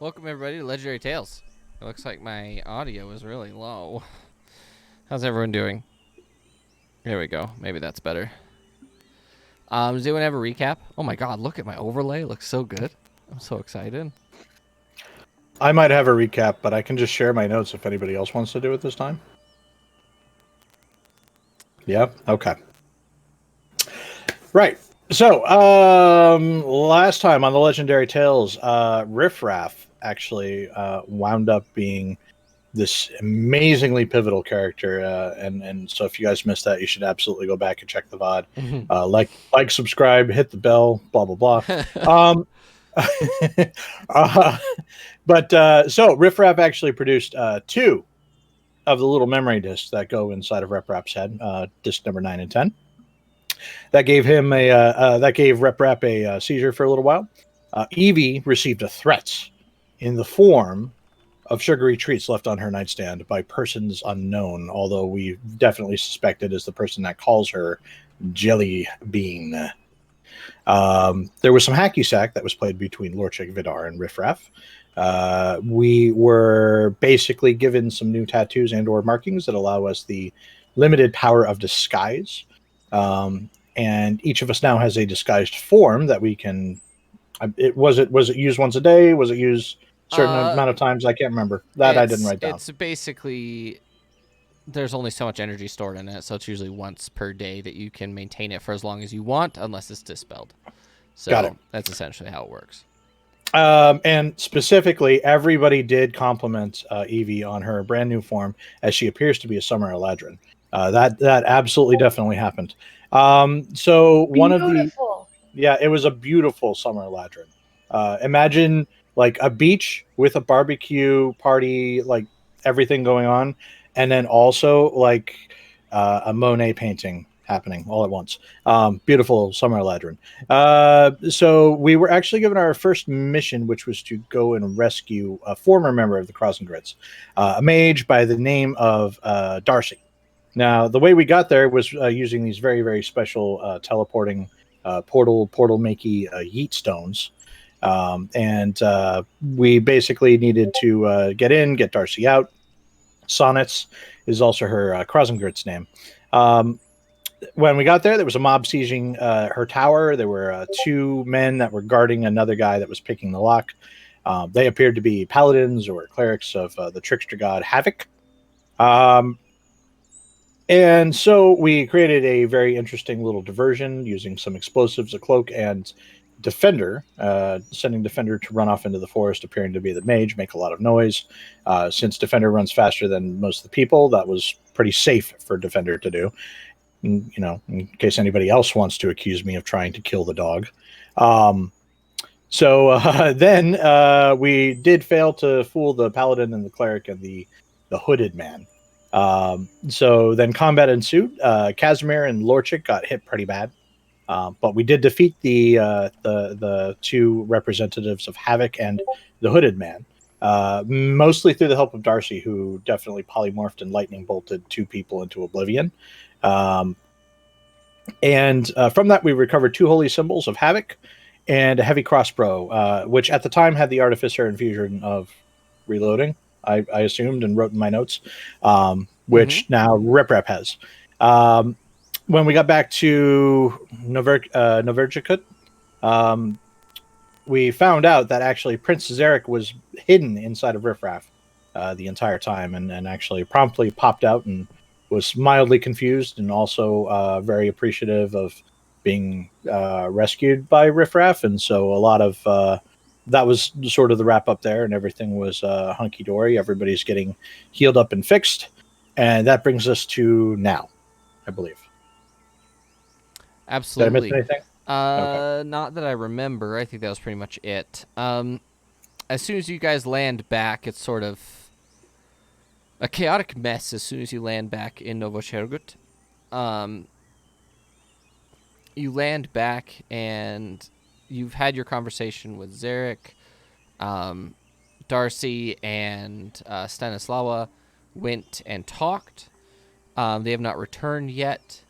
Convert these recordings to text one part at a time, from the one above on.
Welcome everybody to Legendary Tales. It looks like my audio is really low. How's everyone doing? Here we go. Maybe that's better. Does anyone have a recap? Oh my god, look at my overlay. It looks so good. I'm so excited. I might have a recap, but I can just share my notes if anybody else wants to do it this time. Yeah? Okay. Right. So, last time on the Legendary Tales, Riff Raff actually wound up being this amazingly pivotal character, and so if you guys missed that, you should absolutely go back and check the VOD. Like, subscribe, hit the bell, blah blah blah. Um, uh, so Riff Raff actually produced two of the little memory discs that go inside of Rep Rap's head, disc number 9 and 10. That gave Rep Rap a seizure for a little while. Evie received a threat in the form of sugary treats left on her nightstand by persons unknown, although we definitely suspect it is the person that calls her Jelly Bean. There was some hacky sack that was played between Lorchik Vidar and Riff Raff. We were basically given some new tattoos and or markings that allow us the limited power of disguise. And each of us now has a disguised form that we can. Was it used once a day? Was it used certain amount of times? I can't remember. That I didn't write down. It's basically there's only so much energy stored in it, so it's usually once per day that you can maintain it for as long as you want, unless it's dispelled. So Got it. That's essentially how it works. And specifically, everybody did compliment Evie on her brand new form, as she appears to be a summer Eladrin. That absolutely definitely happened. So one of the Yeah, it was a beautiful summer Eladrin. Imagine like a beach with a barbecue party, like everything going on, and then also like a Monet painting happening all at once. Beautiful summer Eladrin. So we were actually given our first mission, which was to go and rescue a former member of the Crossing Grids, a mage by the name of Darcy. Now, the way we got there was using these very, very special teleporting portal makey yeet stones. And we basically needed to get in, get Darcy out. Sonnets is also her Krosengrit's name. When we got there was a mob sieging her tower. There were two men that were guarding another guy that was picking the lock. They appeared to be paladins or clerics of the trickster god Havoc. And so we created a very interesting little diversion using some explosives, a cloak, and Defender, sending Defender to run off into the forest, appearing to be the mage, make a lot of noise. Since Defender runs faster than most of the people, that was pretty safe for Defender to do. In case anybody else wants to accuse me of trying to kill the dog. Then we did fail to fool the paladin and the cleric and the hooded man. So then combat ensued. Casimir and Lorchik got hit pretty bad, but we did defeat the two representatives of Havoc and the Hooded Man, mostly through the help of Darcy, who definitely polymorphed and lightning bolted two people into oblivion. And from that, we recovered two holy symbols of Havoc and a heavy crossbow, which at the time had the Artificer infusion of reloading. I assumed and wrote in my notes, which now Rip Rap has. When we got back to Noverjikut, we found out that actually Prince Zarek was hidden inside of Riff Raff the entire time, and actually promptly popped out and was mildly confused and also very appreciative of being rescued by Riff Raff. And so a lot of that was sort of the wrap up there, and everything was hunky dory. Everybody's getting healed up and fixed, and that brings us to now, I believe. Absolutely. Did I miss anything? Okay. Not that I remember. I think that was pretty much it. As soon as you guys land back, it's sort of a chaotic mess as soon as you land back in Novochergut. You land back and you've had your conversation with Zarek. Darcy and Stanislawa went and talked. They have not returned yet.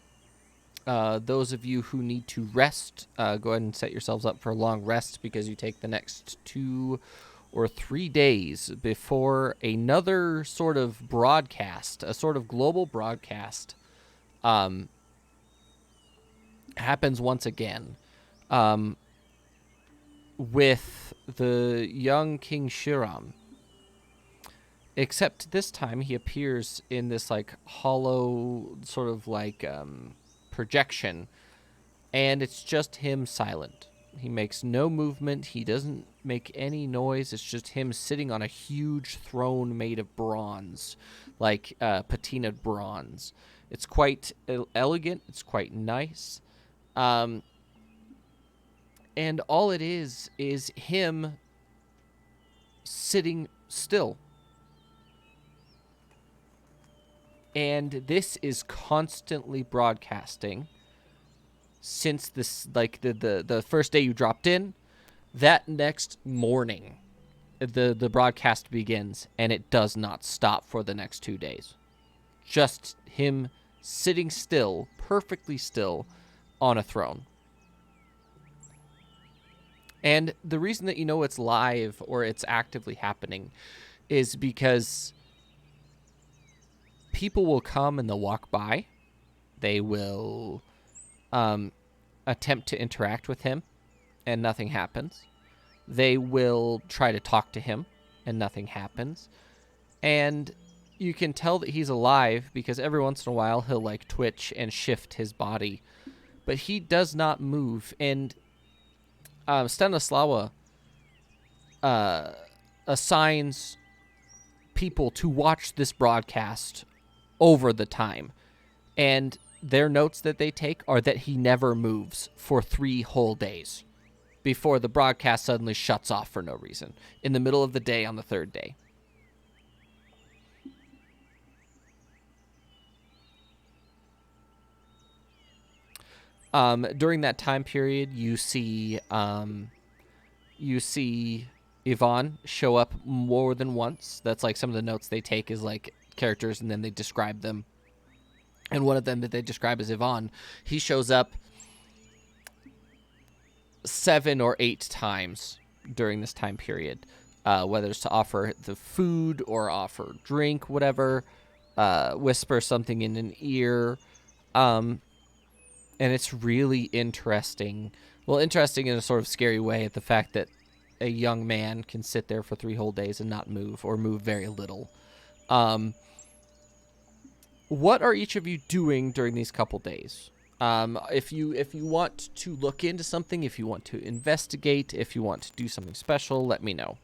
Those of you who need to rest, go ahead and set yourselves up for a long rest because you take the next 2 or 3 days before another sort of broadcast, a sort of global broadcast, happens once again, with the young King Shiram. Except this time he appears in this like hollow sort of like projection, and it's just him silent. He makes no movement. He doesn't make any noise. It's just him sitting on a huge throne made of bronze, like patinaed bronze. It's quite elegant. It's quite nice. And all it is him sitting still. And this is constantly broadcasting since this, like the first day you dropped in. That next morning, the broadcast begins, and it does not stop for the next 2 days. Just him sitting still, perfectly still, on a throne. And the reason that you know it's live or it's actively happening is because people will come and they'll walk by. They will attempt to interact with him, and nothing happens. They will try to talk to him, and nothing happens. And you can tell that he's alive because every once in a while he'll like twitch and shift his body, but he does not move. And Stanislawa assigns people to watch this broadcast over the time, and their notes that they take are that he never moves for 3 whole days before the broadcast suddenly shuts off for no reason in the middle of the day on the 3rd day. During that time period, you see Yvonne show up more than once. That's like some of the notes they take is like characters, and then they describe them. And one of them that they describe as Yvonne, he shows up 7 or 8 times during this time period, whether it's to offer the food or offer drink, whatever, whisper something in an ear. And it's really interesting. Well, interesting in a sort of scary way at the fact that a young man can sit there for 3 whole days and not move, or move very little. What are each of you doing during these couple days? If you want to look into something, if you want to investigate, if you want to do something special, let me know.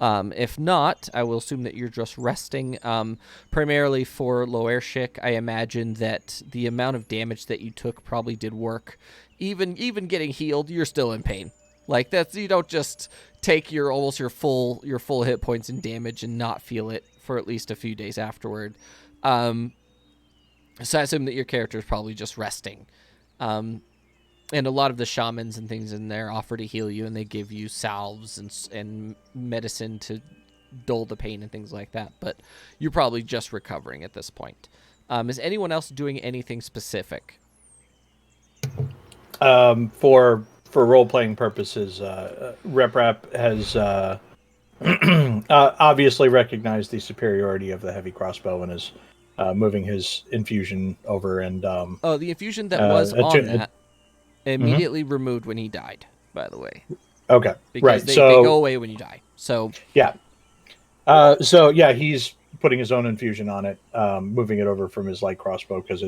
If not, I will assume that you're just resting. Primarily for Loershik, I imagine that the amount of damage that you took probably did work. Even getting healed, you're still in pain. Like that's, you don't just take your full hit points and damage and not feel it for at least a few days afterward. So I assume that your character is probably just resting. And a lot of the shamans and things in there offer to heal you, and they give you salves and medicine to dull the pain and things like that. But you're probably just recovering at this point. Is anyone else doing anything specific? For role-playing purposes, Rep has obviously recognized the superiority of the heavy crossbow and is moving his infusion over. And the infusion that was on that immediately removed when he died, by the way. Okay, because they go away when you die. So yeah. He's putting his own infusion on it, moving it over from his light crossbow because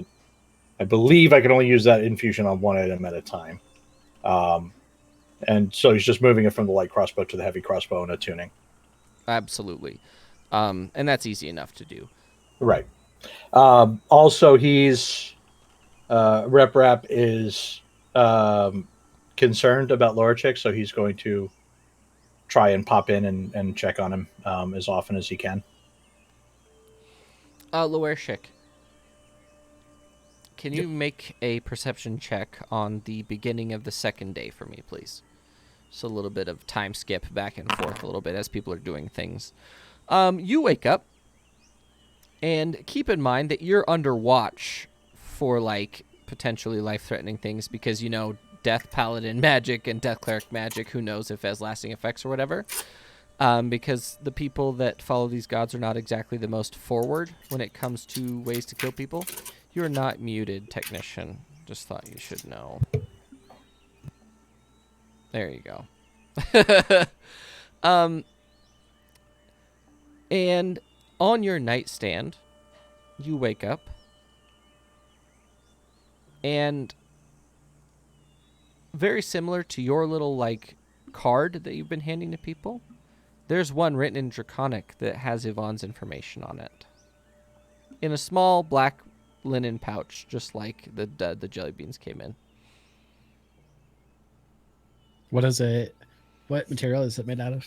I believe I can only use that infusion on one item at a time. And so he's just moving it from the light crossbow to the heavy crossbow and attuning. Absolutely. And that's easy enough to do. Right. Also, he's Rep is concerned about Lorachik, so he's going to try and pop in and check on him as often as he can. Loershik, can you make a perception check on the beginning of the 2nd day for me, please? Just a little bit of time skip back and forth a little bit as people are doing things. You wake up, and keep in mind that you're under watch for, like, potentially life-threatening things because, Death Paladin magic and Death Cleric magic, who knows if it has lasting effects or whatever. because the people that follow these gods are not exactly the most forward when it comes to ways to kill people. You're not muted, technician. Just thought you should know. There you go. And on your nightstand, you wake up, and very similar to your little like card that you've been handing to people, there's one written in Draconic that has Yvonne's information on it, in a small black linen pouch, just like the jelly beans came in. What is it? What material is it made out of?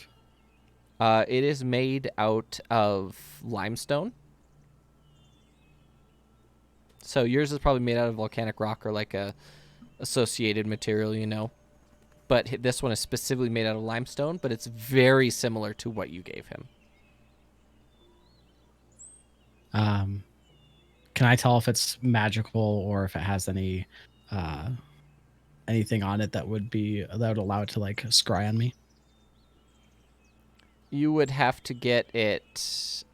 It is made out of limestone. So yours is probably made out of volcanic rock or like a associated material, you know. But this one is specifically made out of limestone, but it's very similar to what you gave him. Can I tell if it's magical or if it has any anything on it that would allow it to like scry on me? You would have to get it.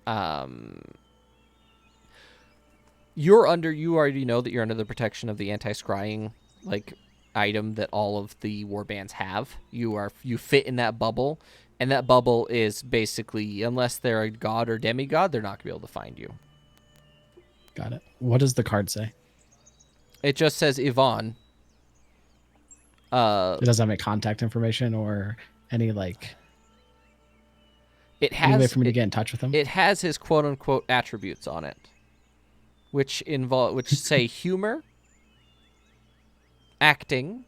You already know that you're under the protection of the anti-scrying like item that all of the warbands have. You fit in that bubble, and that bubble is basically, unless they're a god or demigod, they're not gonna be able to find you. Got it. What does the card say? It just says Yvonne. It doesn't have any contact information or any like. It Any way has for me to get in touch with him? It has his quote unquote attributes on it, which say humor, acting,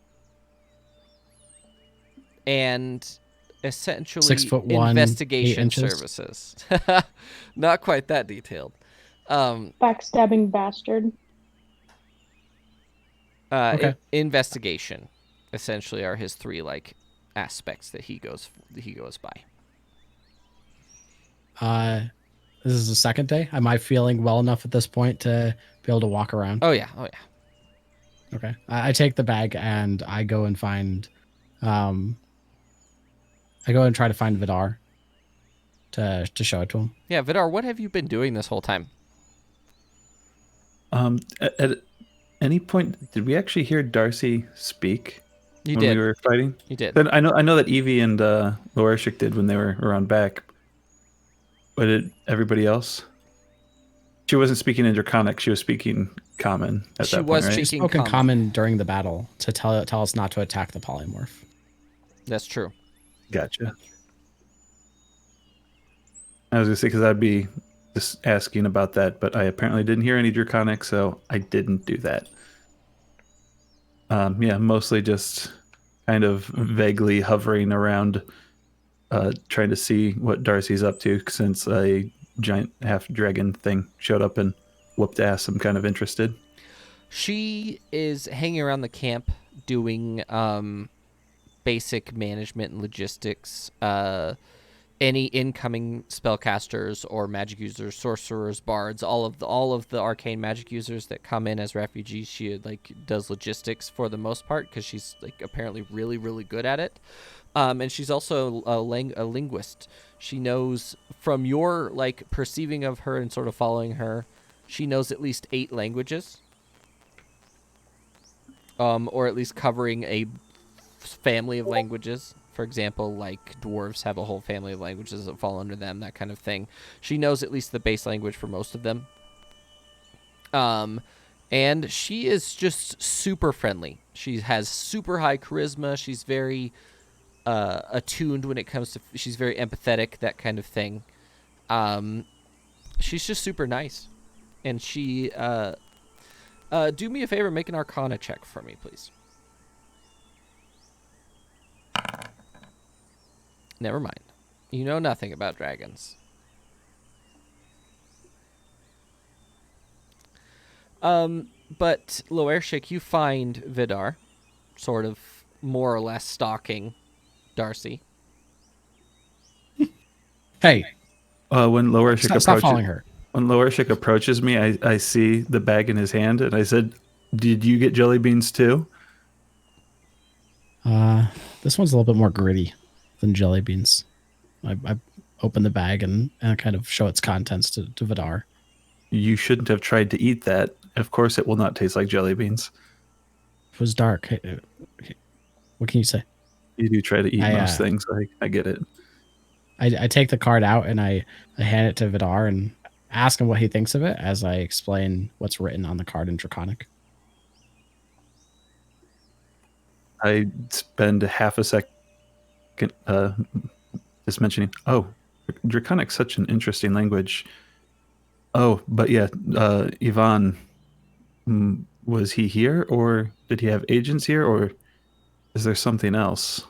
and essentially 6'1", investigation 8 inches. services. Not quite that detailed. Backstabbing bastard. Okay. Investigation, essentially, are his three like aspects that he goes by. This is the second day. Am I feeling well enough at this point to be able to walk around? Oh yeah. Okay. I take the bag and I go and find, I go and try to find Vidar to show it to him. Yeah, Vidar, what have you been doing this whole time? At any point, did we actually hear Darcy speak You when did. we were fighting? You did. Then I know that Evie and Loershik did when they were around back. But did everybody else? She wasn't speaking in Draconic. She was speaking Common at She that point, was right? speaking Spoken common. common during the battle to tell us not to attack the polymorph. That's true. Gotcha. I was gonna say because I'd be just asking about that, but I apparently didn't hear any Draconic, so I didn't do that. Yeah, mostly just kind of vaguely hovering around, trying to see what Darcy's up to since a giant half dragon thing showed up and whooped ass. I'm kind of interested. She is hanging around the camp doing basic management and logistics. Any incoming spellcasters or magic users, sorcerers, bards, all of the arcane magic users that come in as refugees, she like does logistics for the most part because she's like apparently really really good at it. And she's also a linguist. She knows, from your like perceiving of her and sort of following her, she knows at least 8 languages. Or at least covering a family of languages. For example, like dwarves have a whole family of languages that fall under them, that kind of thing. She knows at least the base language for most of them. And she is just super friendly. She has super high charisma. She's very attuned when it comes to. She's very empathetic, that kind of thing. She's just super nice, and she. Do me a favor, make an Arcana check for me, please. Never mind. You know nothing about dragons. But Loershik, you find Vidar, sort of more or less stalking Darcy. Hey, When Loershik stop following her. When Loershik approaches me, I see the bag in his hand, and I said, "Did you get jelly beans too?" This one's a little bit more gritty than jelly beans. I open the bag and kind of show its contents to Vidar. You shouldn't have tried to eat that. Of course, it will not taste like jelly beans. It was dark. What can you say? You do try to eat I, most things. I get it. I take the card out and I hand it to Vidar and ask him what he thinks of it as I explain what's written on the card in Draconic. I spend half a second just mentioning, oh, Draconic's such an interesting language. Oh, but yeah, Ivan, was he here, or did he have agents here, or is there something else?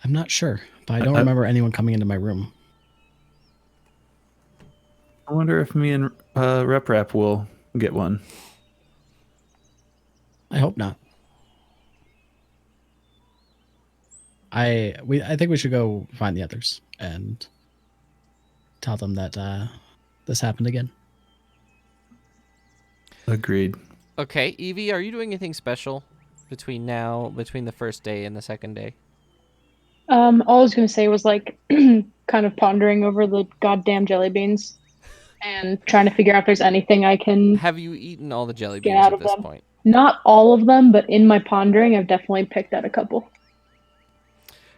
I'm not sure, but I don't remember anyone coming into my room. I wonder if me and Rep will get one. I hope not. I think we should go find the others and tell them that this happened again. Agreed. Okay, Evie, are you doing anything special between the first day and the second day? All I was gonna say was like kind of pondering over the goddamn jelly beans and trying to figure out if there's anything I can Have you eaten all the jelly get beans out at of this them. point? Not all of them, but in my pondering, I've definitely picked out a couple.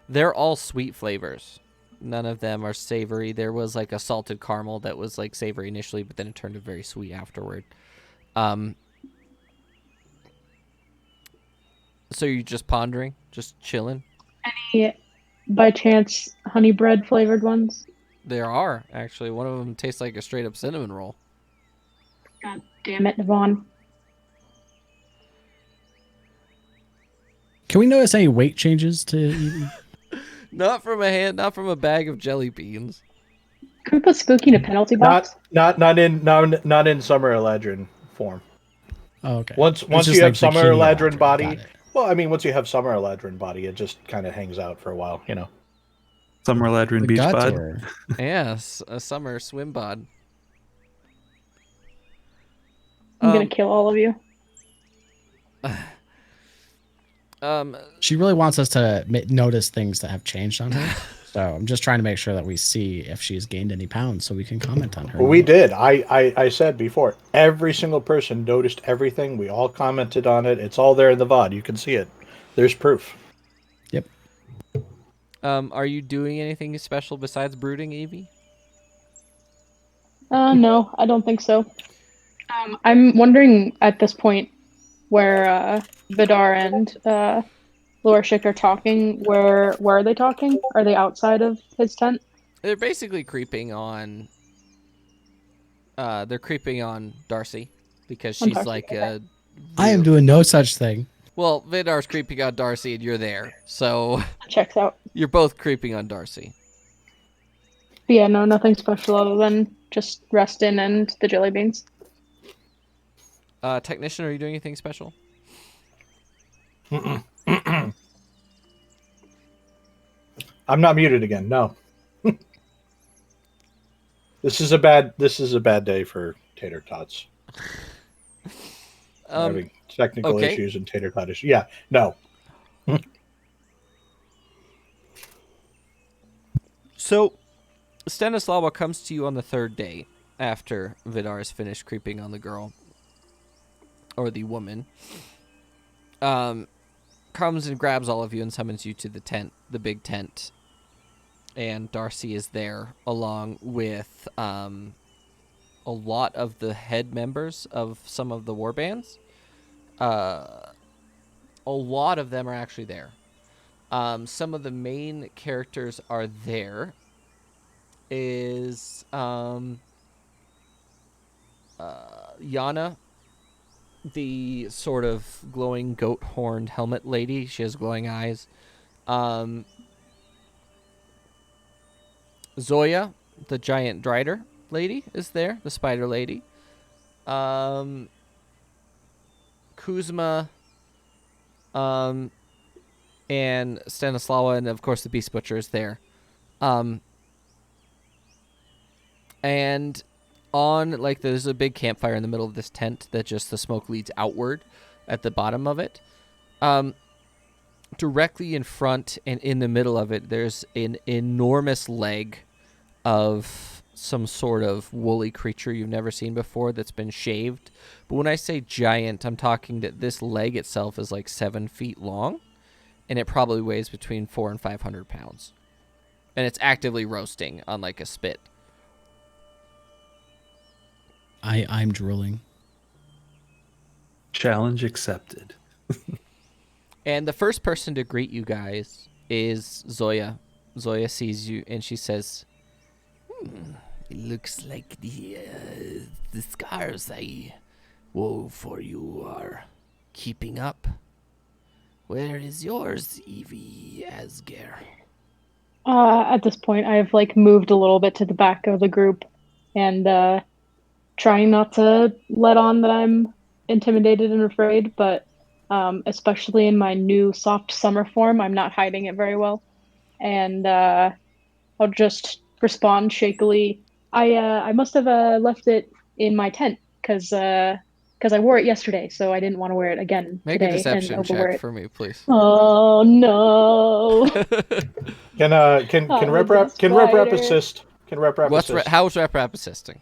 They're all sweet flavors. None of them are savory. There was like a salted caramel that was like savory initially, but then it turned to very sweet afterward. So you're just pondering, just chilling? Any, by chance, honey bread flavored ones? There are, actually. One of them tastes like a straight up cinnamon roll. God damn it, Devon. Can we notice any weight changes to Evie? Not from a bag of jelly beans. Can we put Spooky in a penalty box? Not in Summer Eladrin form. Oh, okay. Once It's just you have the Summer King Eladrin Got body, it. well, I mean, once you have Summer Eladrin body, it just kind of hangs out for a while, you know. Summer Ladrin The Beach gut Bod. or- Yes, a summer swim bod. I'm gonna kill all of you. She really wants us to notice things that have changed on her. So I'm just trying to make sure that we see if she's gained any pounds so we can comment on her. Well, we did. I said before, every single person noticed everything. We all commented on it. It's all there in the VOD. You can see it. There's proof. Yep. Are you doing anything special besides brooding, Evie? No, I don't think so. I'm wondering at this point where Vidar and Lorshik are talking. Where are they talking? Are they outside of his tent? They're basically creeping on. They're creeping on Darcy because she's Darcy, like okay. a. I am doing no such thing. Well, Vidar's creeping on Darcy and you're there, so Checks out. you're both creeping on Darcy. But yeah, no, nothing special other than just resting and the jelly beans. Technician, are you doing anything special? I'm not muted again. No. This is a bad day for Tater Tots. Having technical okay. issues and Tater Tot issues. Yeah, no. So, Stanislawa comes to you on the third day after Vidar has finished creeping on the girl. Or the woman. Comes and grabs all of you and summons you to the tent, the big tent. And Darcy is there along with a lot of the head members of some of the war bands. A lot of them are actually there. Some of the main characters are there. Is Yana, the sort of glowing goat horned helmet lady. She has glowing eyes. Zoya, the giant drider lady, is there. The spider lady. Kuzma. And Stanislawa, and of course the Beast Butcher is there. And on, like, there's a big campfire in the middle of this tent that just the smoke leads outward at the bottom of it. directly in front and in the middle of it, there's an enormous leg of some sort of woolly creature you've never seen before that's been shaved. But when I say giant, I'm talking that this leg itself is like 7 feet long, and it probably weighs between 400 and 500 pounds. And it's actively roasting on like a spit. I'm drooling. Challenge accepted. And the first person to greet you guys is Zoya. Zoya sees you and she says, "It looks like the scars I wove for you are keeping up. Where is yours, Evie Asger?" At this point, I've like moved a little bit to the back of the group and trying not to let on that I'm intimidated and afraid, but especially in my new soft summer form, I'm not hiding it very well. And I'll just respond shakily. I must have left it in my tent because I wore it yesterday, so I didn't want to wear it again Make a today and deception overwear check it. for me, please. Oh no! Can Rep Rep assist? Can Rep Rep assist? How's Rep Rap assisting?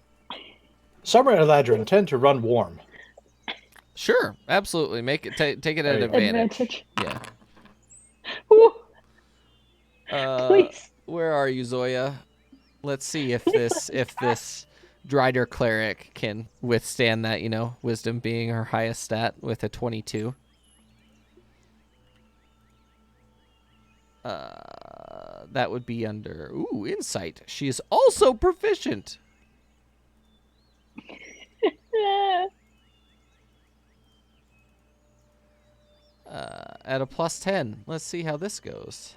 Summer and Eladrin tend to run warm. Sure, absolutely. Make it take it at There you go. advantage. Advantage. Yeah. Woo, please. Where are you, Zoya? Let's see if this Drider cleric can withstand that, wisdom being her highest stat with a 22. That would be under insight. She is also proficient. At a +10. Let's see how this goes.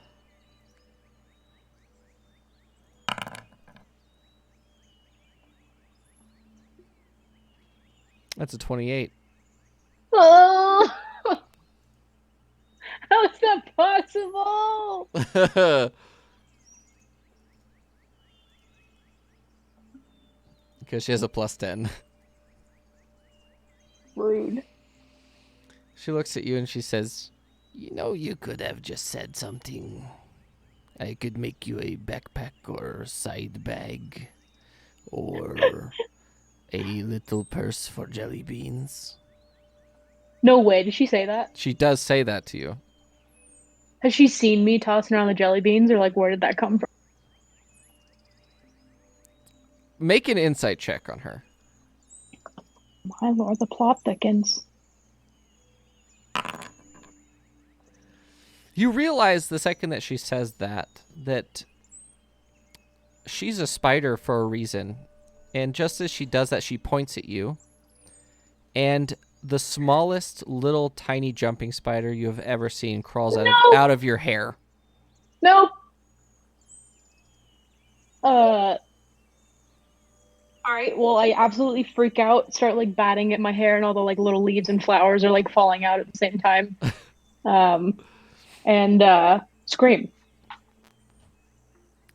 That's a 28. Oh, how is that possible? Because she has a +10. Rude. She looks at you and she says, "You could have just said something. I could make you a backpack or side bag or a little purse for jelly beans." No way. Did she say that? She does say that to you. Has she seen me tossing around the jelly beans, or like where did that come from? Make an insight check on her. My lord, the plot thickens. You realize the second that she says that she's a spider for a reason. And just as she does that, she points at you. And the smallest little tiny jumping spider you have ever seen crawls out of your hair. Nope. All right. Well, I absolutely freak out, start like batting at my hair, and all the like little leaves and flowers are like falling out at the same time. And scream.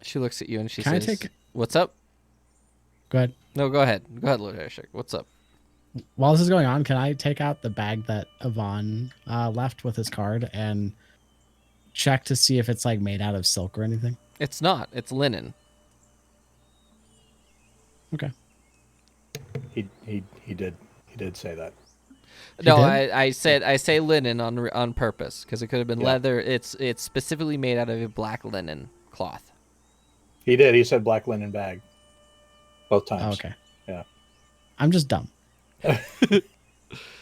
She looks at you and she Can I says, take- "What's up?" Go ahead. No, go ahead. Go ahead, Lord Ashik. What's up? While this is going on, can I take out the bag that Yvonne left with his card and check to see if it's like made out of silk or anything? It's not. It's linen. Okay. He did say that. No, did? I say linen on purpose because it could have been Yeah. leather. It's specifically made out of a black linen cloth. He did. He said black linen bag. Both times. Oh, okay. Yeah. I'm just dumb.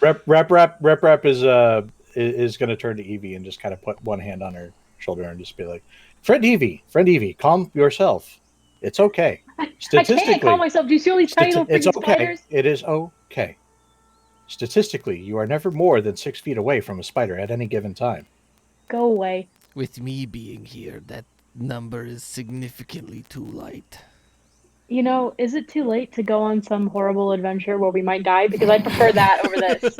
Rep is going to turn to Evie and just kind of put one hand on her shoulder and just be like, friend Evie, calm yourself. It's okay. I Statistically, can't call myself. Do you see all these tiny little it's freaking okay. spiders? It is okay. Statistically, you are never more than 6 feet away from a spider at any given time. Go away. With me being here, that number is significantly too light. Is it too late to go on some horrible adventure where we might die? Because I'd prefer that over this.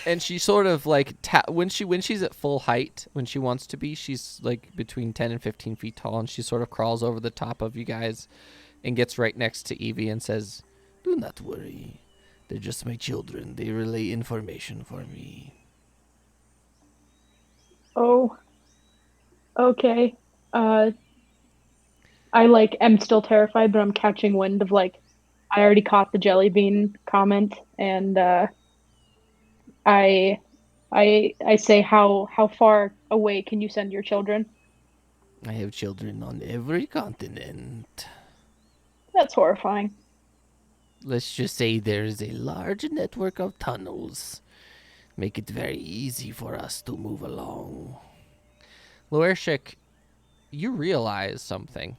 And she sort of like when she's at full height, when she wants to be, she's like between 10 and 15 feet tall, and she sort of crawls over the top of you guys and gets right next to Evie and says, "Do not worry. They're just my children. They relay information for me." Oh, okay. I like am still terrified, but I'm catching wind of like I already caught the jelly bean comment, and I I say how far away can you send your children? I have children on every continent. That's horrifying. Let's just say there's a large network of tunnels. Make it very easy for us to move along. Loershik, you realize something.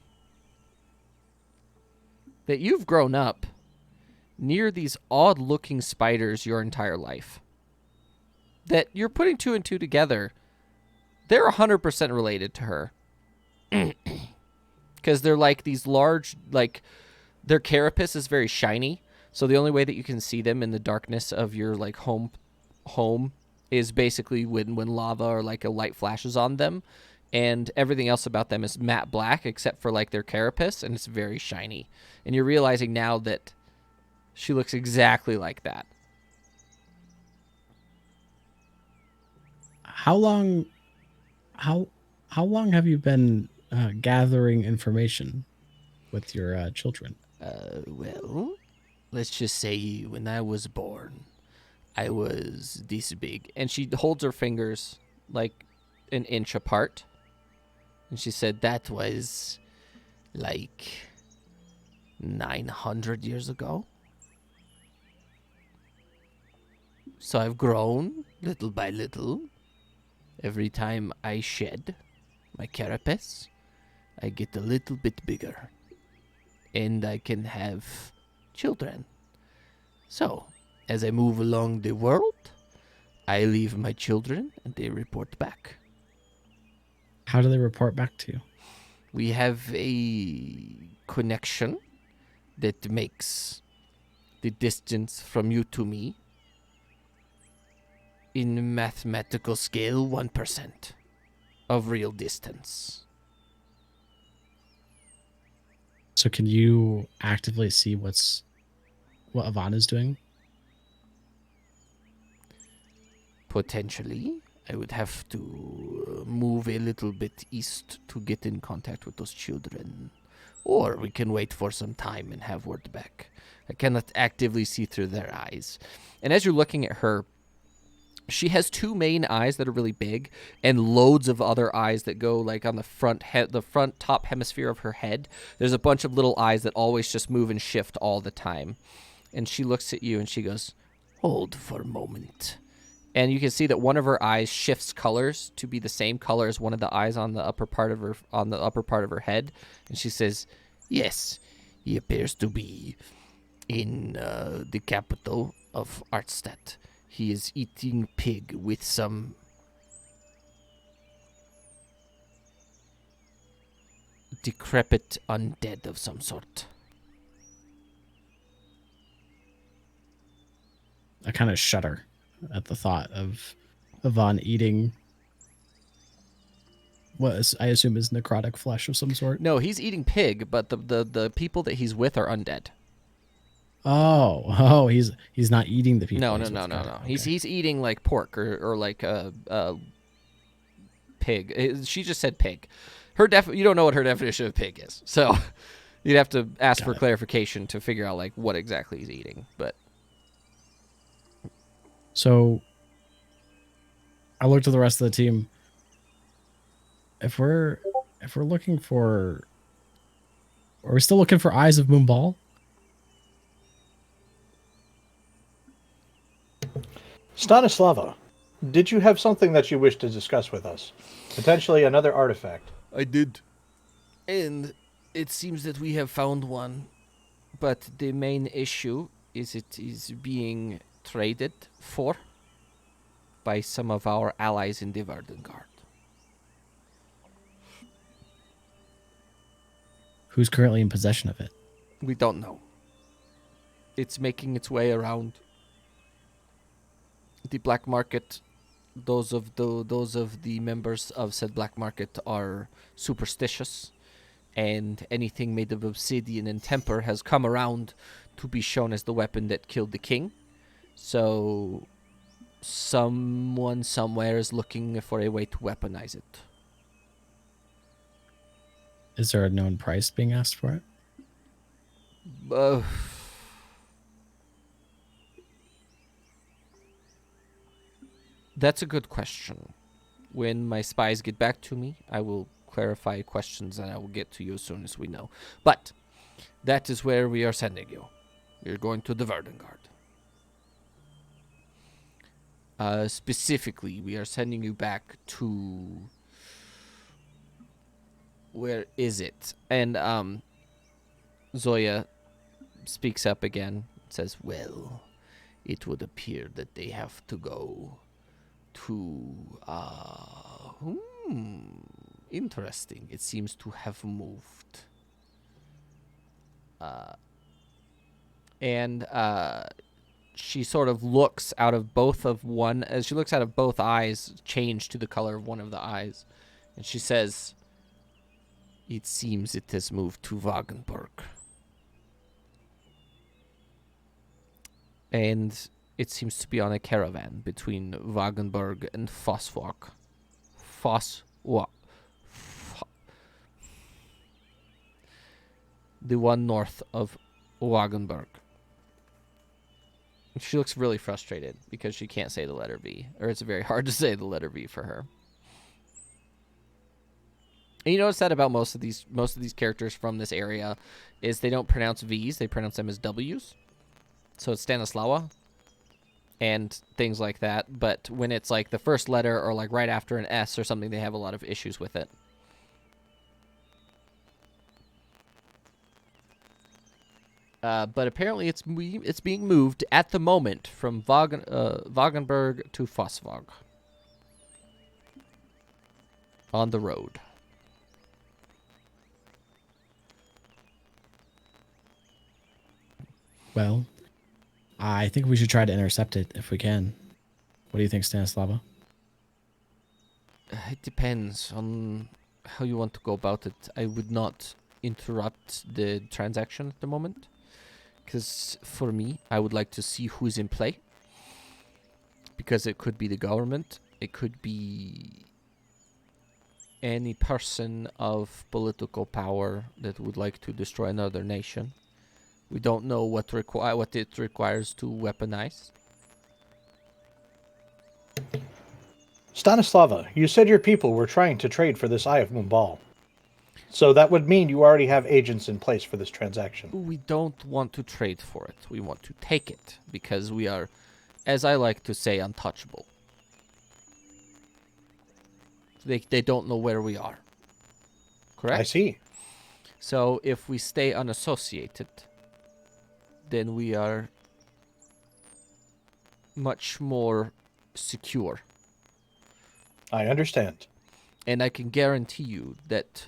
That you've grown up near these odd-looking spiders your entire life. That you're putting two and two together. They're 100% related to her. Because they're like these large, like, their carapace is very shiny. So the only way that you can see them in the darkness of your, like, home is basically when lava or, like, a light flashes on them. And everything else about them is matte black except for, like, their carapace, and it's very shiny. And you're realizing now that she looks exactly like that. How long have you been gathering information with your children? Well, let's just say when I was born, I was this big. And she holds her fingers like an inch apart. And she said that was like 900 years ago. So I've grown little by little. Every time I shed my carapace, I get a little bit bigger. And I can have children. So, as I move along the world, I leave my children and they report back. How do they report back to you? We have a connection that makes the distance from you to me in mathematical scale 1% of real distance. So can you actively see what Yvonne is doing? Potentially, I would have to move a little bit east to get in contact with those children. Or we can wait for some time and have word back. I cannot actively see through their eyes. And as you're looking at her, she has two main eyes that are really big and loads of other eyes that go like on the front the front top hemisphere of her head. There's a bunch of little eyes that always just move and shift all the time. And she looks at you and she goes, "Hold for a moment." And you can see that one of her eyes shifts colors to be the same color as one of the eyes on the upper part of her head. And she says, "Yes, he appears to be in the capital of Artstadt. He is eating pig with some decrepit undead of some sort." I kind of shudder at the thought of Yvonne eating what I assume is necrotic flesh of some sort. No, he's eating pig, but the people that he's with are undead. Oh, he's not eating the people. No. Okay. He's eating like pork or like a pig. She just said pig. You don't know what her definition of pig is, so you'd have to ask for clarification to figure out like what exactly he's eating. But so I looked at the rest of the team. If we're looking for, are we still looking for Eyes of Moonball? Stanislava, did you have something that you wish to discuss with us? Potentially another artifact. I did. And it seems that we have found one. But the main issue is it is being traded for by some of our allies in the Verdengard. Who's currently in possession of it? We don't know. It's making its way around the black market. Those of the members of said black market are superstitious, and anything made of obsidian and temper has come around to be shown as the weapon that killed the king. So someone somewhere is looking for a way to weaponize it. Is there a known price being asked for it? Uh, that's a good question. When my spies get back to me, I will clarify questions and I will get to you as soon as we know. But that is where we are sending you. You're going to the Verdengard. Specifically, we are sending you back to... Where is it? And Zoya speaks up again. Says, well, it would appear that they have to go to... interesting. It seems to have moved. And she sort of looks out of both of one, as she looks out of both eyes, change to the color of one of the eyes. And she says, it seems it has moved to Wagenburg. And it seems to be on a caravan between Wagenburg and Fosswalk. The one north of Wagenburg. She looks really frustrated because she can't say the letter V, or it's very hard to say the letter V for her. And you notice that about most of these characters from this area is they don't pronounce V's, they pronounce them as W's. So it's Stanislawa and things like that, but when it's like the first letter or like right after an S or something, they have a lot of issues with it. But apparently it's being moved at the moment from Wagenburg to Fosswag. On the road. Well, I think we should try to intercept it if we can. What do you think, Stanislava? It depends on how you want to go about it. I would not interrupt the transaction at the moment. Because for me, I would like to see who's in play. Because it could be the government. It could be any person of political power that would like to destroy another nation. We don't know what it requires to weaponize. Stanislava, you said your people were trying to trade for this Eye of Mumbal. So that would mean you already have agents in place for this transaction. We don't want to trade for it. We want to take it because we are, as I like to say, untouchable. They don't know where we are. Correct? I see. So if we stay unassociated, then we are much more secure. I understand. And I can guarantee you that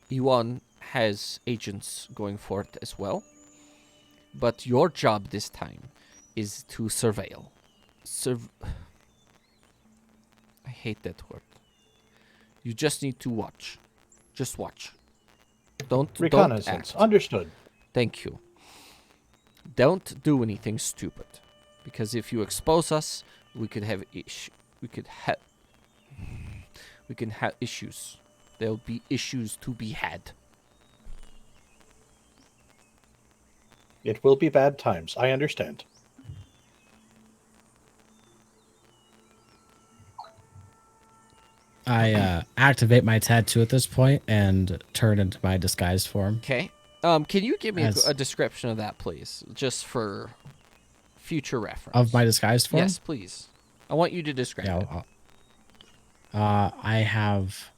Yuan has agents going for it as well. But your job this time is to surveil. I hate that word. You just need to watch. Just watch. Don't Reconnaissance. act. Understood. Thank you. Don't do anything stupid. Because if you expose us, we could have issues. There'll be issues to be had. It will be bad times. I understand. I activate my tattoo at this point and turn into my disguised form. Okay. Can you give me a description of that, please? Just for future reference. Of my disguised form? Yes, please. I want you to describe it. I have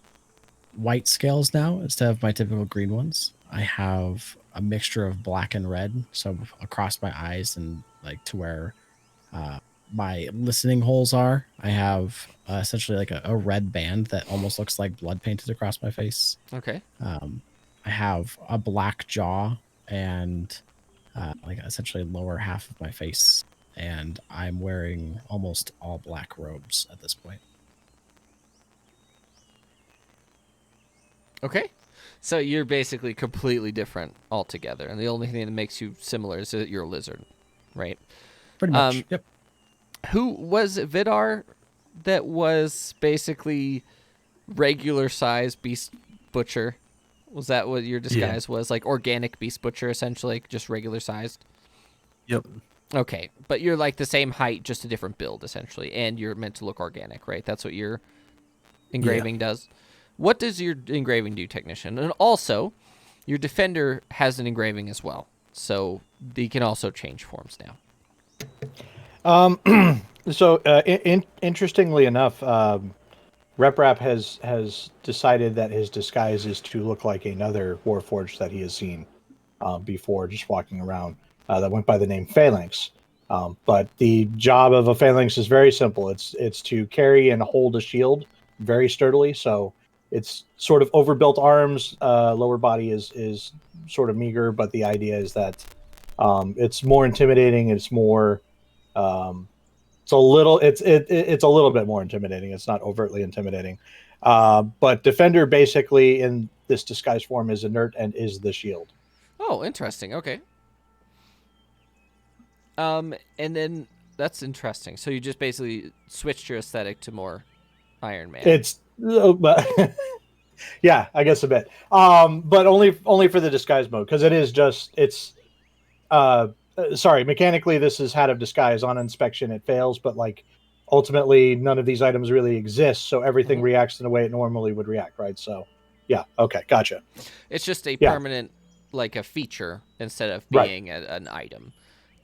white scales now instead of my typical green ones. I have a mixture of black and red, so across my eyes and like to where my listening holes are. I have essentially like a red band that almost looks like blood painted across my face. Okay. I have a black jaw and like essentially lower half of my face, and I'm wearing almost all black robes at this point. Okay. So you're basically completely different altogether, and the only thing that makes you similar is that you're a lizard, right? Pretty much. Yep. Who was it, Vidar? That was basically regular size beast butcher. Was that what your disguise was? Like organic beast butcher, essentially, like just regular sized? Yep. Okay, but you're like the same height, just a different build, essentially, and you're meant to look organic, right? That's what your engraving does. What does your engraving do, technician? And also, your defender has an engraving as well, so they can also change forms now. So, interestingly enough, Reprap has decided that his disguise is to look like another Warforged that he has seen before, just walking around. That went by the name Phalanx. But the job of a Phalanx is very simple. It's to carry and hold a shield very sturdily. So it's sort of overbuilt arms. Lower body is sort of meager, but the idea is that it's more intimidating. It's more it's a little bit more intimidating. It's not overtly intimidating. But Defender basically in this disguise form is inert and is the shield. Oh, interesting. Okay. And then that's interesting. So you just basically switched your aesthetic to more Iron Man. It's yeah, I guess a bit. But only for the disguise mode, because sorry, mechanically this is hat of disguise. On inspection it fails, but like ultimately none of these items really exist, so everything reacts in the way it normally would react, right? So yeah, okay, gotcha. It's just a permanent, like a feature instead of being an item.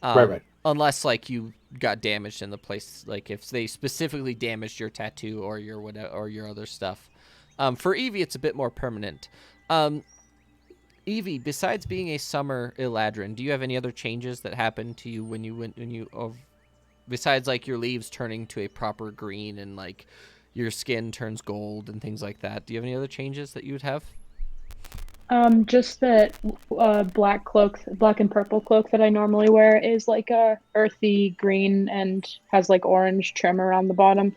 Right. Unless like you got damaged in the place, like if they specifically damaged your tattoo or your whatever or your other stuff. For Eevee, it's a bit more permanent. Eevee, besides being a summer Eladrin, do you have any other changes that happened to you when you besides like your leaves turning to a proper green and like your skin turns gold and things like that? Do you have any other changes that you would have? Just that black and purple cloak that I normally wear is like a earthy green and has like orange trim around the bottom.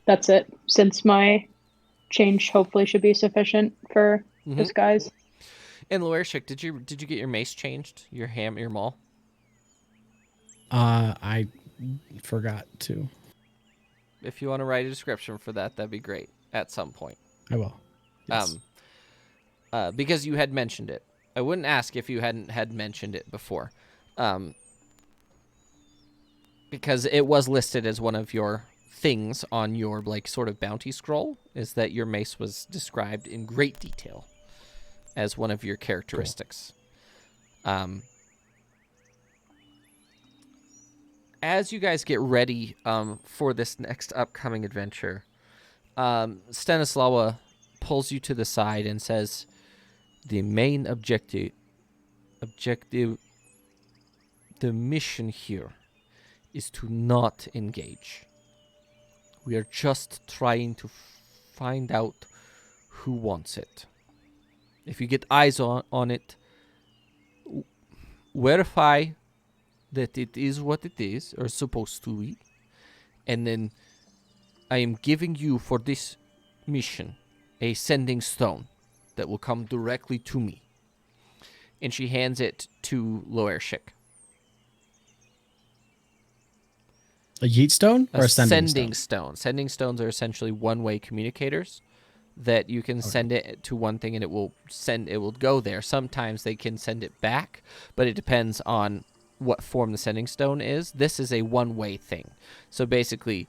That's it. Since my change hopefully should be sufficient for disguise. And Loershik, did you get your mace changed? Your maul? I forgot to. If you want to write a description for that, that'd be great at some point. I will. Yes. Because you had mentioned it. I wouldn't ask if you had mentioned it before. Because it was listed as one of your things on your like sort of bounty scroll, is that your mace was described in great detail as one of your characteristics. Cool. As you guys get ready for this next upcoming adventure, Stanislawa pulls you to the side and says, the main objective, the mission here is to not engage. We are just trying to find out who wants it. If you get eyes on it, verify that it is what it is, or supposed to be, and then I am giving you for this mission a sending stone that will come directly to me. And she hands it to Loershik. A yeet stone or a sending stone? Sending stones are essentially one-way communicators that you can send it to one thing and it will go there. Sometimes they can send it back, but it depends on what form the sending stone is. This is a one-way thing. So basically,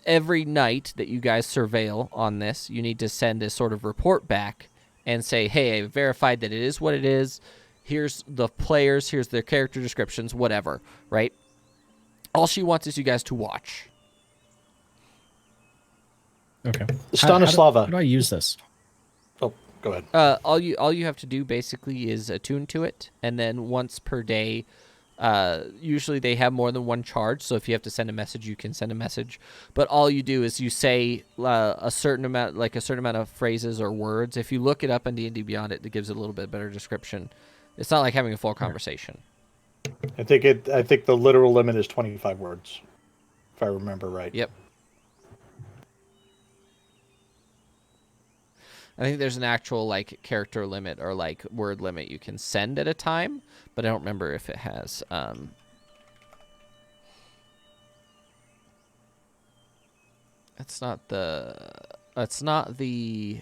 every night that you guys surveil on this, you need to send a sort of report back and say, hey, I verified that it is what it is. Here's the players. Here's their character descriptions, whatever, right? All she wants is you guys to watch. Okay. Stanislava. How do I use this? Oh, go ahead. All you have to do basically is attune to it, and then once per day, usually they have more than one charge, so if you have to send a message, you can send a message. But all you do is you say a certain amount of phrases or words. If you look it up on D&D Beyond, it gives it a little bit better description. It's not like having a full conversation. I think the literal limit is 25 words, if I remember right. Yep. I think there's an actual like character limit or like word limit you can send at a time, but I don't remember if it has It's not the. It's not the.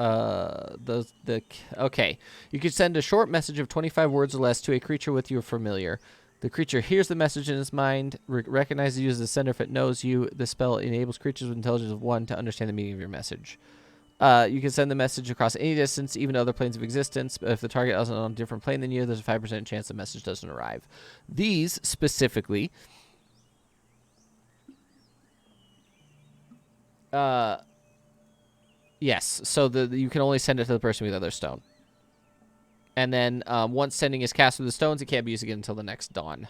Okay. You can send a short message of 25 words or less to a creature with you familiar. The creature hears the message in his mind, recognizes you as the sender if it knows you. The spell enables creatures with intelligence of 1 to understand the meaning of your message. You can send the message across any distance, even other planes of existence. But if the target is on a different plane than you, there's a 5% chance the message doesn't arrive. These specifically, yes. So you can only send it to the person with the other stone. And then once sending is cast with the stones, it can't be used again until the next dawn.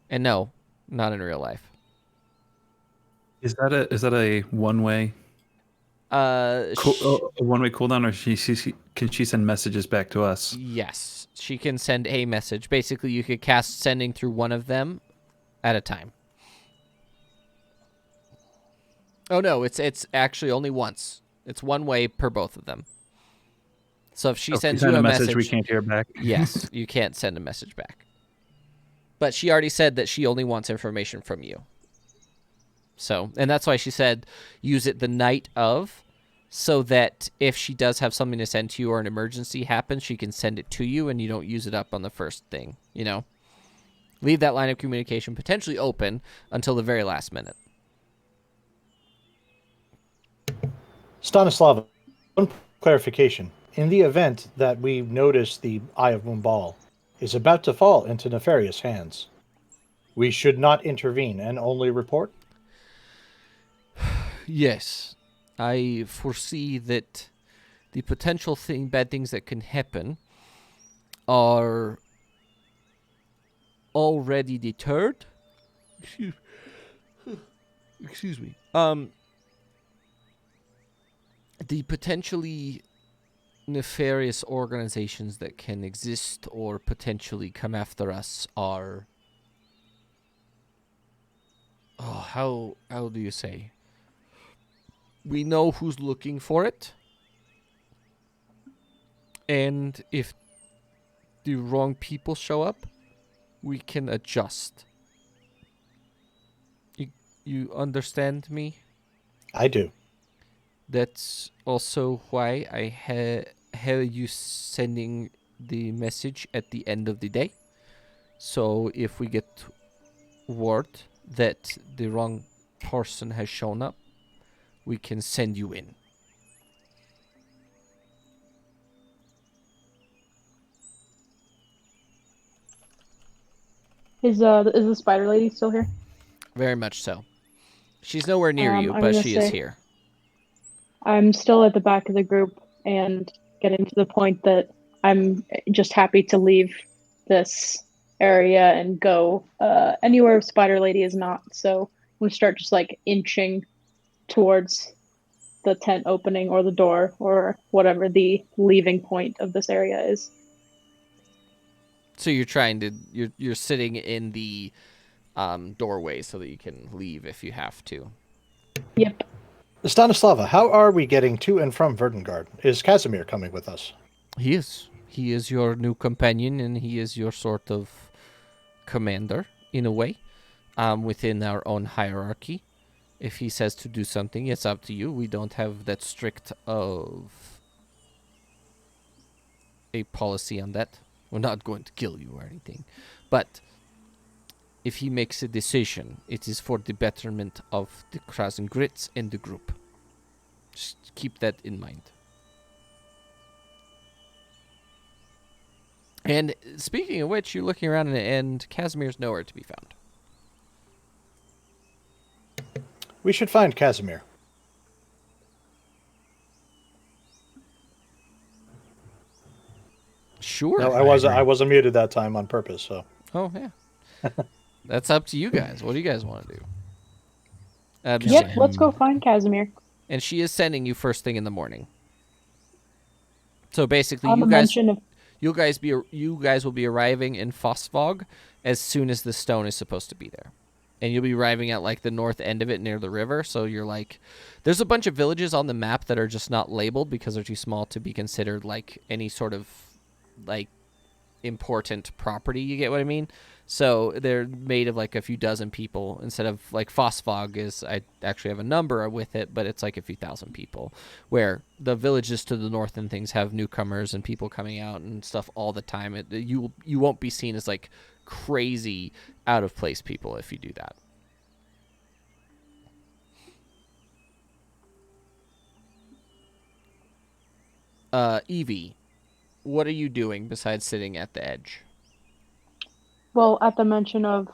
And no, not in real life. Is that a one-way A one-way cooldown, or can she send messages back to us? Yes, she can send a message. Basically, you could cast sending through one of them at a time. Oh no, it's actually only once. It's one way per both of them. So if she sends you a message, we can't hear back. Yes, you can't send a message back. But she already said that she only wants information from you. So, and that's why she said use it the night of, so that if she does have something to send to you or an emergency happens, she can send it to you and you don't use it up on the first thing, you know? Leave that line of communication potentially open until the very last minute. Stanislava, one clarification. In the event that we notice the Eye of Mumbal is about to fall into nefarious hands, we should not intervene and only report? Yes. I foresee that the potential bad things that can happen are already deterred. Excuse me. The potentially nefarious organizations that can exist or potentially come after us are... Oh, how do you say? We know who's looking for it. And if the wrong people show up, we can adjust. You understand me? I do. That's also why I have you sending the message at the end of the day. So if we get word that the wrong person has shown up, we can send you in. Is the spider lady still here? Very much so. She's nowhere near you, I'm but gonna she is say- here. I'm still at the back of the group and getting to the point that I'm just happy to leave this area and go anywhere Spider Lady is not. So we start just like inching towards the tent opening or the door or whatever the leaving point of this area is. So you're sitting in the doorway so that you can leave if you have to. Yep. Stanislava, how are we getting to and from Verdengard? Is Casimir coming with us? He is. He is your new companion, and he is your sort of commander, in a way, within our own hierarchy. If he says to do something, it's up to you. We don't have that strict of a policy on that. We're not going to kill you or anything. But if he makes a decision, it is for the betterment of the Krasen Grits and the group. Just keep that in mind. And speaking of which, you're looking around and Casimir's nowhere to be found. We should find Casimir. Sure. No, I wasn't muted that time on purpose, so. Oh, yeah. That's up to you guys. What do you guys want to do? Yep, let's go find Casimir. And she is sending you first thing in the morning. So basically, On the mention of you guys will be arriving in Fossvog as soon as the stone is supposed to be there. And you'll be arriving at like the north end of it near the river. So you're like, there's a bunch of villages on the map that are just not labeled because they're too small to be considered like any sort of like important property. You get what I mean? So they're made of like a few dozen people instead of like Phosphog is. I actually have a number with it, but it's like a few thousand people. Where the villages to the north and things have newcomers and people coming out and stuff all the time. You won't be seen as like crazy out of place people if you do that. Evie, what are you doing besides sitting at the edge? Well, at the mention of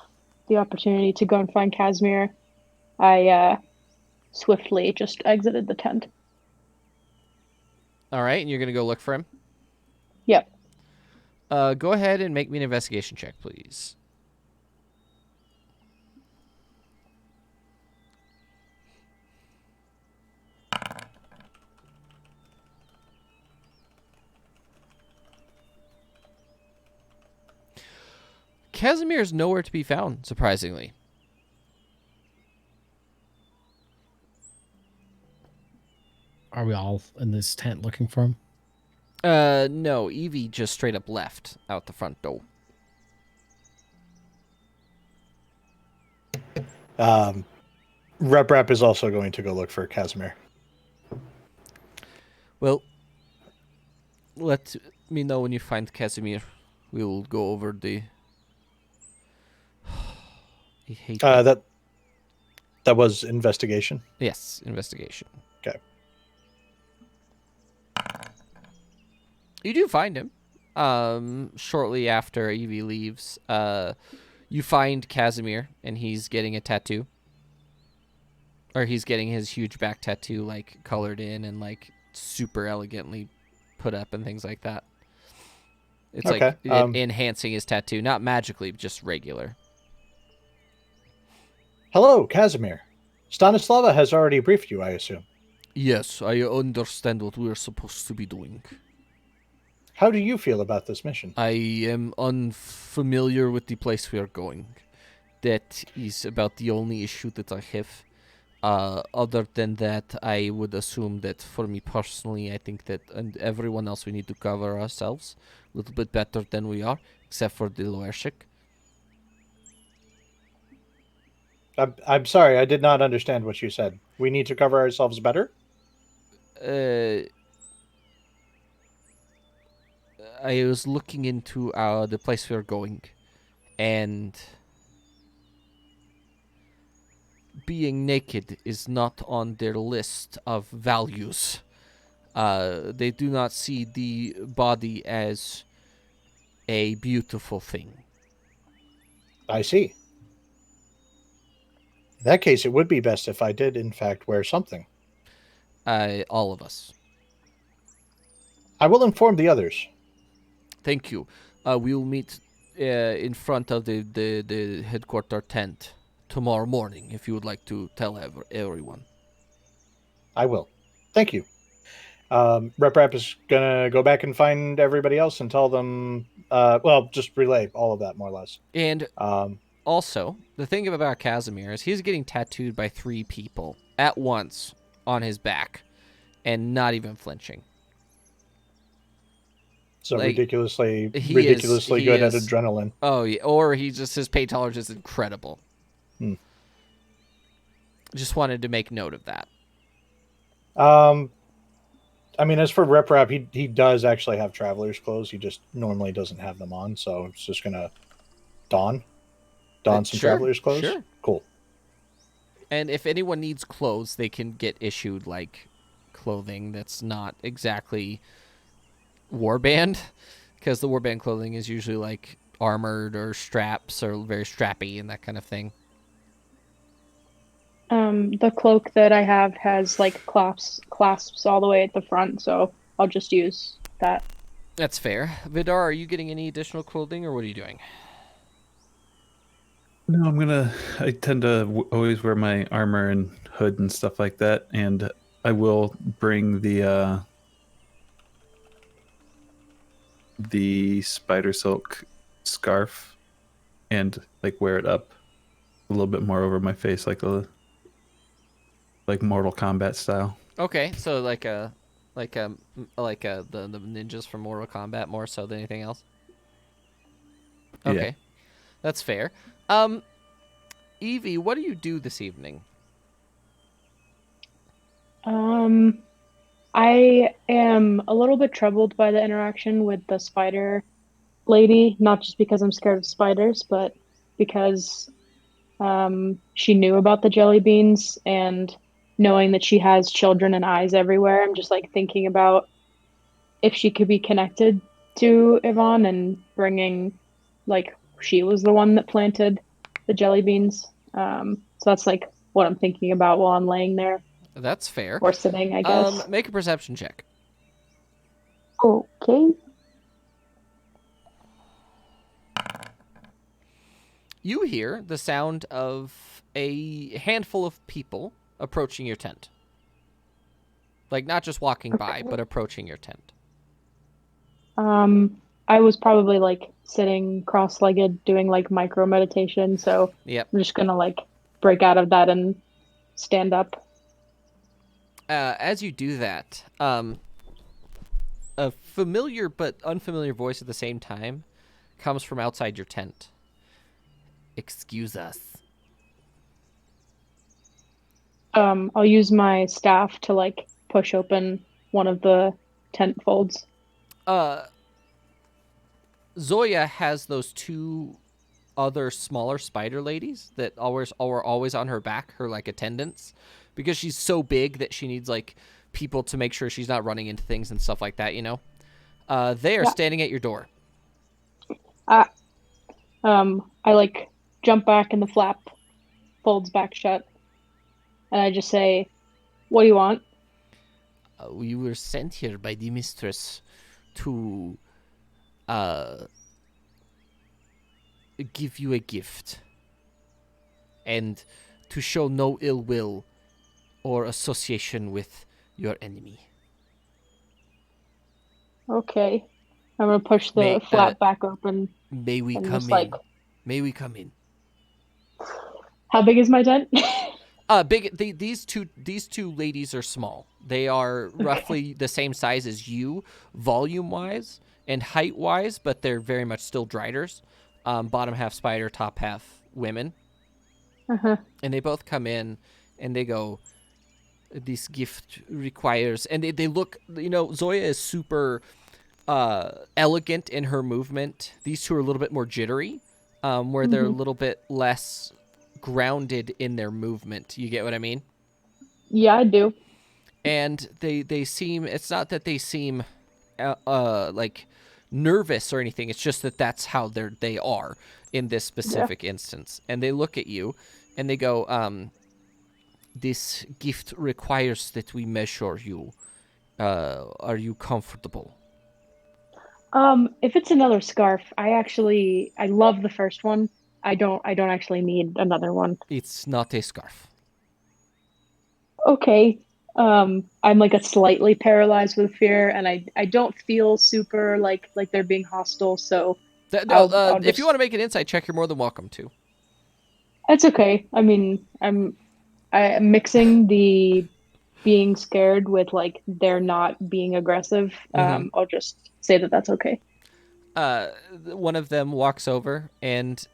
the opportunity to go and find Casimir, I swiftly just exited the tent. All right, and you're gonna go look for him. Yep. Go ahead and make me an investigation check, please. Casimir is nowhere to be found, surprisingly. Are we all in this tent looking for him? No, Evie just straight up left out the front door. Rep is also going to go look for Casimir. Well, let me know when you find Casimir. We'll go over the... I hate That was investigation. Yes, investigation. Okay. You do find him. Shortly after Evie leaves, you find Casimir, and he's getting a tattoo. Or he's getting his huge back tattoo, like, colored in and, like, super elegantly put up and things like that. It's Okay, like enhancing his tattoo. Not magically, just regular. Hello, Casimir. Stanislava has already briefed you, I assume. Yes, I understand what we're supposed to be doing. How do you feel about this mission? I am unfamiliar with the place we are going. That is about the only issue that I have. Other than that, I would assume that for me personally, I think that and everyone else we need to cover ourselves a little bit better than we are, except for the Loershik. I'm sorry, I did not understand what you said. We need to cover ourselves better? I was looking into the place we are going, and being naked is not on their list of values. They do not see the body as a beautiful thing. I see. In that case, it would be best if I did, in fact, wear something. All of us. I will inform the others. Thank you. We will meet in front of the headquarter tent tomorrow morning if you would like to tell everyone. I will. Thank you. Rep is going to go back and find everybody else and tell them, just relay all of that, more or less. And also, the thing about Casimir is he's getting tattooed by 3 people at once on his back and not even flinching. So Like, ridiculously he good at is- adrenaline. Oh, yeah, or his pain tolerance is incredible. Hmm. Just wanted to make note of that. I mean, as for Rep, he does actually have traveler's clothes. He just normally doesn't have them on, so it's just gonna don some Sure, traveler's clothes. sure. Cool. And if anyone needs clothes, they can get issued like clothing that's not exactly warband, because the warband clothing is usually like armored or straps or very strappy and that kind of thing. The cloak that I have has like clasps all the way at the front, so I'll just use that. That's fair. Vidar, are you getting any additional clothing or what are you doing? No, I tend to always wear my armor and hood and stuff like that, and I will bring the spider silk scarf and like wear it up a little bit more over my face, like Mortal Kombat style. Okay, so the ninjas from Mortal Kombat more so than anything else. Okay. That's fair. Evie, what do you do this evening? I am a little bit troubled by the interaction with the spider lady, not just because I'm scared of spiders, but because she knew about the jelly beans and knowing that she has children and eyes everywhere. I'm just like thinking about if she could be connected to Yvonne and bringing, like, she was the one that planted the jelly beans. So that's like what I'm thinking about while I'm laying there That's fair. or sitting, I guess. Make a perception check. Okay. You hear the sound of a handful of people approaching your tent. Like, not just walking by, but approaching your tent. I was probably like sitting cross-legged doing like micro meditation, so Yep. I'm just gonna like break out of that and stand up. As you do that, a familiar but unfamiliar voice at the same time comes from outside your tent. Excuse us. I'll use my staff to like push open one of the tent folds. Zoya has those two other smaller spider ladies that are always on her back, her like attendants, because she's so big that she needs like people to make sure she's not running into things and stuff like that, you know. They are standing at your door. I like jump back and the flap folds back shut, and I just say, "What do you want?" We were sent here by the mistress to give you a gift and to show no ill will or association with your enemy. Okay. I'm gonna push the flap back open. May we and come just, in? like, May we come in? how big is my tent? Big. These two ladies are small. They are roughly the same size as you, volume-wise and height-wise, but they're very much still driders. Bottom half spider, top half women. Uh-huh. And they both come in, and they go, this gift requires... And they look... You know, Zoya is super elegant in her movement. These two are a little bit more jittery, where they're a little bit less grounded in their movement. You get what I mean? Yeah, I do. And they seem... It's not that they seem like nervous or anything. It's just that that's how they are in this specific instance. And they look at you, and they go, this gift requires that we measure you. Are you comfortable? If it's another scarf, I love the first one. I don't actually need another one. It's not a scarf. Okay. I'm like a slightly paralyzed with fear, and I don't feel super like they're being hostile, so I'll If just... you want to make an insight check, you're more than welcome to. It's okay. I mean, I'm mixing the being scared with like they're not being aggressive. I'll just say that that's okay. One of them walks over and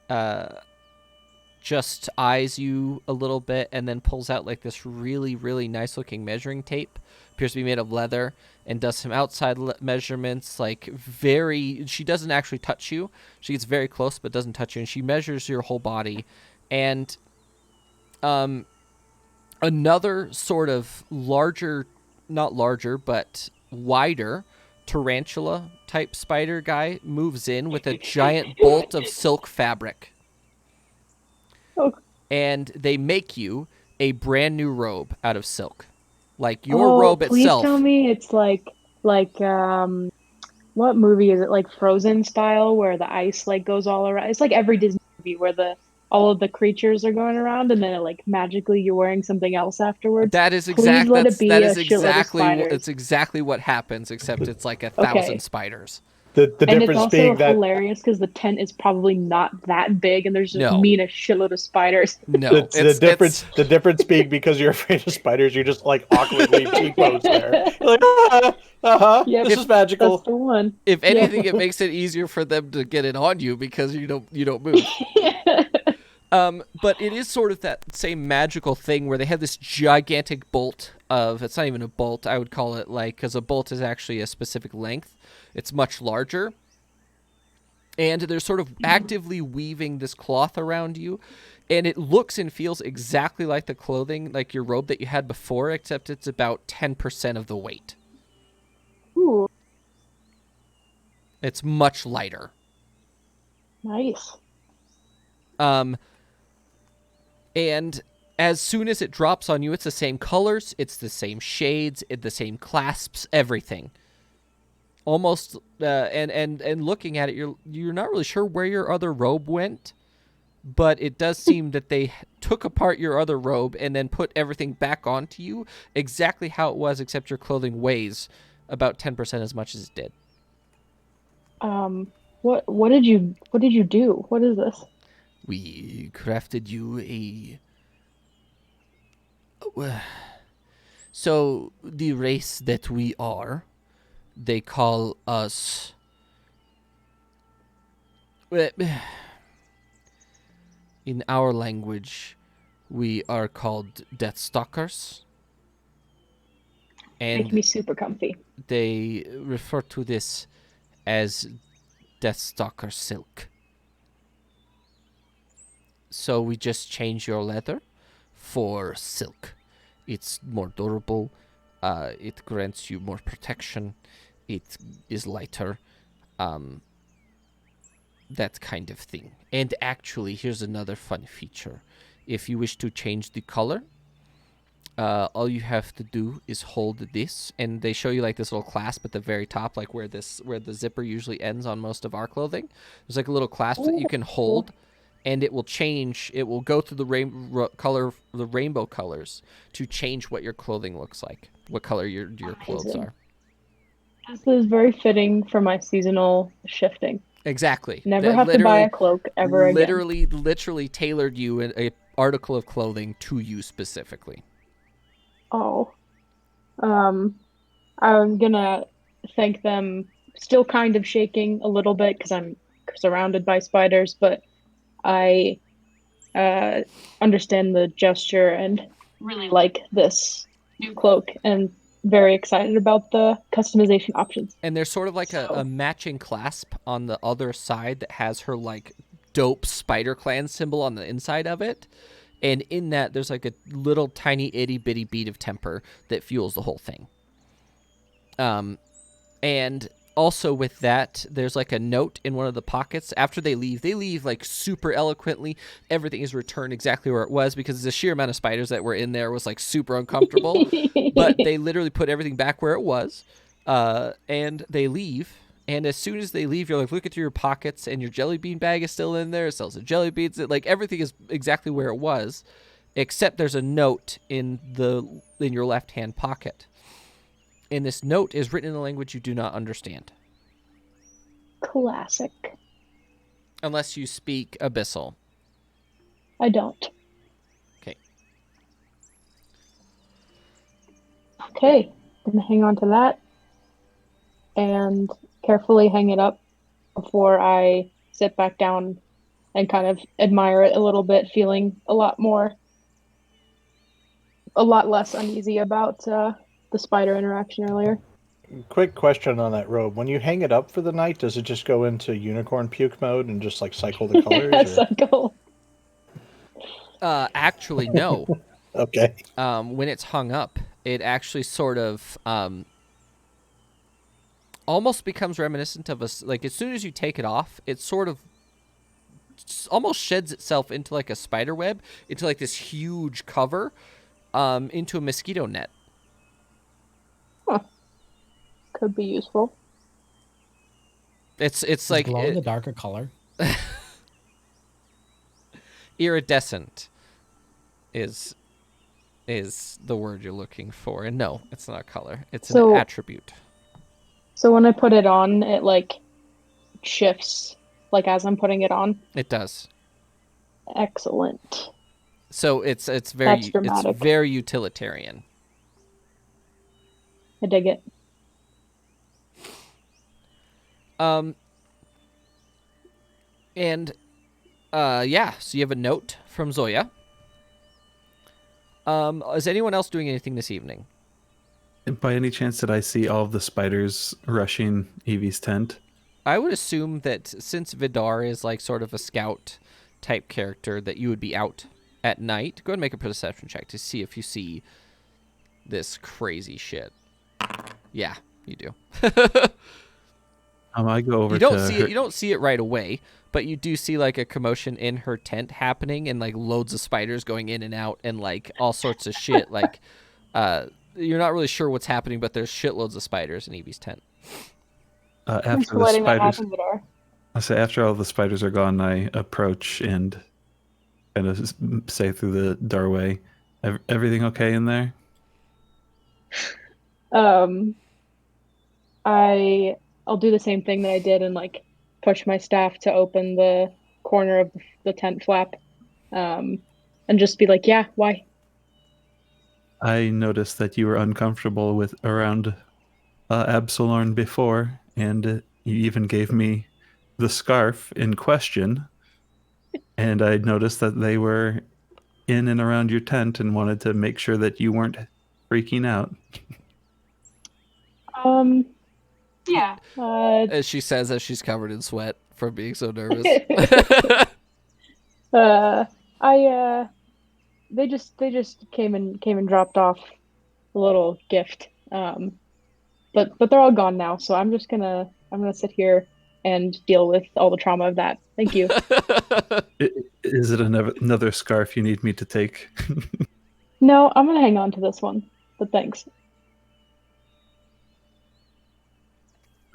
just eyes you a little bit, and then pulls out like this really, really nice looking measuring tape. Appears to be made of leather, and does some outside measurements. Like she doesn't actually touch you. She gets very close, but doesn't touch you, and she measures your whole body. And another sort of not larger, but wider tarantula type spider guy moves in with a giant bolt of silk fabric. Oh. And they make you a brand new robe out of silk. Like your robe itself. Please tell me it's like what movie is it? Like Frozen style where the ice like goes all around. It's like every Disney movie where all of the creatures are going around, and then it, like magically you're wearing something else afterwards. That is Please let it be that a is shitload of exactly spiders. it's exactly what happens, except it's like 1,000 spiders. The And it's difference also being that hilarious because the tent is probably not that big, and there's just No. me and a shitload of spiders. No, the difference being because you're afraid of spiders, you're just like awkwardly T-pose there. You're like, Yep, this is magical. that's the one. if Yep. anything, it makes it easier for them to get it on you because you don't move. But it is sort of that same magical thing where they have this gigantic bolt of, it's not even a bolt, I would call it like, because a bolt is actually a specific length. It's much larger. And they're sort of actively weaving this cloth around you. And it looks and feels exactly like the clothing, like your robe that you had before, except it's about 10% of the weight. Ooh, It's much lighter. nice. And as soon as it drops on you, it's the same colors, it's the same shades, the same clasps, everything. Almost, and looking at it, you're not really sure where your other robe went, but it does seem that they took apart your other robe and then put everything back onto you exactly how it was, except your clothing weighs about 10% as much as it did. What did you do? What is this? We crafted you a... So, the race that we are, they call us... In our language, we are called Deathstalkers. Make me And super comfy. they refer to this as Deathstalker silk. So we just change your leather for silk. It's more durable. It grants you more protection. It is lighter. That kind of thing. And actually, here's another fun feature. If you wish to change the color, all you have to do is hold this, and they show you like this little clasp at the very top, like where the zipper usually ends on most of our clothing. There's like a little clasp that you can hold, and it will change. It will go through the rainbow colors to change what your clothing looks like, what color your clothes Amazing. are. This is very fitting for my seasonal shifting. Exactly. Never have to buy a cloak ever again. Literally tailored you a article of clothing to you specifically. Oh. I'm gonna thank them, still kind of shaking a little bit because I'm surrounded by spiders, but I understand the gesture and really like this new cloak and very excited about the customization options. And there's sort of like a matching clasp on the other side that has her like dope Spider Clan symbol on the inside of it. And in that, there's like a little tiny itty bitty bead of temper that fuels the whole thing. And also with that, there's like a note in one of the pockets. After they leave like super eloquently. Everything is returned exactly where it was because the sheer amount of spiders that were in there was like super uncomfortable. But they literally put everything back where it was. And they leave. And as soon as they leave, you're like looking through your pockets, and your jelly bean bag is still in there. It sells the jelly beans. Like everything is exactly where it was, except there's a note in your left hand pocket. And this note is written in a language you do not understand, Classic. unless you speak Abyssal. I don't. Okay. Okay, I'm gonna hang on to that and carefully hang it up before I sit back down and kind of admire it a little bit, feeling a lot less uneasy about the spider interaction earlier. Quick question on that robe. When you hang it up for the night, does it just go into unicorn puke mode and just like cycle the colors? Cycle. Actually, no. Okay. When it's hung up, it actually sort of almost becomes reminiscent of like as soon as you take it off, it sort of almost sheds itself into like a spider web, into like this huge cover, into a mosquito net. Huh. Could be useful. It's like glow in the darker color. Iridescent is the word you're looking for, and no, it's not a color. It's an attribute. So when I put it on, it like shifts like as I'm putting it on. It does. Excellent. So it's That's it's dramatic. very utilitarian. I dig it. And yeah, so you have a note from Zoya. Is anyone else doing anything this evening? By any chance, did I see all of the spiders rushing Evie's tent? I would assume that since Vidar is like sort of a scout type character, that you would be out at night. Go ahead and make a perception check to see if you see this crazy shit. Yeah, you do. I go over You don't to see her. it. You don't see it right away, but you do see like a commotion in her tent happening, and like loads of spiders going in and out, and like all sorts of shit. Like, you're not really sure what's happening, but there's shitloads of spiders in Evie's tent. Thanks After for the letting that spiders, happen, Vidar. I say after all the spiders are gone, I approach and kind of say through the doorway, "Everything okay in there?" I'll do the same thing that I did and like push my staff to open the corner of the tent flap, and just be like, yeah, why? I noticed that you were uncomfortable with around Absolorn before, and you even gave me the scarf in question. And I noticed that they were in and around your tent and wanted to make sure that you weren't freaking out. Yeah. As she says, as she's covered in sweat from being so nervous. They just came and dropped off a little gift. But they're all gone now, so I'm gonna sit here and deal with all the trauma of that. Thank you. Is it another scarf you need me to take? No, I'm gonna hang on to this one, but thanks.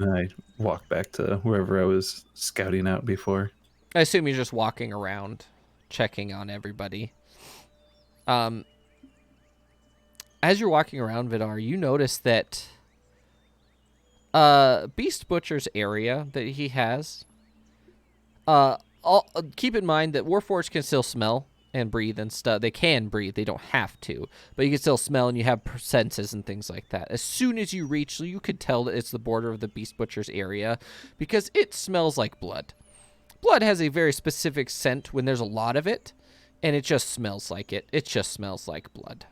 I walk back to wherever I was scouting out before. I assume you're just walking around, checking on everybody. As you're walking around, Vidar, you notice that Beast Butcher's area that he has. Keep in mind that Warforged can still smell and breathe and stuff. They can breathe. They don't have to. But you can still smell, and you have senses and things like that. As soon as you reach, you could tell that it's the border of the Beast Butcher's area because it smells like blood. Blood has a very specific scent when there's a lot of it, and it just smells like it. It just smells like blood.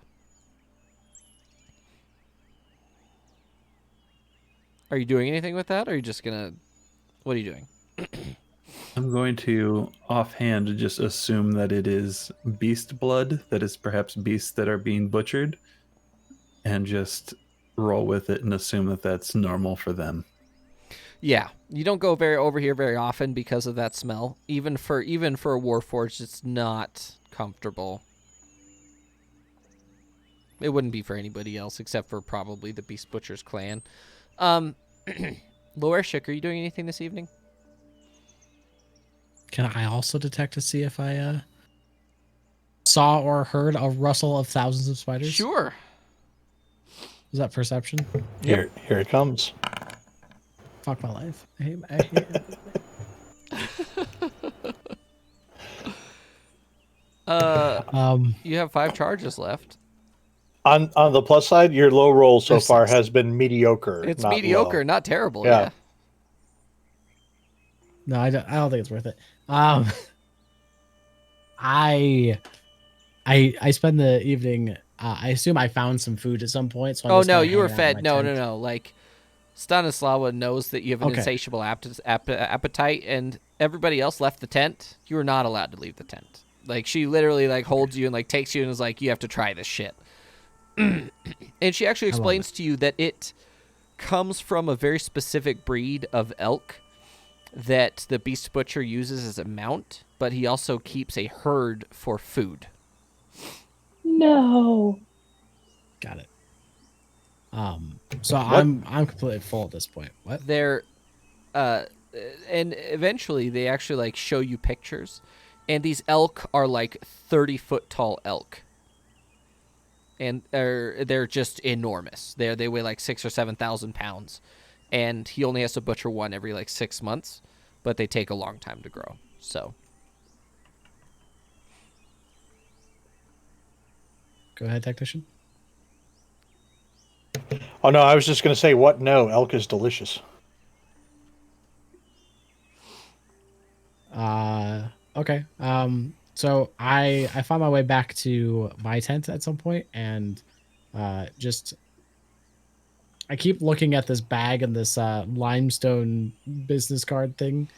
Are you doing anything with that, or are you just gonna... What are you doing? I'm going to offhand just assume that it is beast blood, that is perhaps beasts that are being butchered, and just roll with it and assume that that's normal for them. Yeah, you don't go over here very often because of that smell. Even for a Warforged, it's not comfortable. It wouldn't be for anybody else except for probably the Beast Butcher's clan. Loershik, are you doing anything this evening? Can I also detect to see if I saw or heard a rustle of thousands of spiders? Sure. Is that perception? Here it comes. Fuck my life. I hate it. You have 5 charges left. On the plus side, your low roll so There's far 6. has been mediocre. It's not mediocre, low. not terrible. Yeah. Yeah. No, I don't think it's worth it. I spend the evening. I assume I found some food at some point. So I'm Oh just no, kinda you were hanging out fed. in No, my tent. no. Like Stanislawa knows that you have an Okay. insatiable appetite, and everybody else left the tent. You are not allowed to leave the tent. Like she literally like holds you and like takes you and is like, you have to try this shit. And she actually I love explains to you that it comes from a very specific breed of elk that the Beast Butcher uses as a mount, but he also keeps a herd for food. No. Got it. So I'm completely full at this point. What? They're and eventually they actually like show you pictures, and these elk are like 30-foot tall elk, and they're just enormous. They weigh like 6,000 or 7,000 pounds, and he only has to butcher one every like 6 months. but they take a long time to grow. So Go ahead, technician. Oh no, I was just going to say what? No, elk is delicious. Okay. So I found my way back to my tent at some point, and just I keep looking at this bag and this limestone business card thing,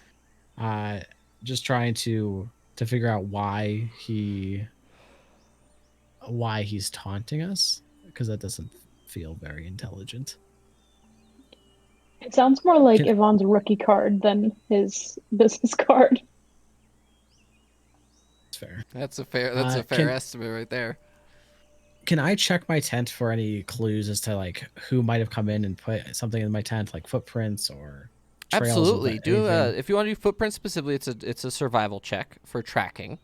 uh, just trying to figure out why he's taunting us, because that doesn't feel very intelligent. It sounds more like Can- Yvonne's rookie card than his business card. It's fair. that's a fair estimate right there. Can I check my tent for any clues as to like who might have come in and put something in my tent, like footprints or trails Absolutely. of Do anything? if you want to do footprints specifically, it's a survival check for tracking.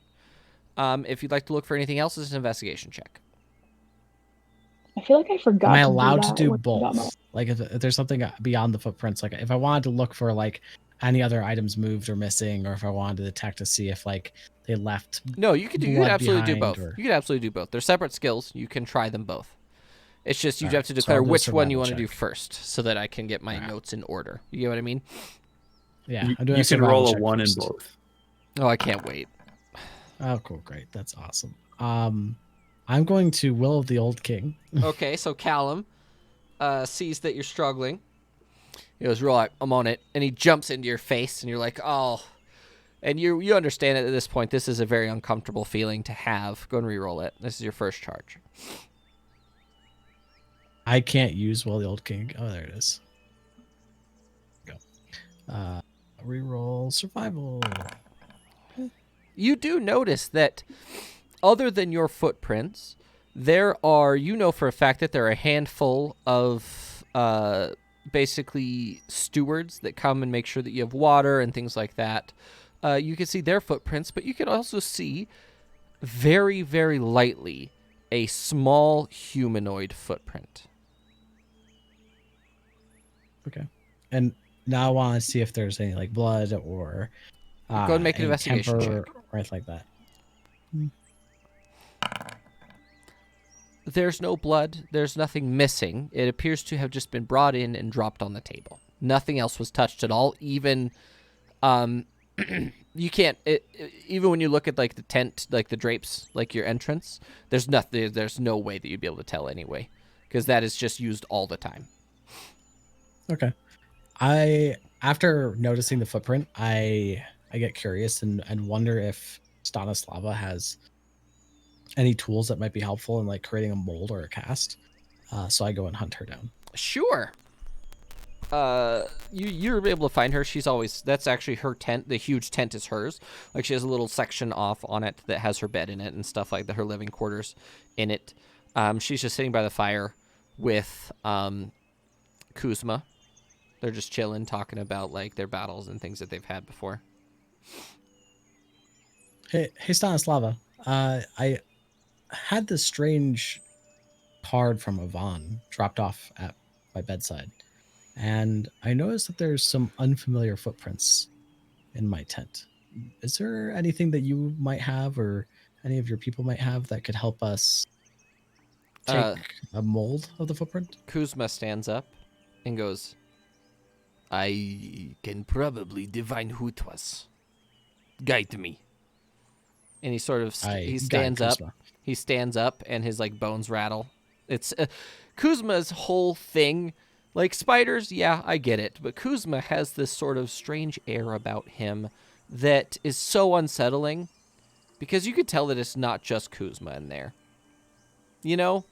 If you'd like to look for anything else, it's an investigation check. I feel like I forgot. Am I to allowed to that do when I got my- both? Like if there's something beyond the footprints, like if I wanted to look for like any other items moved or missing, or if I wanted to detect to see if like they left. No, you could blood absolutely do behind both. or- You could absolutely do both. They're separate skills. You can try them both. It's just you All have right, to so declare I'll do a which one you survival want to do check. first, so that I can get my All right. notes in order. You get what I mean? Yeah, You, I'm doing you a can survival roll a check 1 in first. both. Oh, I can't wait. Oh, cool, great, that's awesome. I'm going to Will of the Old King. Okay, so Callum sees that you're struggling. He goes, "Roll, I'm on it," and he jumps into your face, and you're like, "Oh." And you understand it at this point. This is a very uncomfortable feeling to have. Go and re-roll it. This is your first charge. I can't use Will of the Old King. Oh, there it is. Go. Reroll survival. You do notice that other than your footprints, there are, you know for a fact that there are a handful of basically stewards that come and make sure that you have water and things like that. You can see their footprints, but you can also see very, very lightly a small humanoid footprint. Okay. And now I want to see if there's any like blood or Go ahead and make an any investigation temper check. or anything like that. There's no blood. There's nothing missing. It appears to have just been brought in and dropped on the table. Nothing else was touched at all. Even, you can't. Even when you look at like the tent, like the drapes, like your entrance, there's nothing. There's no way that you'd be able to tell anyway, because that is just used all the time. Okay. After noticing the footprint, I get curious and wonder if Stanislava has any tools that might be helpful in like creating a mold or a cast. So I go and hunt her down. Sure. You're able to find her. That's actually her tent. The huge tent is hers. Like she has a little section off on it that has her bed in it and stuff like that. Her living quarters in it. She's just sitting by the fire with Kuzma. They're just chilling, talking about like their battles and things that they've had before. Hey Stanislava. I had this strange card from Yvonne dropped off at my bedside, and I noticed that there's some unfamiliar footprints in my tent. Is there anything that you might have or any of your people might have that could help us take a mold of the footprint? Kuzma stands up and goes, "I can probably divine who it was. Guide me." And he sort of he stands up. Kuzma. He stands up and his like bones rattle. It's Kuzma's whole thing. Like spiders, yeah, I get it, but Kuzma has this sort of strange air about him that is so unsettling, because you could tell that it's not just Kuzma in there. You know,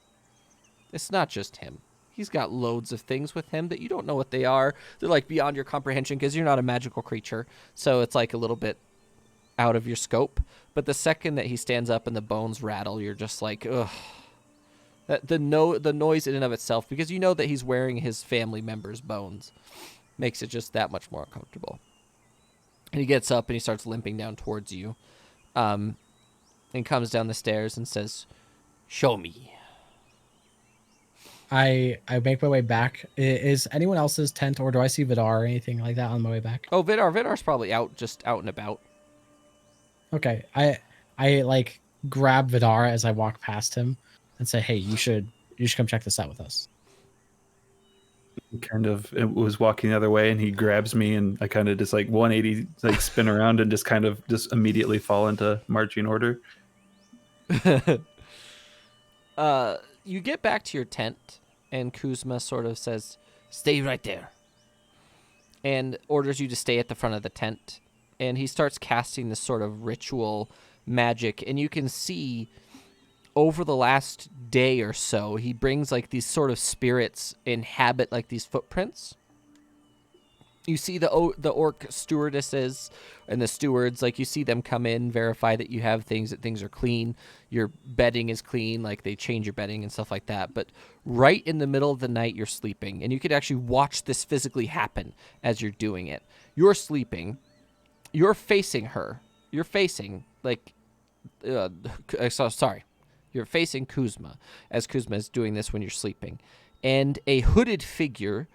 it's not just him. He's got loads of things with him that you don't know what they are. They're like beyond your comprehension because you're not a magical creature, so it's like a little bit out of your scope. But the second that he stands up and the bones rattle, you're just like, ugh. The noise in and of itself, because you know that he's wearing his family members' bones, makes it just that much more uncomfortable. And he gets up and he starts limping down towards you, and comes down the stairs and says, "Show me." I make my way back. Is anyone else's tent, or do I see Vidar or anything like that on my way back? Oh, Vidar's probably just out and about. Okay, I like grab Vidar as I walk past him and say, "Hey, you should come check this out with us." Kind of it was walking the other way, and he grabs me, and I kind of just like 180, like spin around, and just immediately fall into marching order. You get back to your tent, and Kuzma sort of says, "Stay right there," and orders you to stay at the front of the tent. And he starts casting this sort of ritual magic, and you can see over the last day or so, he brings like these sort of spirits inhabit like these footprints. You see the orc stewardesses and the stewards, like you see them come in, verify that you have things, that things are clean, your bedding is clean, like they change your bedding and stuff like that. But right in the middle of the night, you're sleeping, and you could actually watch this physically happen as you're doing it. You're sleeping, you're facing her, you're facing like, sorry, you're facing Kuzma as Kuzma is doing this when you're sleeping, and a hooded figure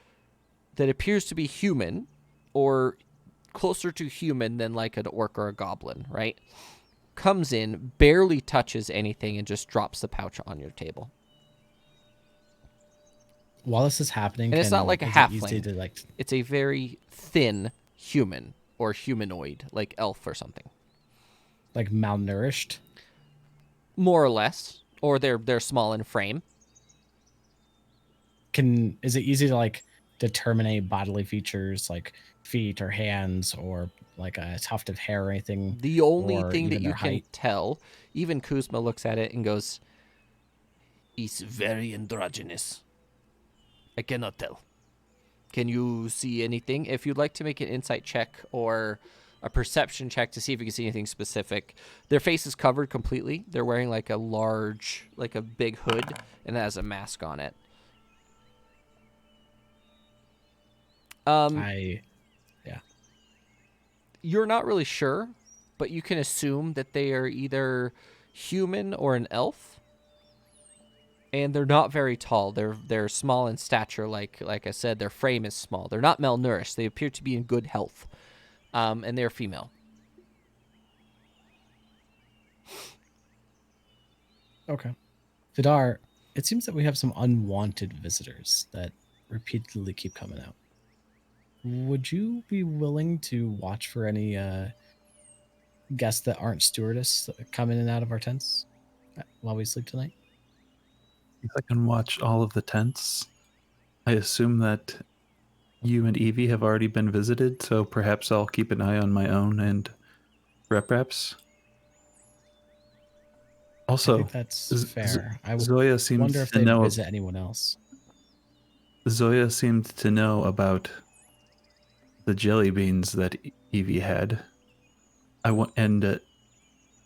that appears to be human, or closer to human than like an orc or a goblin, right? Comes in, barely touches anything, and just drops the pouch on your table. While this is happening, And it's not like a is it halfling. easy to, like, It's a very thin human or humanoid, like elf or something. like malnourished? More or less. Or they're small in frame. Is it easy to like determine bodily features like feet or hands or like a tuft of hair or anything? The only or thing that even you their can height? tell, even Kuzma looks at it and goes, "He's very androgynous. I cannot tell. Can you see anything?" If you'd like to make an insight check or a perception check to see if you can see anything specific. Their face is covered completely. They're wearing like a large, like a big hood, and it has a mask on it. You're not really sure, but you can assume that they are either human or an elf. And they're not very tall. They're small in stature, like I said. Their frame is small. They're not malnourished. They appear to be in good health, and they're female. Okay. Vidar, it seems that we have some unwanted visitors that repeatedly keep coming out. Would you be willing to watch for any guests that aren't stewardess that come in and out of our tents while we sleep tonight? If I can watch all of the tents, I assume that you and Evie have already been visited, so perhaps I'll keep an eye on my own and Reps. Also, I think that's fair. I Zoya seems wonder if to they know. visit anyone else. Zoya seemed to know about the jelly beans that Evie had.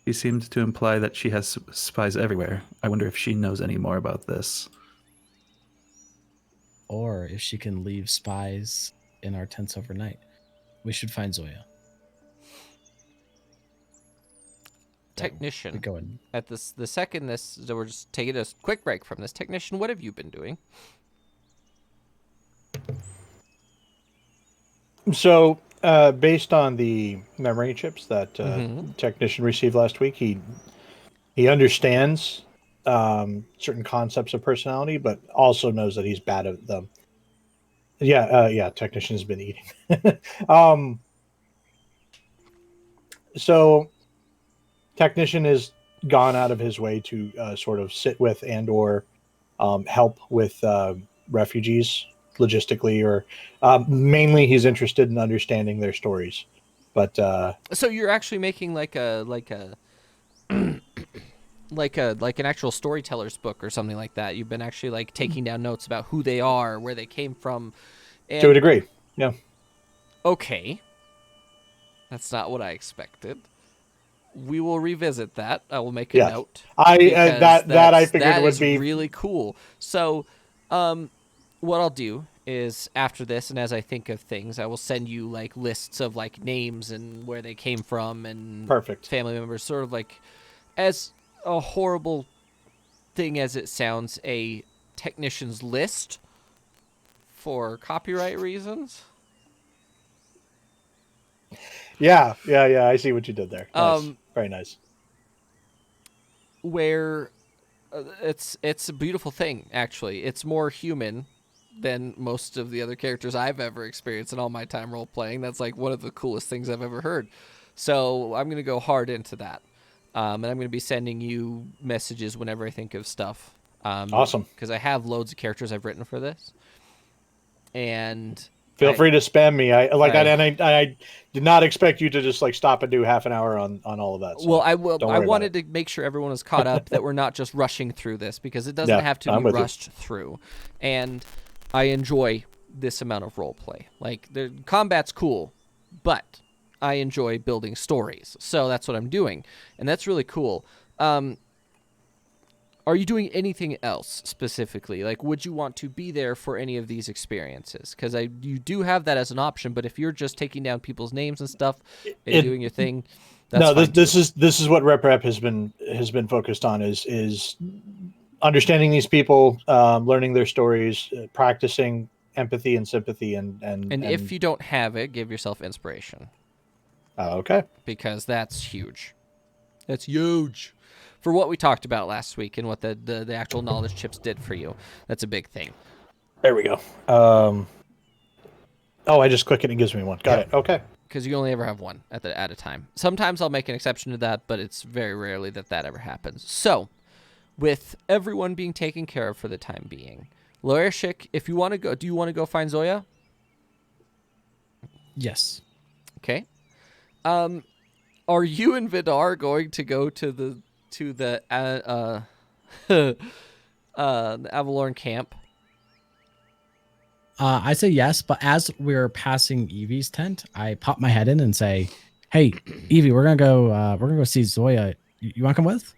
He seemed to imply that she has spies everywhere. I wonder if she knows any more about this. Or if she can leave spies in our tents overnight. We should find Zoya. Technician. Go ahead. At the second this, so we're just taking a quick break from this. Technician, what have you been doing? So, based on the memory chips that technician received last week, he understands certain concepts of personality, but also knows that he's bad at them. Yeah. Technician has been eating. So, technician has gone out of his way to sort of sit with and or help with refugees logistically, or mainly he's interested in understanding their stories. But so you're actually making like an actual storyteller's book or something like that. You've been actually like taking down notes about who they are, where they came from. And, to a degree, yeah. Okay. That's not what I expected. We will revisit that. I will make a note. I figured that would is be really cool. So, what I'll do is after this, and as I think of things, I will send you like lists of like names and where they came from and perfect family members. Sort of like, as a horrible thing as it sounds, a technician's list for copyright reasons. Yeah. I see what you did there. Nice. Very nice. Where it's a beautiful thing, actually. It's more human than most of the other characters I've ever experienced in all my time role playing. That's like one of the coolest things I've ever heard. So I'm going to go hard into that. And I'm going to be sending you messages whenever I think of stuff. Awesome. Because I have loads of characters I've written for this. And Feel free to spam me. I did not expect you to just like stop and do half an hour on all of that. So well, I wanted to make sure everyone was caught up, that we're not just rushing through this, because it doesn't have to be rushed through. And I enjoy this amount of role play. Like, the combat's cool, but I enjoy building stories. So that's what I'm doing, and that's really cool. Are you doing anything else specifically? Like, would you want to be there for any of these experiences? Because you do have that as an option, but if you're just taking down people's names and stuff and doing your thing, that's fine this is what Rep has been focused on is understanding these people, learning their stories, practicing empathy and sympathy, and if you don't have it, give yourself inspiration. Okay. Because that's huge. That's huge. For what we talked about last week and what the actual knowledge chips did for you. That's a big thing. There we go. I just click it and it gives me one. Got it. Okay. Because you only ever have one at a time. Sometimes I'll make an exception to that, but it's very rarely that ever happens. So, with everyone being taken care of for the time being, Loreshik, if you want to go, do you want to go find Zoya? Yes. Okay. Are you and Vidar going to go to the Avalorn camp? I say yes, but as we're passing Evie's tent, I pop my head in and say, "Hey, Evie, we're gonna go see Zoya. You want to come with?"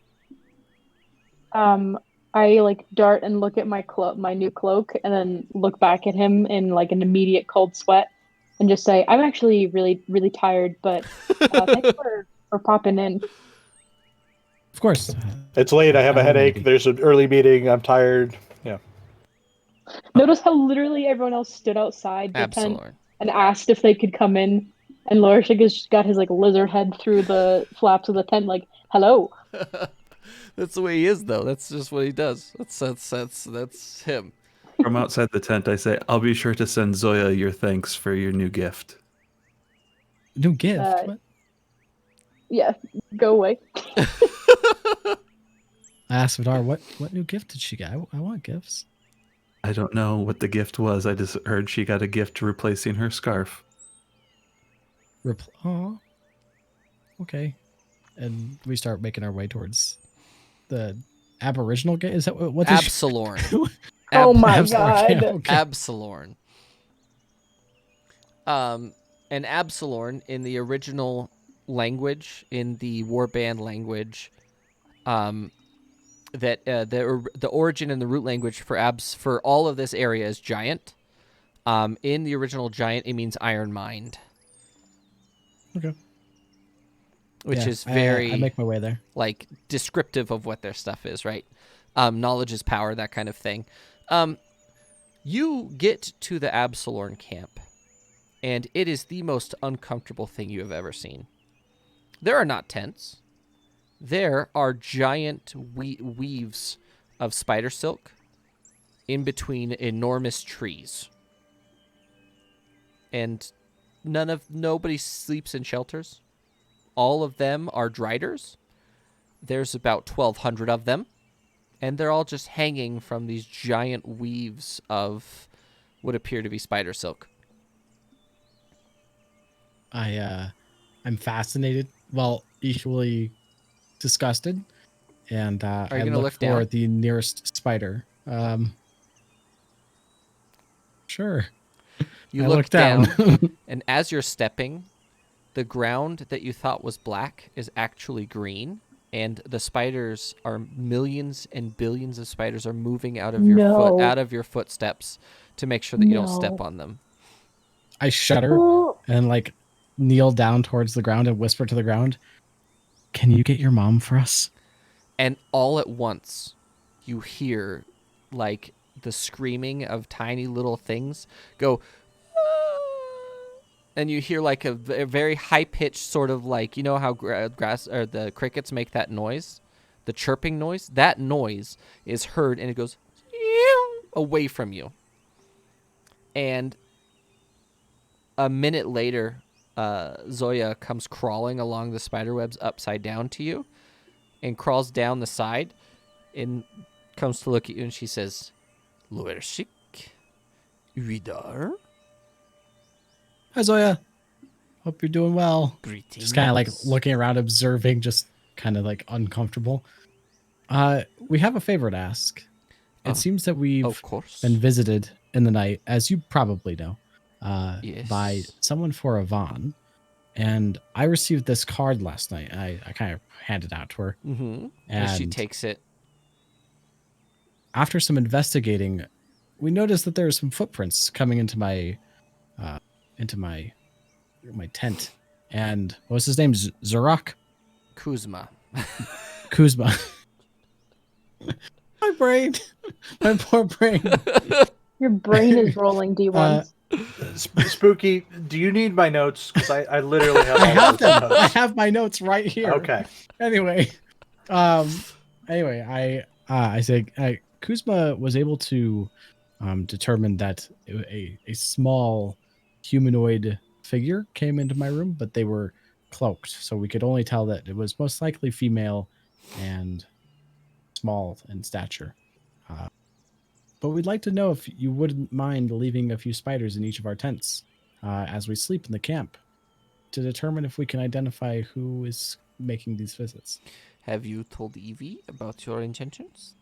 I like dart and look at my new cloak, and then look back at him in like an immediate cold sweat, and just say, "I'm actually really, really tired, but thanks for popping in." Of course. It's late. I have a headache. There's an early meeting. I'm tired. Yeah. Notice how literally everyone else stood outside the tent and asked if they could come in, and Loreshik has got his like lizard head through the flaps of the tent, like, "Hello." That's the way he is, though. That's just what he does. That's him. From outside the tent, I say, "I'll be sure to send Zoya your thanks for your new gift." New gift? What? Yeah, go away. I asked Vidar, what new gift did she get? I want gifts. I don't know what the gift was. I just heard she got a gift replacing her scarf. Oh, okay. And we start making our way towards the Aboriginal gate. Is that what? Absalorn. Oh my god. Okay. Absalorn. And Absalorn in the original language, in the Warband language, that the origin and the root language for all of this area is giant. In the original giant, it means iron mind. Okay. Which is very I make my way there. Like descriptive of what their stuff is, right? Knowledge is power, that kind of thing. You get to the Absalorn camp, and it is the most uncomfortable thing you have ever seen. There are not tents. There are giant weaves of spider silk in between enormous trees. And nobody sleeps in shelters. All of them are driders. There's about 1,200 of them. And they're all just hanging from these giant weaves of what appear to be spider silk. I'm fascinated. Well, equally disgusted. And I look for down? the nearest spider. Sure. You I look down. And as you're stepping, the ground that you thought was black is actually green, and the spiders are millions and billions of spiders are moving out of your footsteps to make sure that you don't step on them. I shudder and like kneel down towards the ground and whisper to the ground, "Can you get your mom for us?" And all at once, you hear like the screaming of tiny little things go, and you hear like a very high pitched sort of like, you know how grass or the crickets make that noise, the chirping noise. That noise is heard, and it goes away from you. And a minute later, Zoya comes crawling along the spider webs upside down to you, and crawls down the side, and comes to look at you, and she says, "Luershik, Vidar, Hi, Zoya. Hope you're doing well. greetings." Just kind of like looking around, observing, just kind of like uncomfortable. We have a favor to ask. It seems that we've Of course. been visited in the night, as you probably know, Yes. by someone for Yvonne. And I received this card last night. I kind of handed it out to her. Mm-hmm. And she And takes it. after some investigating, we noticed that there are some footprints coming into my tent. And what was his name? Zorak? Kuzma. Kuzma. My brain. My poor brain. Your brain is rolling D1s. Spooky, do you need my notes? Because I literally have all I have those them. I notes. have my notes right here. Okay. Anyway, I say Kuzma was able to determine that a small humanoid figure came into my room, but they were cloaked, so we could only tell that it was most likely female and small in stature. But we'd like to know if you wouldn't mind leaving a few spiders in each of our tents as we sleep in the camp to determine if we can identify who is making these visits. Have you told Evie about your intentions?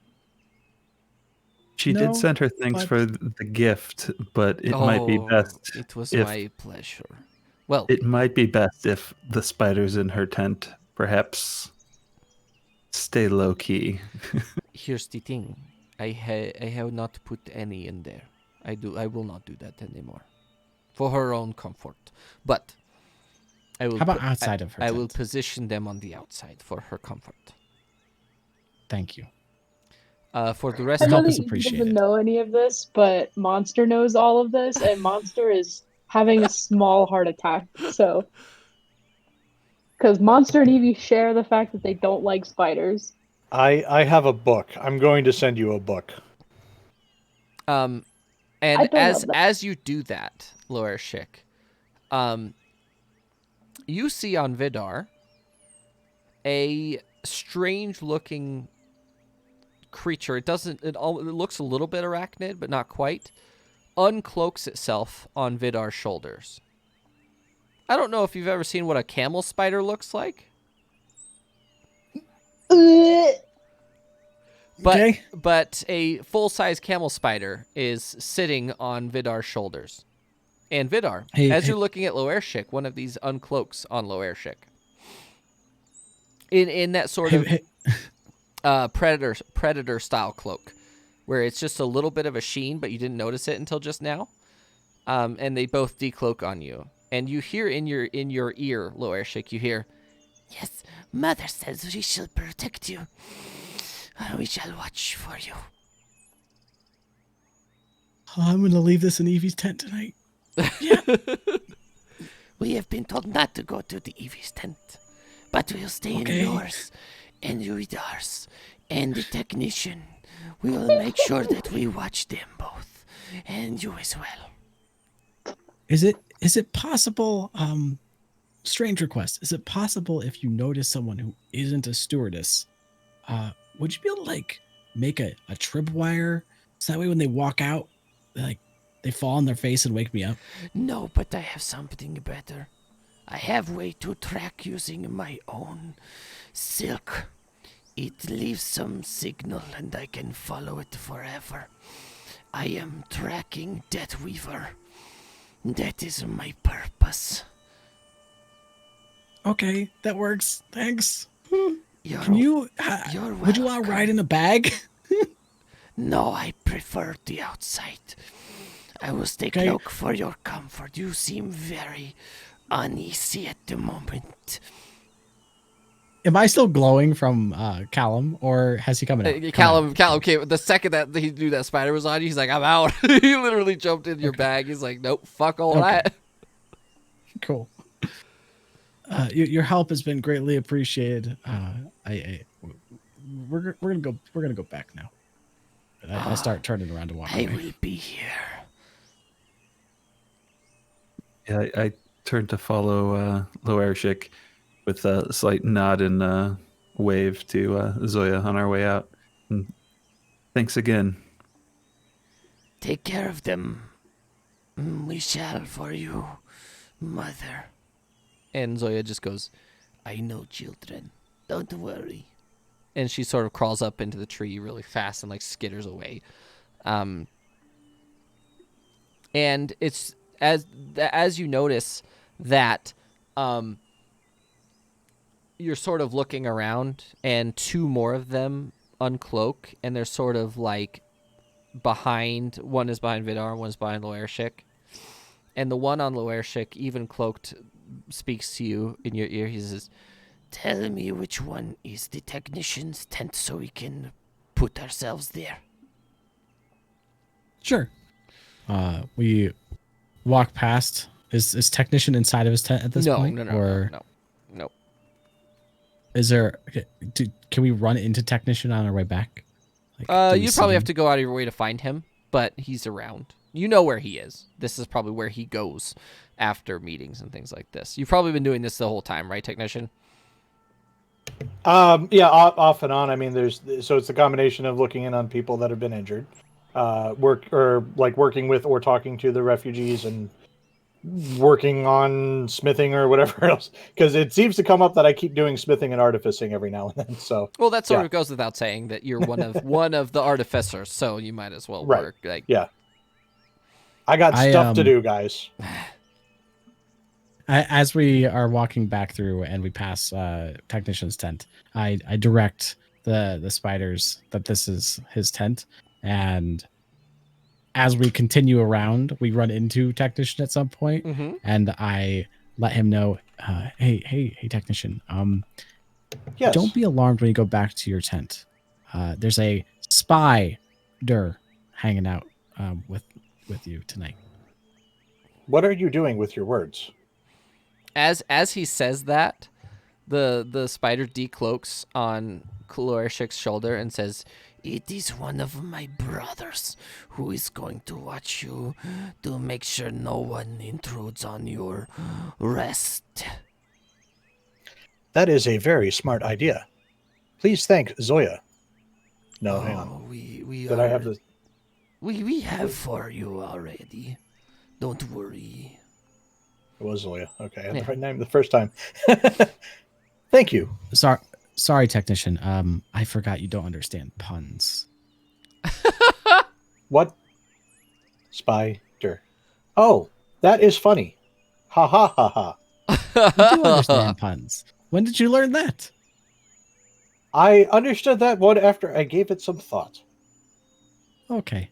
She No, did send her thanks but- for the gift, but it might be best. It was if- my pleasure. Well, It might be best if the spiders in her tent perhaps stay low key. here's the thing. I have not put any in there. I will not do that anymore. For her own comfort. But I will How about outside of her I tent? will position them on the outside for her comfort. Thank you. For the I rest Help know of us that you appreciate doesn't it. know any of this, but Monster knows all of this, and Monster is having a small heart attack. So, because Monster and Evie share the fact that they don't like spiders. I have a book. I'm going to send you a book. And I don't as know that. as you do that, Laura Schick, you see on Vidar a strange looking creature. It looks a little bit arachnid, but not quite. Uncloaks itself on Vidar's shoulders. I don't know if you've ever seen what a camel spider looks like, Okay. but a full-size camel spider is sitting on Vidar's shoulders. And Vidar, as you're looking at Loershik, one of these uncloaks on Loershik. In that sort of predator style cloak, where it's just a little bit of a sheen, but you didn't notice it until just now. And they both decloak on you, and you hear in your ear, Loershik, you hear, "Yes, Mother says we shall protect you. We shall watch for you." I'm going to leave this in Evie's tent tonight. We have been told not to go to the Evie's tent, but we'll stay Okay. in yours and Vidar's and the technician. We will make sure that we watch them both, and you as well. Is it possible, strange request, is it possible if you notice someone who isn't a stewardess, would you be able to like make a tripwire so that way when they walk out, they fall on their face and wake me up? No, but I have something better. I have way to track using my own silk. It leaves some signal and I can follow it forever. I am tracking Deathweaver. That is my purpose. Okay, that works. Thanks. You're Can you? You're Would you want to welcome. ride in a bag? No, I prefer the outside. I will stay Okay. cloak for your comfort. You seem very uneasy at the moment. Am I still glowing from Callum, or has he come out? Callum came the second that he knew that spider was on you. He's like, I'm out. He literally jumped in your bag. He's like, nope, fuck all that. Cool. Your help has been greatly appreciated. We're gonna go back now. And I start turning around to walk away. I will be here. Yeah, I turned to follow Loershik with a slight nod and wave to Zoya on our way out. And thanks again. Take care of them. We shall for you, mother. And Zoya just goes, I know, children. Don't worry. And she sort of crawls up into the tree really fast and like skitters away. And it's as you notice that you're sort of looking around and two more of them uncloak and they're sort of like behind. One is behind Vidar, one is behind Loershik. And the one on Loershik, even cloaked, speaks to you in your ear. He says, tell me which one is the technician's tent so we can put ourselves there. Sure. We walk past. Is technician inside of his tent at this point? No. Is there? Can we run into technician on our way back? Like, you'd probably have to go out of your way to find him, but he's around. You know where he is. This is probably where he goes after meetings and things like this. You've probably been doing this the whole time, right, technician? Yeah, off and on. I mean, so it's a combination of looking in on people that have been injured, working with or talking to the refugees and working on smithing or whatever else. Because it seems to come up that I keep doing smithing and artificing every now and then. So well, that sort of goes without saying that you're one of the artificers, so you might as well work. Like, yeah, I got stuff to do, guys. As we are walking back through and we pass technician's tent, I direct the spiders that this is his tent, and as we continue around, we run into technician at some point, and I let him know, hey, technician, yes. Don't be alarmed when you go back to your tent. There's a spider hanging out with you tonight. What are you doing with your words? As he says that, the spider decloaks on Loershik's shoulder and says, it is one of my brothers who is going to watch you to make sure no one intrudes on your rest. That is a very smart idea. Please thank Zoya. No, hang on. Did I have the... We have for you already. Don't worry. It was Zoya. Okay, I had the right name the first time. Thank you. Sorry, technician. I forgot you don't understand puns. What? Spider. Oh, that is funny. Ha ha ha ha. You do understand puns. When did you learn that? I understood that one after I gave it some thought. Okay.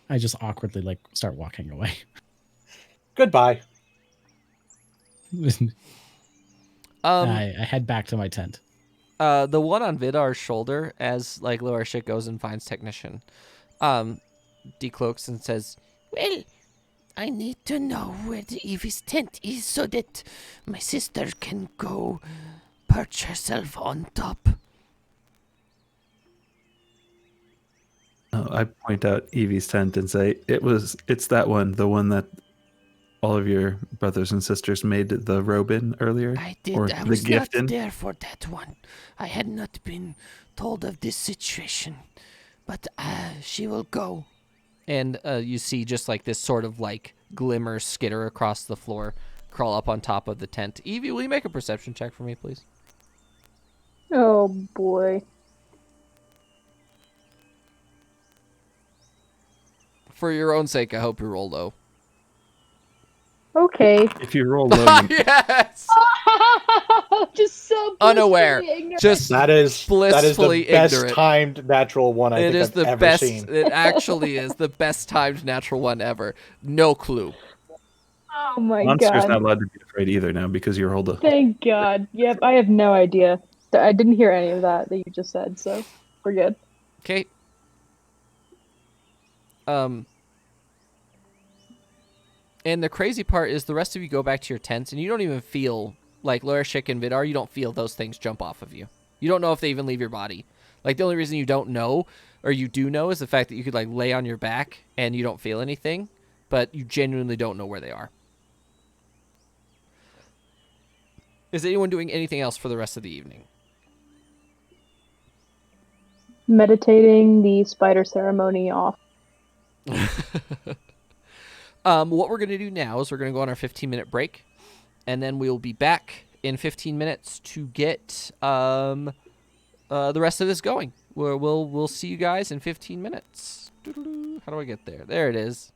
I just awkwardly start walking away. Goodbye. I head back to my tent. The one on Vidar's shoulder, as Loershik goes and finds technician, decloaks and says, well, I need to know where the Evie's tent is so that my sister can go perch herself on top. I point out Evie's tent and say, it's that one, the one that all of your brothers and sisters made the robe in earlier? I did. Or I the was gift not in? there for that one. I had not been told of this situation. But she will go. And you see just this sort of glimmer skitter across the floor, crawl up on top of the tent. Evie, will you make a perception check for me, please? Oh boy. For your own sake, I hope you roll low. Okay. If you roll low, you Yes! Just so Unaware. ignorant. Just that is blissfully the best ignorant. timed natural one I think I've ever seen. It actually is the best timed natural one ever. No clue. Oh my Monster's not god. allowed to be afraid either now because you rolled a. Thank God. Yep, I have no idea. I didn't hear any of that you just said, so we're good. Okay. And the crazy part is the rest of you go back to your tents, and you don't even feel, like Lorishik and Vidar, you don't feel those things jump off of you. You don't know if they even leave your body. Like, the only reason you don't know, or you do know, is the fact that you could, like, lay on your back and you don't feel anything, but you genuinely don't know where they are. Is anyone doing anything else for the rest of the evening? Meditating the spider ceremony off. What we're going to do now is we're going to go on our 15-minute break, and then we'll be back in 15 minutes to get the rest of this going. We'll see you guys in 15 minutes. How do I get there? There it is.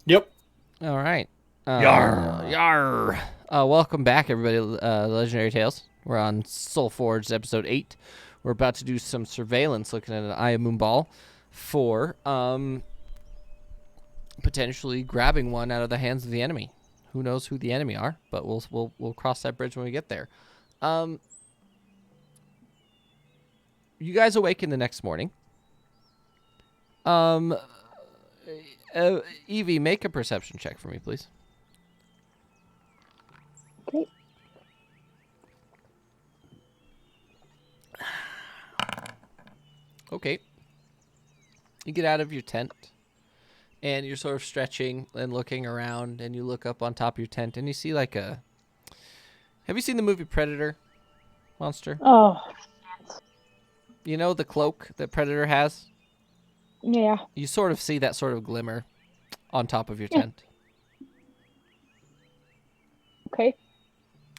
Yep. All right. Yarr. Yarr. Welcome back, everybody. Legendary Tales. We're on Soulforged episode 8. We're about to do some surveillance, looking at an Eye of Moonball for potentially grabbing one out of the hands of the enemy. Who knows who the enemy are? But we'll cross that bridge when we get there. You guys awaken the next morning. Evie, make a perception check for me, please. Okay. Okay. You get out of your tent, and you're sort of stretching and looking around, and you look up on top of your tent, and you see like a... Have you seen the movie Predator, Monster? Oh, You know the cloak that Predator has? yeah. You sort of see that sort of glimmer on top of your Yeah. tent. Okay.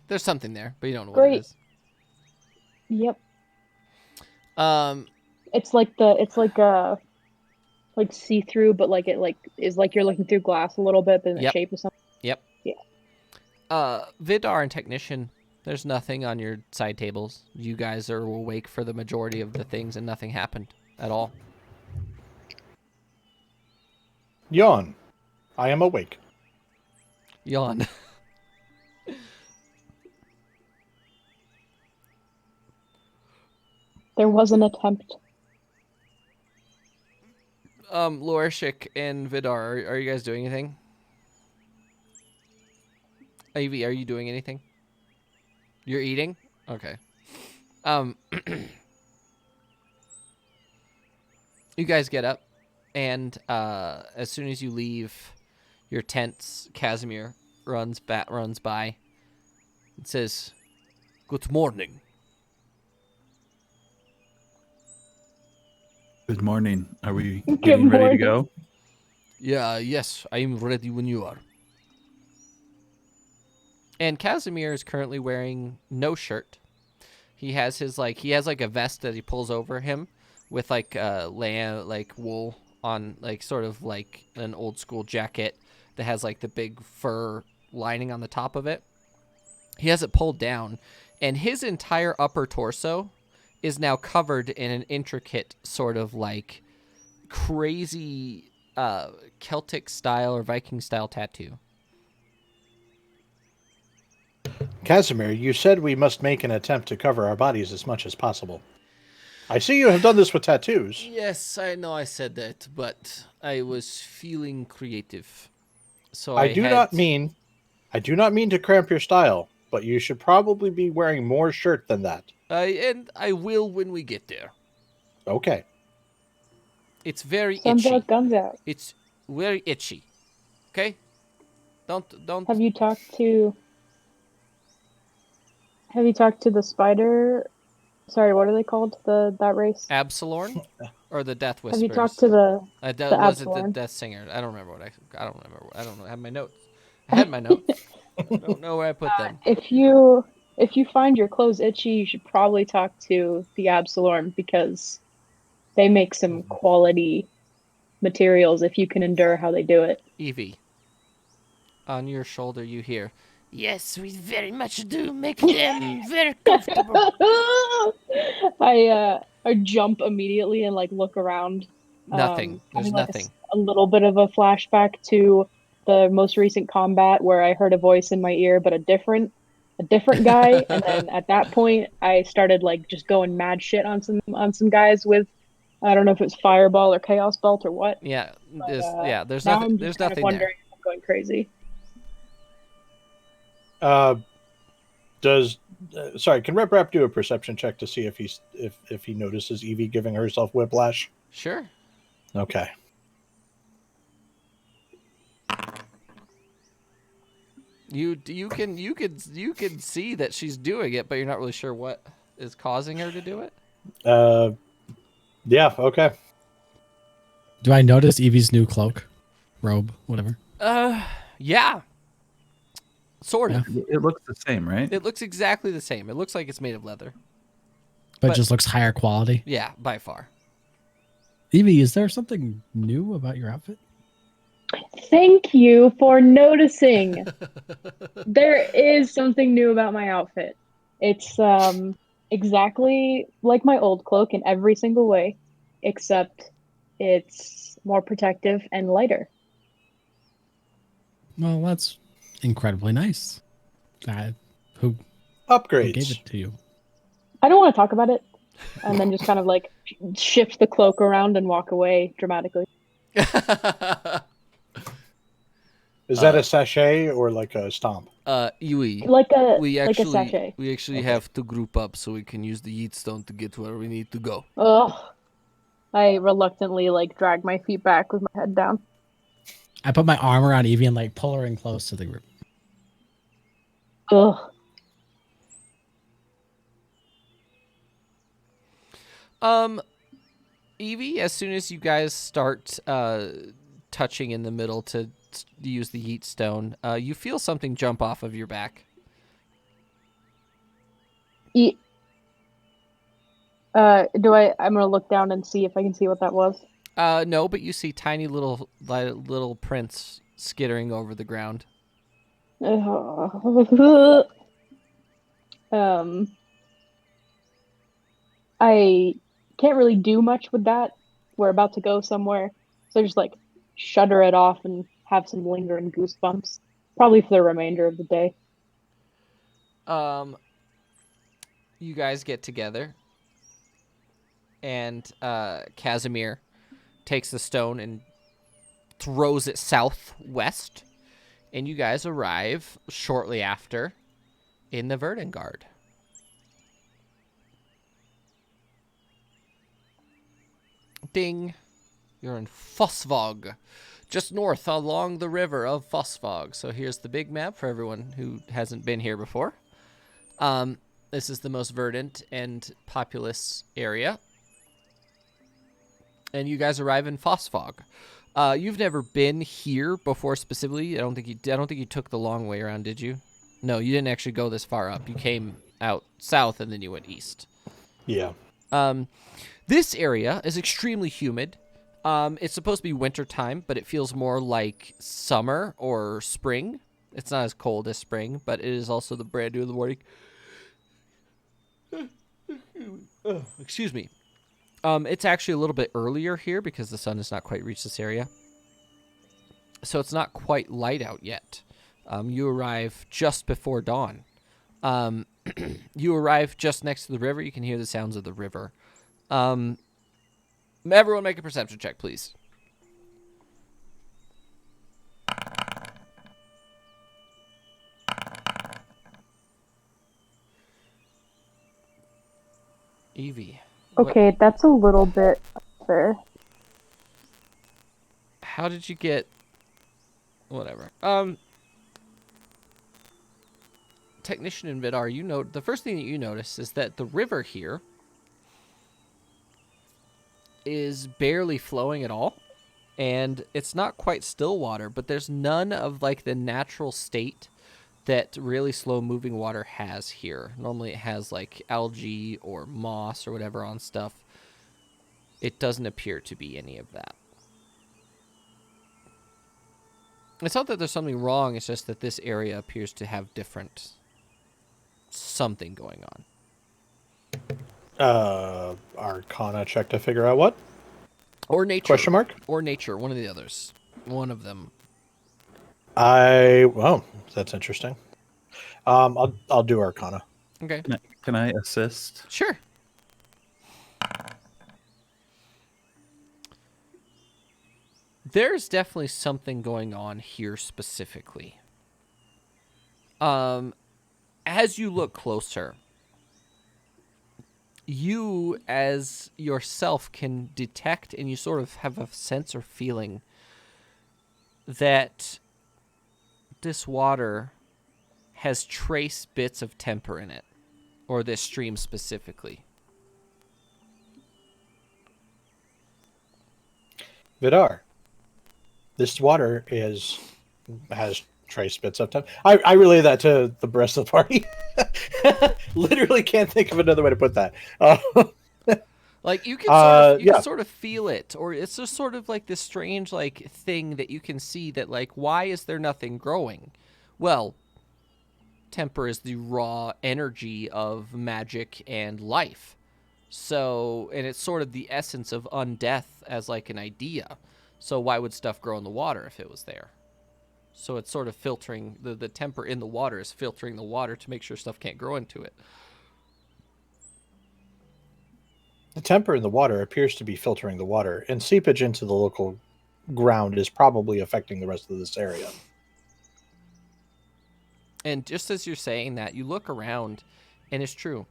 There's something there, but you don't know what Great. it is. Yep. Um, It's like like see through, but like it like is like you're looking through glass a little bit, but in the Yep. shape of something. Yep. Yeah. Vidar and Technician, there's nothing on your side tables. You guys are awake for the majority of the things, and nothing happened at all. Yawn. I am awake. Yawn. There was an attempt. Lorishik and Vidar, are you guys doing anything? Ivy, are you doing anything? You're eating? Okay. You guys get up, and as soon as you leave your tents, Casimir runs by and says, "Good morning." Good morning. Are we Good getting ready to morning. go? Yes, I am ready when you are. And Casimir is currently wearing no shirt. He has a vest that he pulls over him with like wool on, like sort of like an old school jacket that has like the big fur lining on the top of it. He has it pulled down, and his entire upper torso is now covered in an intricate sort of like crazy Celtic style or Viking style tattoo. Casimir, you said we must make an attempt to cover our bodies as much as possible. I see you have done this with tattoos. Yes, I know I said that, but I was feeling creative. So I do not mean to cramp your style, but you should probably be wearing more shirt than that. I will when we get there. Okay. It's very Sun's itchy. out, guns out. It's very itchy. Okay? Don't Have you talked to the spider? Sorry, what are they called? That race? Absalorn or the Death Whispers? Have you talked to the was it the Absalorn? Death Singer? I don't remember I don't remember. I don't know. I have my notes. I had my notes. I don't know where I put them. If you find your clothes itchy, you should probably talk to the Absalorn because they make some quality materials if you can endure how they do it. Evie, on your shoulder you hear, "Yes, we very much do make them very comfortable." I jump immediately and like look around. Nothing. There's having, like, nothing. A little bit of a flashback to the most recent combat where I heard a voice in my ear, but a different guy. And then at that point, I started like just going mad shit on some guys with, I don't know if it's Fireball or Chaos Belt or what. Yeah, But, there's now nothing. I'm There's just kind of nothing wondering there. if I'm going crazy. Sorry, can Rep Rap do a perception check to see if he notices Evie giving herself whiplash? Sure. Okay. You can see that she's doing it, but you're not really sure what is causing her to do it. Yeah, okay. Do I notice Evie's new cloak, robe, whatever? Yeah. Sort of. It looks the same, right? It looks exactly the same. It looks like it's made of leather. But just looks higher quality. Yeah, by far. Evie, is there something new about your outfit? Thank you for noticing. There is something new about my outfit. It's exactly like my old cloak in every single way, except it's more protective and lighter. Well, that's incredibly nice. Who gave Upgrades. it to you? I don't want to talk about it, and then just kind of like shift the cloak around and walk away dramatically. Is that a sachet or like a stomp? Yui, Like a we like a actually sachet. we have to group up so we can use the yeet stone to get where we need to go. Ugh. I reluctantly like drag my feet back with my head down. I put my arm around Evie and like pull her in close to the group. Ugh. Evie, as soon as you guys start touching in the middle to use the yeet stone, you feel something jump off of your back. I'm gonna look down and see if I can see what that was. No, but you see tiny little prints skittering over the ground. I can't really do much with that. We're about to go somewhere, so just like shudder it off and have some lingering goosebumps, probably for the remainder of the day. You guys get together, and Casimir takes the stone and throws it southwest, and you guys arrive shortly after in the Verdengard. Ding. You're in Fossvog, just north along the river of Fossvog. So here's the big map for everyone who hasn't been here before. This is the most verdant and populous area. And you guys arrive in Fossvog. You've never been here before specifically. I don't think you took the long way around, did you? No, you didn't actually go this far up. You came out south and then you went east. Yeah. This area is extremely humid. It's supposed to be winter time, but it feels more like summer or spring. It's not as cold as spring, but it is also the brand new in the morning. Excuse me. It's actually a little bit earlier here because the sun has not quite reached this area. So it's not quite light out yet. You arrive just before dawn. You arrive just next to the river. You can hear the sounds of the river. Everyone make a perception check, please. Evie. Okay, that's a little bit fair. How did you get... Whatever. Technician in Vidar, the first thing that you notice is that the river here is barely flowing at all, and it's not quite still water, but there's none of like the natural state that really slow moving water has here. Normally it has like algae or moss or whatever on stuff. It doesn't appear to be any of that. It's not that there's something wrong, it's just that this area appears to have different something going on. Arcana check to figure out what? Or nature. Question mark? Or nature, one of the others. One of them. Well, that's interesting. I'll do Arcana. Okay. Can I assist? Sure. There's definitely something going on here specifically. As you look closer, you as yourself can detect, and you sort of have a sense or feeling that this water has trace bits of temper in it, or this stream specifically. Vidar, this water has trace bits of time. I relay that to the rest of the party. Literally can't think of another way to put that. Like you can Yeah. sort of feel it, or it's just sort of like this strange like thing that you can see that like why is there nothing growing? Well, temper is the raw energy of magic and life. So, and it's sort of the essence of undeath as like an idea. So why would stuff grow in the water if it was there? So it's sort of filtering the temper in the water is filtering the water to make sure stuff can't grow into it. The temper in the water appears to be filtering the water, and seepage into the local ground is probably affecting the rest of this area. And just as you're saying that, you look around, and it's true.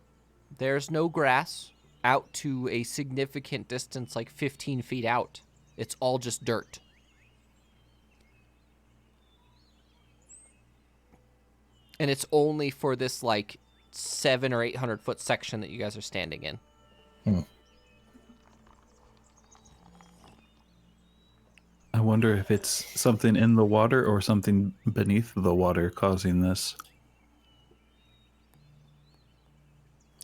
There's no grass out to a significant distance, like 15 feet out. It's all just dirt. And it's only for this, like, 700 or 800 foot section that you guys are standing in. I wonder if it's something in the water or something beneath the water causing this.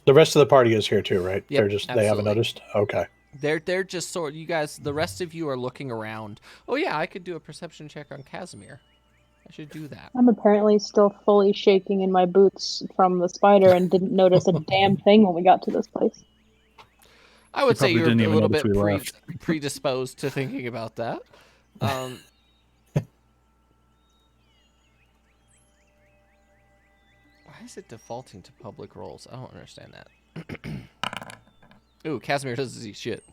The rest of the party is here too, right? Yep, They haven't absolutely. noticed. Okay. They're just sort of, you guys, the rest of you are looking around. Oh yeah, I could do a perception check on Casimir. I should do that. I'm apparently still fully shaking in my boots from the spider and didn't notice a damn thing when we got to this place. I would say probably you're a didn't even little notice bit we left. predisposed to thinking about that. Why is it defaulting to public roles? I don't understand that. Ooh, Casimir doesn't see shit.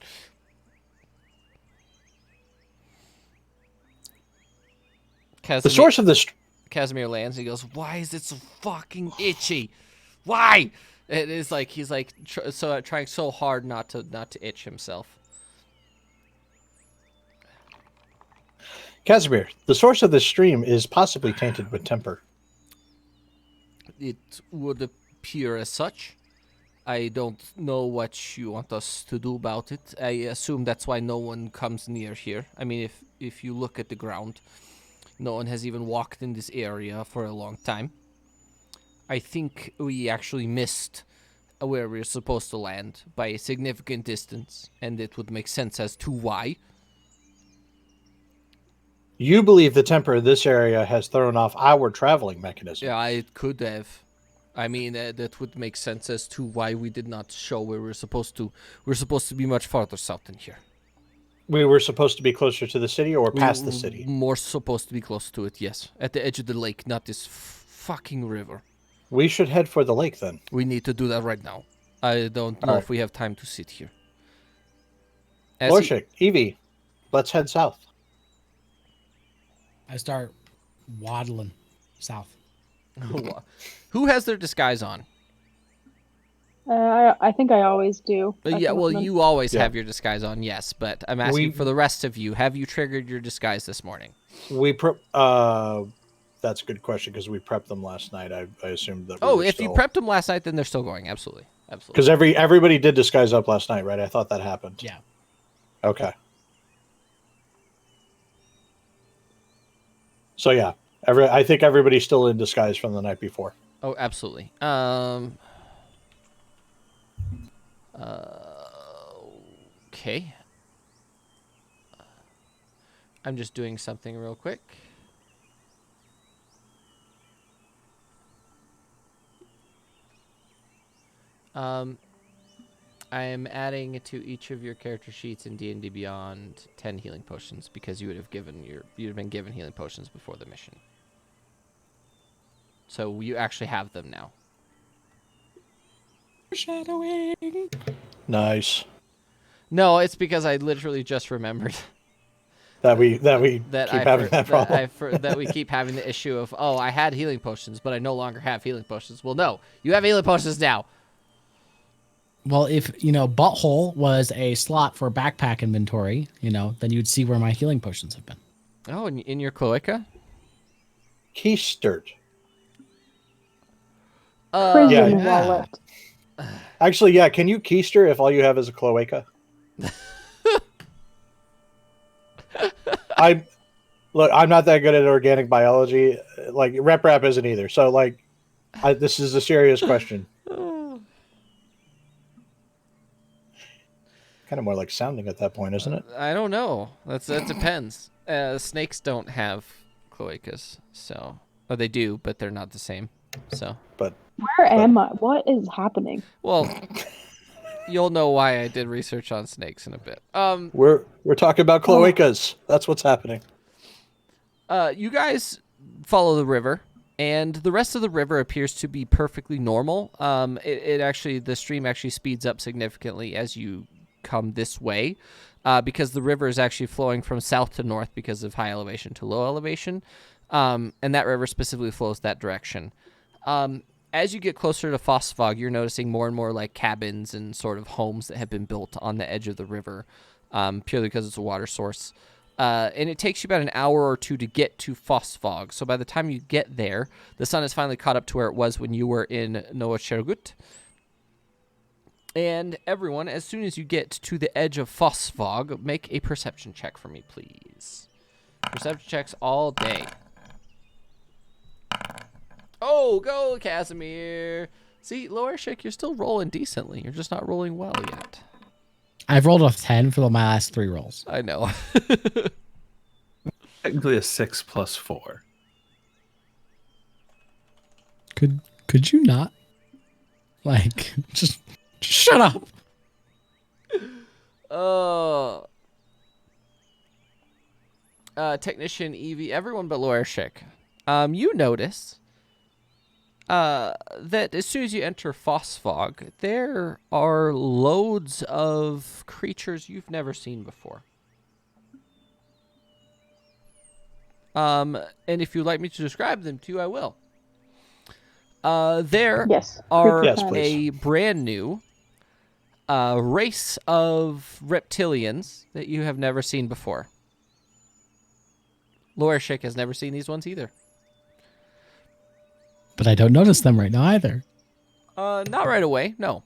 The source of this. Casimir lands. He goes, "Why is it so fucking itchy? Why?" It is like he's like trying so hard not to itch himself. Casimir, the source of this stream is possibly tainted with temper. It would appear as such. I don't know what you want us to do about it. I assume that's why no one comes near here. I mean, if you look at the ground, no one has even walked in this area for a long time. I think we actually missed where we were supposed to land by a significant distance, and it would make sense as to why. You believe the temper in this area has thrown off our traveling mechanism. Yeah, it could have. I mean, that would make sense as to why we did not show where we were supposed to. We're supposed to be much farther south than here. We were supposed to be closer to the city or past the city? More supposed to be close to it, yes. At the edge of the lake, not this fucking river. We should head for the lake then. We need to do that right now. I don't know if we have time to sit here. Lorshik, Evie, let's head south. I start waddling south. Who has their disguise on? I think I always do. Yeah, well, you always Yeah. have your disguise on, yes. But I'm asking for the rest of you. Have you triggered your disguise this morning? That's a good question because we prepped them last night. I assumed that. If you prepped them last night, then they're still going. Absolutely. Because everybody did disguise up last night, right? I thought that happened. Yeah. Okay. So yeah, I think everybody's still in disguise from the night before. Oh, absolutely. Okay. I'm just doing something real quick. I am adding to each of your character sheets in D&D Beyond 10 healing potions because you'd have been given healing potions before the mission. So you actually have them now. Foreshadowing. Nice. No, it's because I literally just remembered That we keep having that problem. that we keep having the issue of, oh, I had healing potions, but I no longer have healing potions. Well, no, you have healing potions now. Well, if, butthole was a slot for backpack inventory, then you'd see where my healing potions have been. Oh, in your cloaca? Keistered. Prison yeah. wallet. Actually, yeah. Can you keister if all you have is a cloaca? I'm not that good at organic biology. Like rep isn't either. So this is a serious question. Kind of more like sounding at that point, isn't it? I don't know. That depends. Snakes don't have cloacas, so they do, but they're not the same. So, But Where am I? What is happening? well, you'll know why I did research on snakes in a bit. we're talking about cloacas. That's what's happening. You guys follow the river, and the rest of the river appears to be perfectly normal. The stream actually speeds up significantly as you come this way, because the river is actually flowing from south to north because of high elevation to low elevation, and that river specifically flows that direction. As you get closer to Fossfog, you're noticing more and more like cabins and sort of homes that have been built on the edge of the river, purely because it's a water source. And it takes you about an hour or two to get to Fossfog. So by the time you get there, the sun has finally caught up to where it was when you were in Noachergut. And everyone, as soon as you get to the edge of Fossfog, make a perception check for me, please. Perception checks all day. Oh, go, Casimir. See, Lower Shik, you're still rolling decently. You're just not rolling well yet. I've rolled a 10 for my last 3 rolls. I know. Technically a 6 plus 4. Could you not? Like, just shut up. Technician Evie, everyone but Lower Shik. You notice that as soon as you enter Fossfog, there are loads of creatures you've never seen before. And if you'd like me to describe them to you, I will. There Yes. are Yes, a please. brand new race of reptilians that you have never seen before. Lower Shik has never seen these ones either. But I don't notice them right now either. Not right away, no.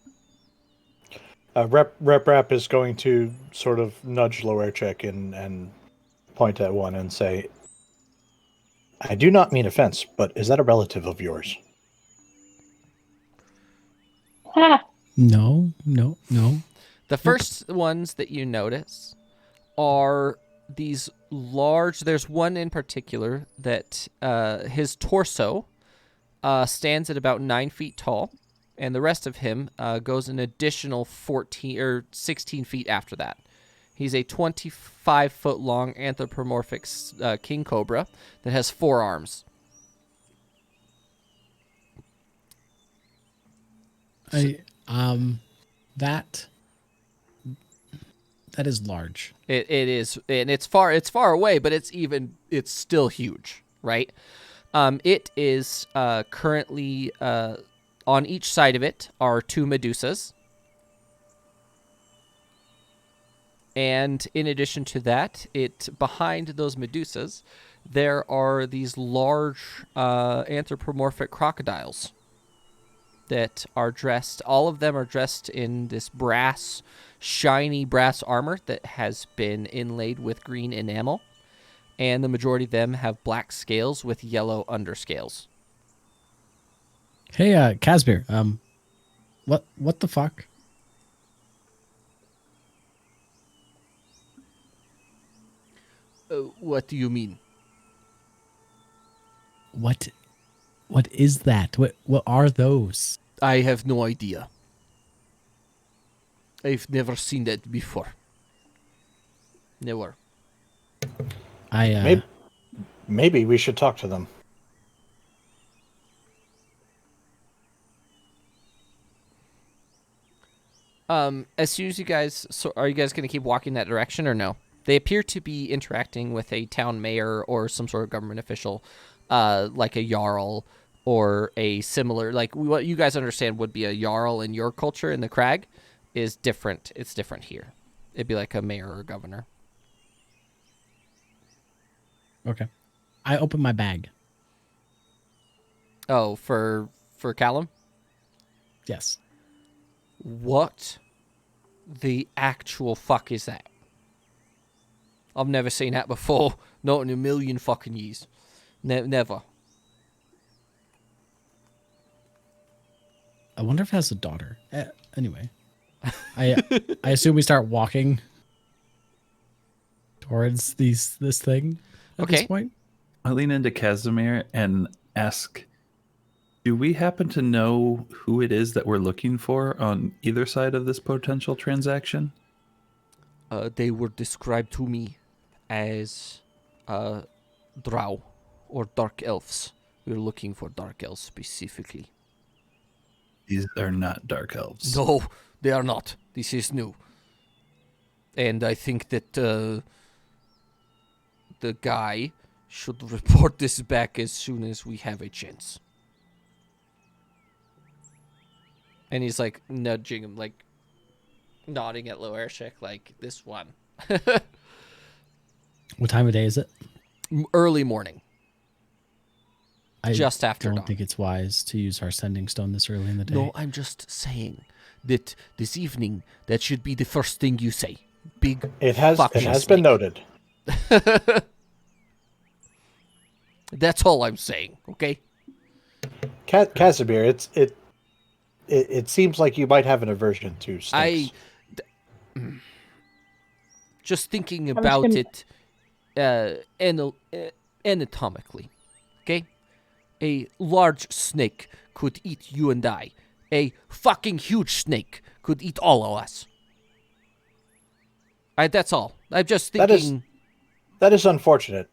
Rep is going to sort of nudge Lower Check and point at one and say, I do not mean offense, but is that a relative of yours? Ha! No. The first ones that you notice are these large... There's one in particular that his torso stands at about 9 feet tall, and the rest of him goes an additional 14 or 16 feet after that. He's a 25-foot-long anthropomorphic king cobra that has 4 arms. That is large. It is, and it's far away, but it's still huge, right? It is currently on each side of it are 2 Medusas. And in addition to that, behind those Medusas, there are these large anthropomorphic crocodiles that are dressed. All of them are dressed in this shiny brass armor that has been inlaid with green enamel. And the majority of them have black scales with yellow underscales. Hey, Casimir, what the fuck? What do you mean? What is that? What are those? I have no idea. I've never seen that before. Never. Maybe we should talk to them. As soon as you guys... So are you guys going to keep walking that direction or no? They appear to be interacting with a town mayor or some sort of government official, like a jarl or a similar... Like, what you guys understand would be a jarl in your culture in the Crag is different. It's different here. It'd be like a mayor or a governor. Okay. I open my bag. Oh, for Callum? Yes. What the actual fuck is that? I've never seen that before. Not in a million fucking years. Never. I wonder if it has a daughter. Anyway. I assume we start walking towards this thing at this Okay. point. I lean into Casimir and ask, do we happen to know who it is that we're looking for on either side of this potential transaction? They were described to me as drow or dark elves. We're looking for dark elves specifically. These are not dark elves. No, they are not. This is new. And I think that the guy should report this back as soon as we have a chance. And he's like nudging him, like nodding at Loershik, like this one. What time of day is it? Early morning. I Just after don't dawn. think it's wise to use our sending stone this early in the day. No, I'm just saying that this evening, that should be the first thing you say. Big It has fucking been snake. noted. That's all I'm saying, okay? Casimir, it seems like you might have an aversion to snakes. Just thinking was about gonna- it anatomically, okay? A large snake could eat you and I. A fucking huge snake could eat all of us. That's all. I'm just That is- thinking... That is unfortunate.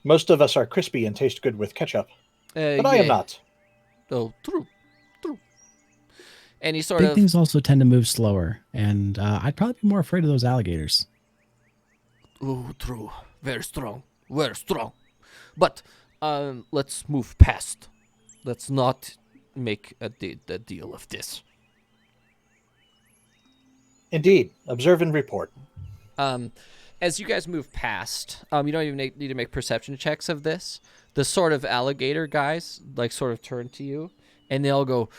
Most of us are crispy and taste good with ketchup, but I am yeah. not. Oh, true. And he sort Big of... things also tend to move slower, and I'd probably be more afraid of those alligators. Oh, true. Very strong. Very strong. But let's move past. Let's not make a deal of this. Indeed. Observe and report. As you guys move past, you don't even need to make perception checks of this. The sort of alligator guys, like, sort of turn to you, and they all go...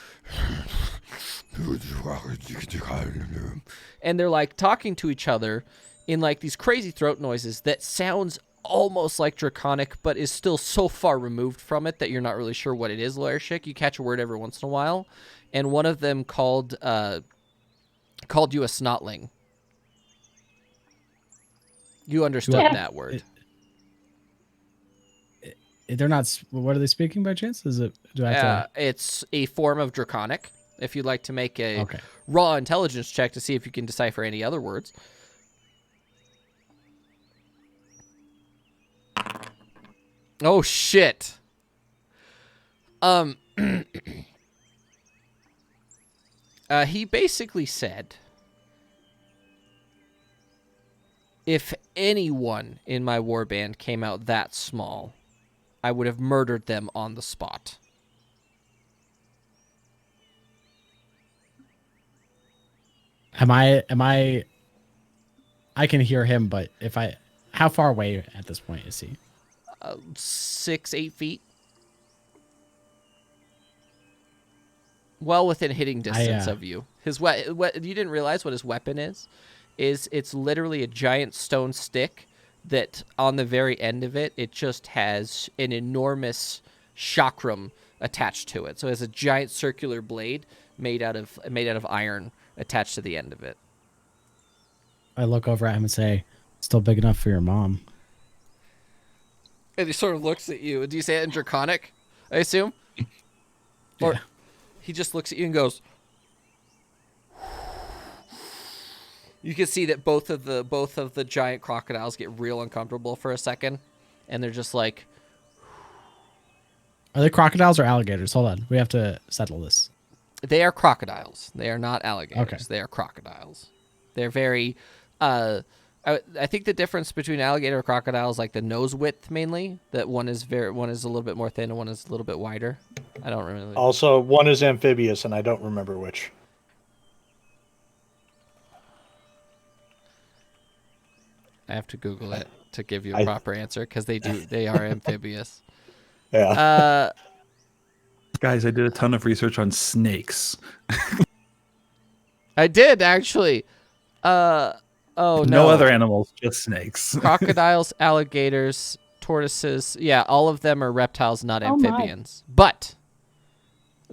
and they're, like, talking to each other in, like, these crazy throat noises that sounds almost like Draconic, but is still so far removed from it that you're not really sure what it is, Lairshik. You catch a word every once in a while, and one of them called you a snotling. You understood Yeah. that word. They're not. What are they speaking by chance? Is it? Do I have to? It's a form of Draconic. If you'd like to make a Okay. raw intelligence check to see if you can decipher any other words. Oh shit. He basically said, if anyone in my warband came out that small, I would have murdered them on the spot. Am I? I can hear him, but how far away at this point is he? 6-8 feet. Well within hitting distance of you. His what you didn't realize what his weapon is it's literally a giant stone stick that on the very end of it just has an enormous chakram attached to it. So it has a giant circular blade made out of iron attached to the end of it. I look over at him and say, "Still big enough for your mom." And he sort of looks at you. Do you say it in Draconic, I assume? Or Yeah. he just looks at you and goes... You can see that both of the giant crocodiles get real uncomfortable for a second, and they're just like, Are they crocodiles or alligators? Hold on, we have to settle this. they are crocodiles. They are not alligators. Okay. They are crocodiles. They're very... I think the difference between alligator and crocodile is like the nose width mainly. That one is a little bit more thin and one is a little bit wider. I don't really. Also, one is amphibious, and I don't remember which. I have to Google it to give you a proper answer because they are amphibious. Yeah. Guys, I did a ton of research on snakes. I did actually. Oh no. No other animals, just snakes. Crocodiles, alligators, tortoises. Yeah, all of them are reptiles, not Oh, my. amphibians. But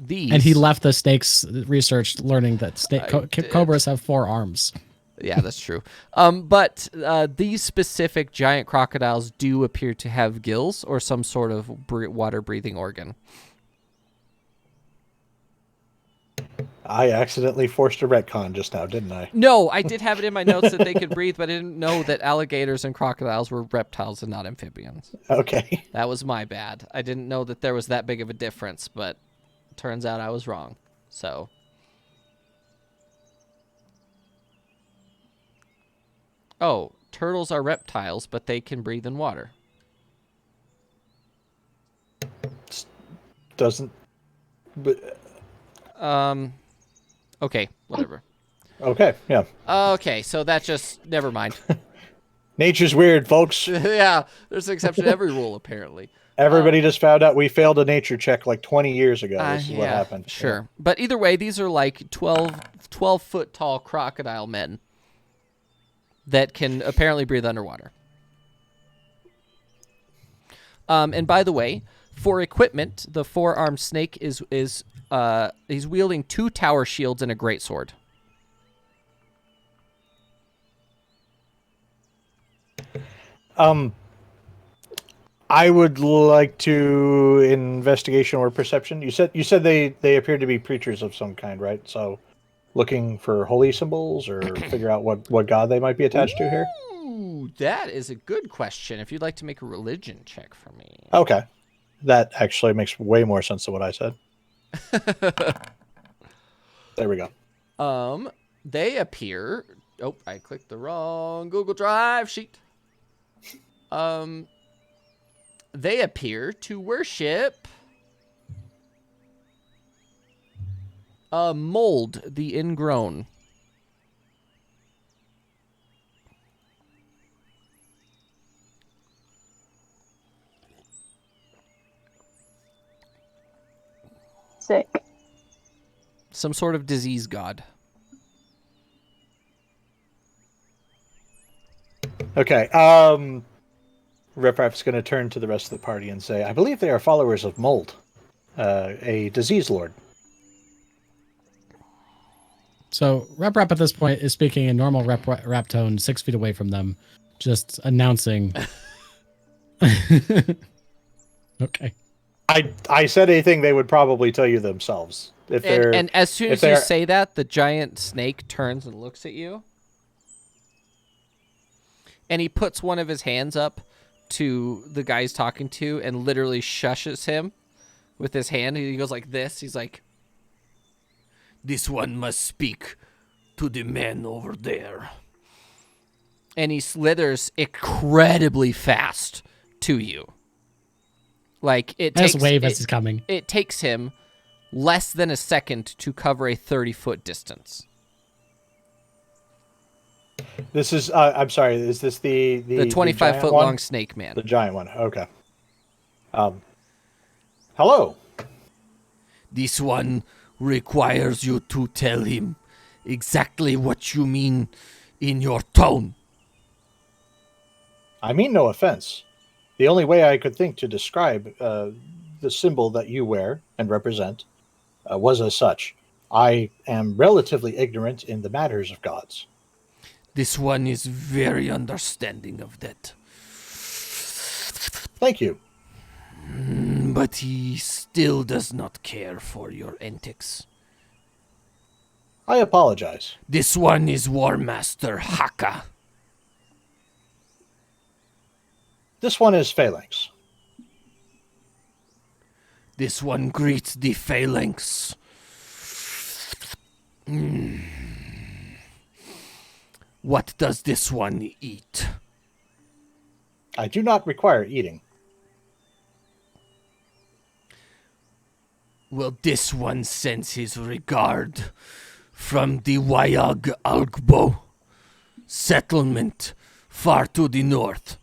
these. And he left the snakes research learning that did. cobras have 4 arms. Yeah, that's true. But these specific giant crocodiles do appear to have gills or some sort of water-breathing organ. I accidentally forced a retcon just now, didn't I? No, I did have it in my notes that they could breathe, but I didn't know that alligators and crocodiles were reptiles and not amphibians. Okay. That was my bad. I didn't know that there was that big of a difference, but turns out I was wrong. So... Oh, turtles are reptiles, but they can breathe in water. Doesn't. But, Okay, whatever. okay, yeah. Okay, so that just... Never mind. Nature's weird, folks. Yeah, there's an exception to every rule, apparently. Everybody just found out we failed a nature check like 20 years ago. This is what Yeah, happened. Sure. Yeah. But either way, these are like 12-foot tall crocodile men that can apparently breathe underwater. And by the way, for equipment, the 4-armed snake is he's wielding 2 tower shields and a greatsword. I would like to investigation or perception. You said they appeared to be preachers of some kind, right? So looking for holy symbols or figure out what god they might be attached to here. Ooh, that is a good question. If you'd like to make a religion check for me. Okay. That actually makes way more sense than what I said. There we go. They appear... Oh, I clicked the wrong Google Drive sheet. They appear to worship... mold, the ingrown. Sick. Some sort of disease god. Okay. Rip Rap's going to turn to the rest of the party and say, I believe they are followers of Mold, a disease lord. So Rep at this point is speaking in normal rap tone 6 feet away from them, just announcing. Okay. I said anything they would probably tell you themselves. If they're And as soon as you say that, the giant snake turns and looks at you. And he puts one of his hands up to the guy he's talking to and literally shushes him with his hand. He goes like this. He's like, "This one must speak to the man over there." And he slithers incredibly fast to you. Like it takes wave as he's coming. It takes him less than a second to cover a 30-foot distance. This is I'm sorry, is this the 25-foot long snake man? The giant one. Okay. Hello. This one requires you to tell him exactly what you mean in your tone. I mean no offense. The only way I could think to describe the symbol that you wear and represent was as such. I am relatively ignorant in the matters of gods. This one is very understanding of that. Thank you. But he still does not care for your antics. I apologize. This one is Warmaster Haka. This one is Phalanx. This one greets the Phalanx. What does this one eat? I do not require eating. Well, this one sends his regard from the Wayag Algbo settlement far to the north.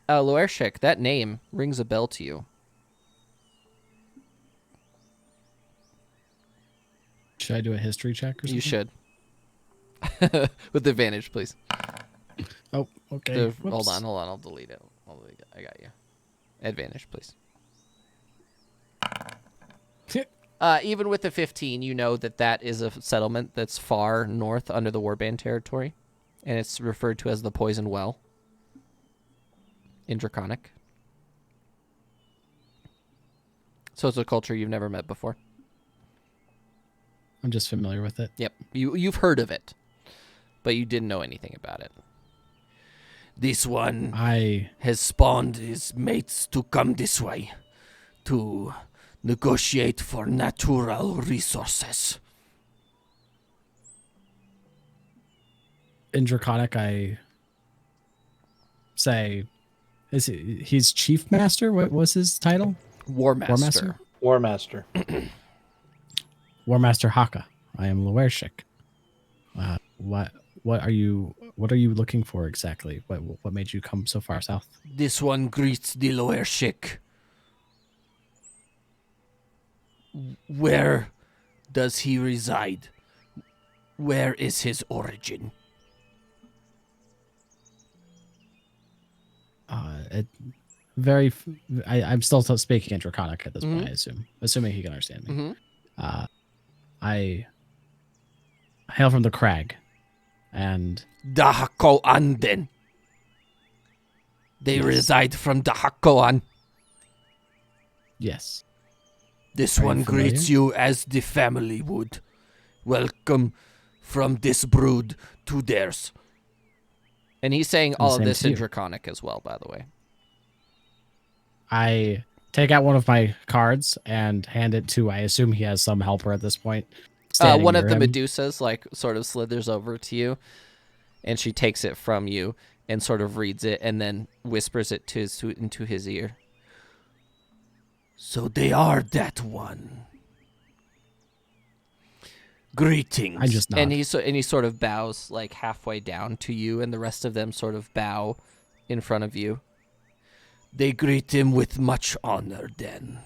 Loershik, that name rings a bell to you. Should I do a history check or something? You should. With advantage, please. Oh, okay. Hold on. I'll delete it. I got you. Advantage, please. Even with the 15, you know that is a settlement that's far north under the Warband territory, and it's referred to as the Poison Well in Draconic. So it's a culture you've never met before. I'm just familiar with it. Yep, you've heard of it, but you didn't know anything about it. This one has spawned his mates to come this way to negotiate for natural resources. In Draconic, I say, he's Chief Master? What was his title? Warmaster. Warmaster. Warmaster Haka. I am Loershik. What are you looking for exactly? What made you come so far south? This one greets the Loershik. Where does he reside? Where is his origin? I'm still speaking in Draconic at this point, I assuming he can understand me. Mm-hmm. I hail from the crag, and Dahakoan then. They reside from Dahakoan. Yes. This Are you one familiar? greets you as the family would. Welcome from this brood to theirs. And he's saying all of same this to in you. Draconic as well, by the way. I take out one of my cards and hand it to, I assume he has some helper at this point. standing One of near the him. Medusas sort of slithers over to you, and she takes it from you and sort of reads it and then whispers it into his ear. So they are that one. Greetings. I just nod. And he sort of bows like halfway down to you, and the rest of them sort of bow in front of you. They greet him with much honor then.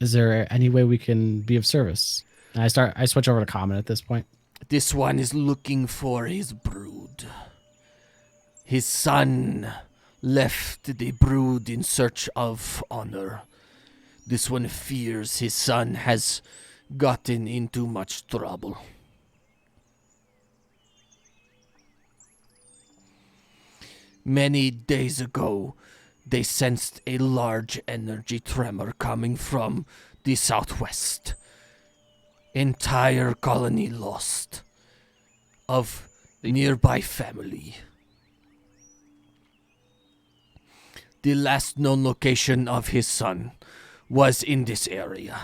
Is there any way we can be of service? And I switch over to common at this point. This one is looking for his brood. His son left the brood in search of honor. This one fears his son has gotten into much trouble. Many days ago, they sensed a large energy tremor coming from the southwest. Entire colony lost of the nearby family. The last known location of his son was in this area.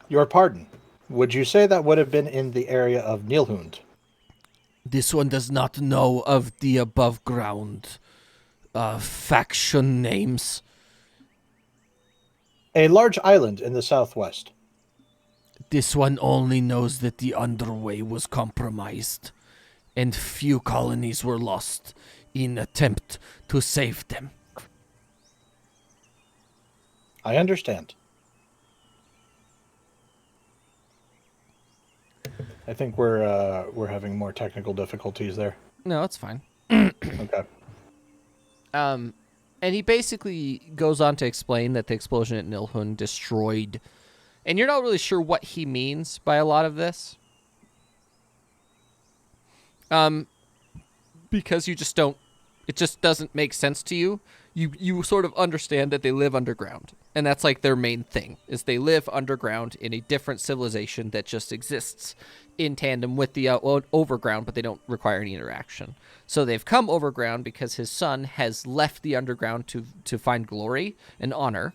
Your pardon. Would you say that would have been in the area of Nilhund? This one does not know of the above ground faction names. A large island in the southwest. This one only knows that the underway was compromised, and few colonies were lost in attempt to save them. I understand. I think we're having more technical difficulties there. No, it's fine. Okay. And he basically goes on to explain that the explosion at Nilhund destroyed, and you're not really sure what he means by a lot of this. Because you just don't, it just doesn't make sense to you. You sort of understand that they live underground, and that's like their main thing, is they live underground in a different civilization that just exists in tandem with the overground, but they don't require any interaction. So they've come overground because his son has left the underground to find glory and honor,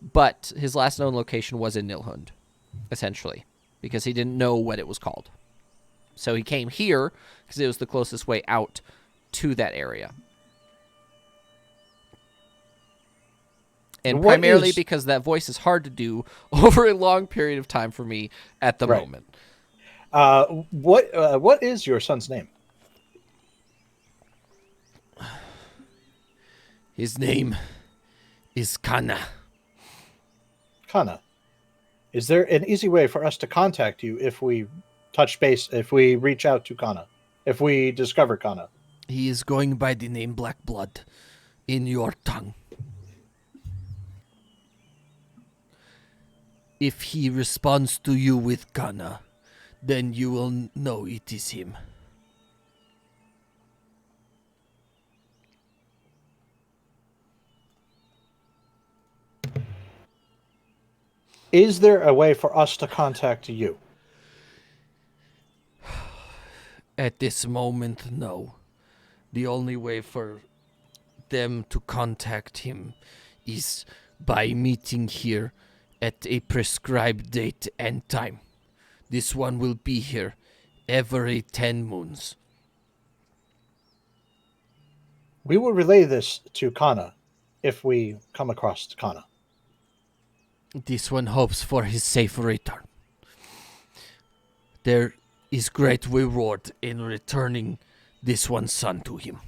but his last known location was in Nilhund, essentially, because he didn't know what it was called. So he came here because it was the closest way out to that area. And What primarily is- because that voice is hard to do over a long period of time for me at the Right. moment. What is your son's name? His name is Kana. Kana. Is there an easy way for us to contact you if we touch base, if we reach out to Kana, if we discover Kana? He is going by the name Black Blood. in your tongue. If he responds to you with Kana, then you will know it is him. Is there a way for us to contact you? At this moment, no. The only way for them to contact him is by meeting here at a prescribed date and time. This one will be here every 10 moons. We will relay this to Kana if we come across Kana. This one hopes for his safe return. There is great reward in returning this one's son to him.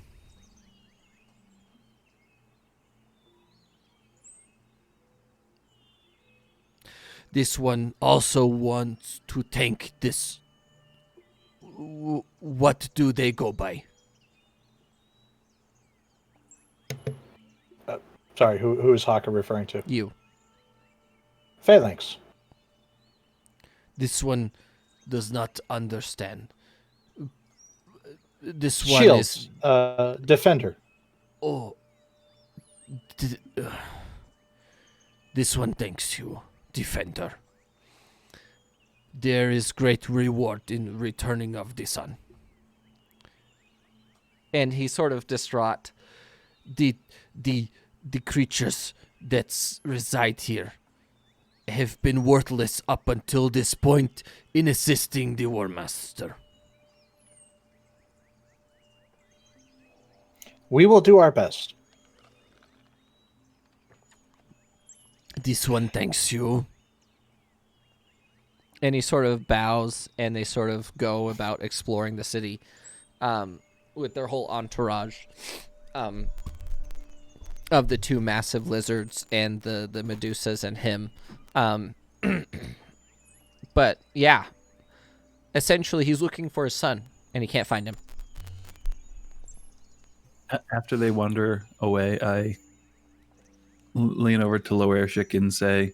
This one also wants to thank this. What do they go by? Sorry, who is Haka referring to? You. Phalanx. This one does not understand. This one Shields. is... Defender. Oh. This one thanks you, Defender. There is great reward in returning of the son. And he's sort of distraught. The creatures that reside here have been worthless up until this point in assisting the Warmaster. We will do our best. This one thanks you. And he sort of bows, and they sort of go about exploring the city with their whole entourage of the two massive lizards and the Medusas and him. But yeah, essentially he's looking for his son, and he can't find him. After they wander away, I lean over to Loershik and say,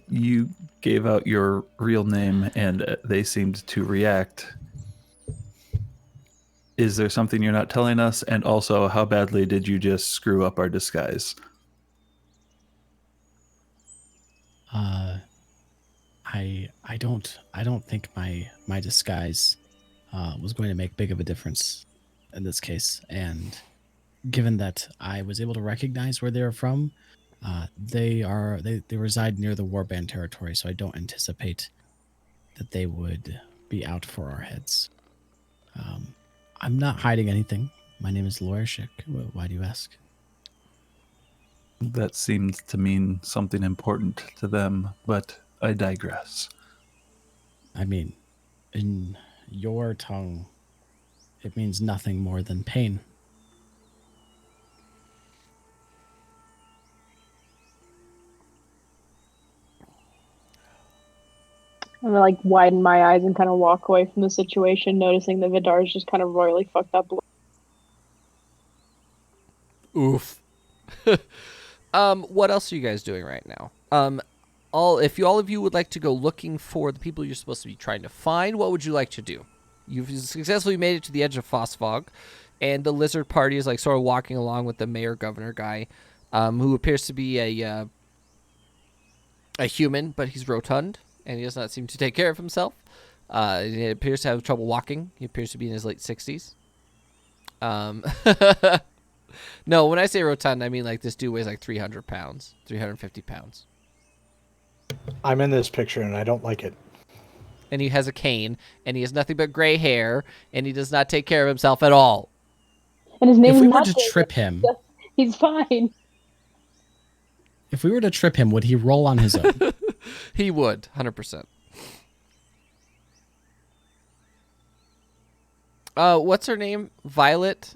you gave out your real name and they seemed to react. Is there something you're not telling us? And also, how badly did you just screw up our disguise? I don't think my disguise was going to make big of a difference in this case. And given that I was able to recognize where they were from, they reside near the warband territory, so I don't anticipate that they would be out for our heads. I'm not hiding anything. My name is Loershik. Why do you ask? That seemed to mean something important to them, but I digress. I mean, in your tongue, it means nothing more than pain. I'm gonna like widen my eyes and kind of walk away from the situation, noticing that Vidar's just kind of royally fucked up. Oof. What else are you guys doing right now? All of you would like to go looking for the people you're supposed to be trying to find, what would you like to do? You've successfully made it to the edge of Phosphog, and the lizard party is like sort of walking along with the mayor governor guy, who appears to be a human, but he's rotund, and he does not seem to take care of himself. He appears to have trouble walking. He appears to be in his late 60s. No, when I say rotund, I mean like this dude weighs like 300 pounds, 350 pounds. I'm in this picture and I don't like it. And he has a cane, and he has nothing but gray hair, and he does not take care of himself at all. And his name If is we were not to Jacob. trip him, He's fine. if we were to trip him, would he roll on his own? He would, 100%. What's her name? Violet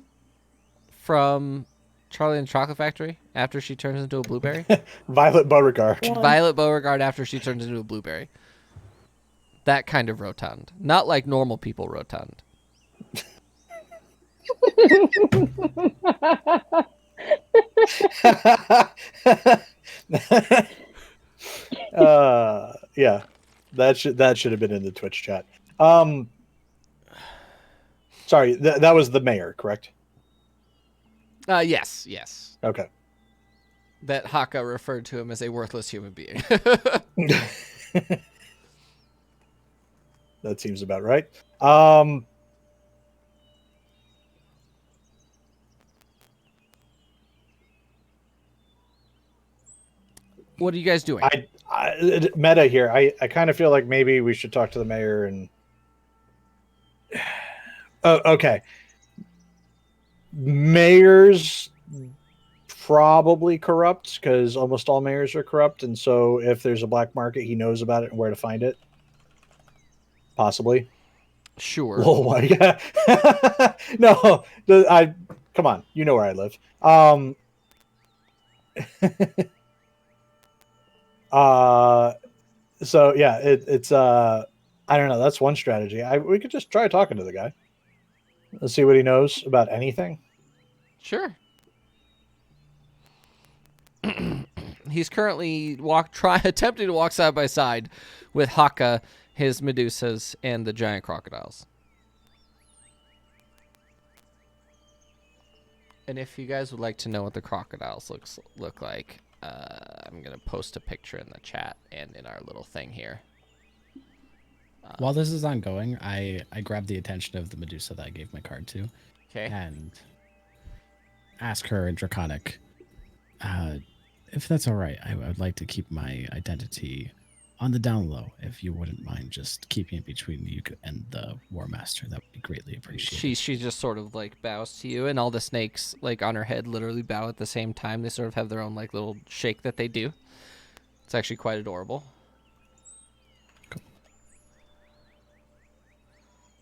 from Charlie and the Chocolate Factory after she turns into a blueberry? Violet Beauregard. Yeah. Violet Beauregard after she turns into a blueberry. That kind of rotund. Not like normal people rotund. Yeah, that should have been in the Twitch chat. Sorry, that was the mayor, correct? Yes, yes. Okay. That Haka referred to him as a worthless human being. That seems about right. What are you guys doing? Meta here. I kind of feel like maybe we should talk to the mayor and. Oh, okay. Mayors probably corrupt because almost all mayors are corrupt, and so if there's a black market, he knows about it and where to find it. Possibly. Sure. Oh my god! No, come on. You know where I live. So yeah, it's I don't know. That's one strategy. We could just try talking to the guy. Let's see what he knows about anything. Sure. He's currently attempting to walk side by side with Haka, his Medusas, and the giant crocodiles. And if you guys would like to know what the crocodiles look like, I'm gonna post a picture in the chat and in our little thing here. While this is ongoing, I grabbed the attention of the Medusa that I gave my card to. Okay. And ask her in Draconic, if that's all right. I would like to keep my identity on the down low. If you wouldn't mind just keeping it between you and the Warmaster, that would be greatly appreciated. She just sort of like bows to you, and all the snakes like on her head literally bow at the same time. They sort of have their own like little shake that they do. It's actually quite adorable. Cool.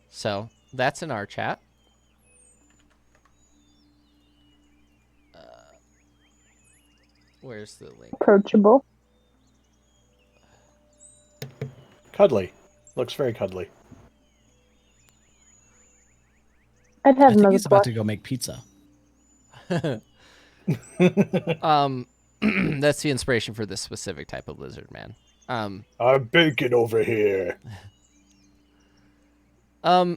So that's in our chat. Where's the link? Approachable. Cuddly. Looks very cuddly. I'd I have think another he's about to plush. go make pizza. That's the inspiration for this specific type of lizard man. I'm baking over here. So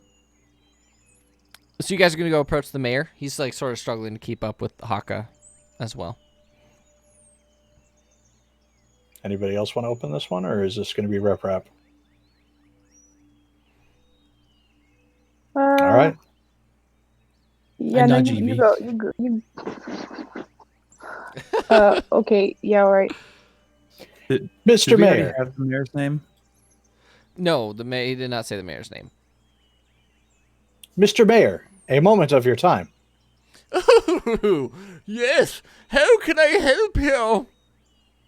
you guys are gonna go approach the mayor. He's like sort of struggling to keep up with Haka as well. Anybody else want to open this one, or is this going to be rep rap? All right. Yeah, I no, nudge you Evie. go. You go. Okay. Yeah, all right. Did Mr. we already Mayor. have the mayor's name? No, he did not say the mayor's name. Mr. Mayor, a moment of your time. Oh, yes. How can I help you?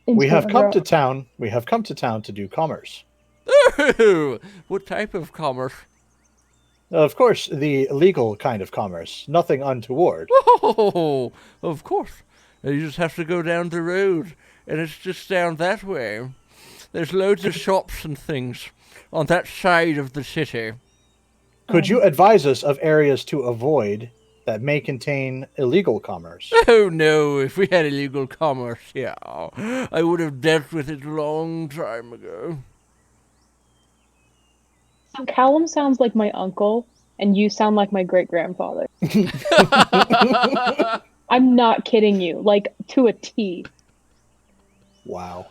We have Instant come girl. to town. We have come to town to do commerce. Oh, what type of commerce? Of course, the legal kind of commerce. Nothing untoward. Oh, of course. You just have to go down the road, and it's just down that way. There's loads of shops and things on that side of the city. Could you advise us of areas to avoid that may contain illegal commerce? Oh no, if we had illegal commerce, yeah, I would have dealt with it a long time ago. So Callum sounds like my uncle, and you sound like my great grandfather. I'm not kidding you, like to a T. Wow.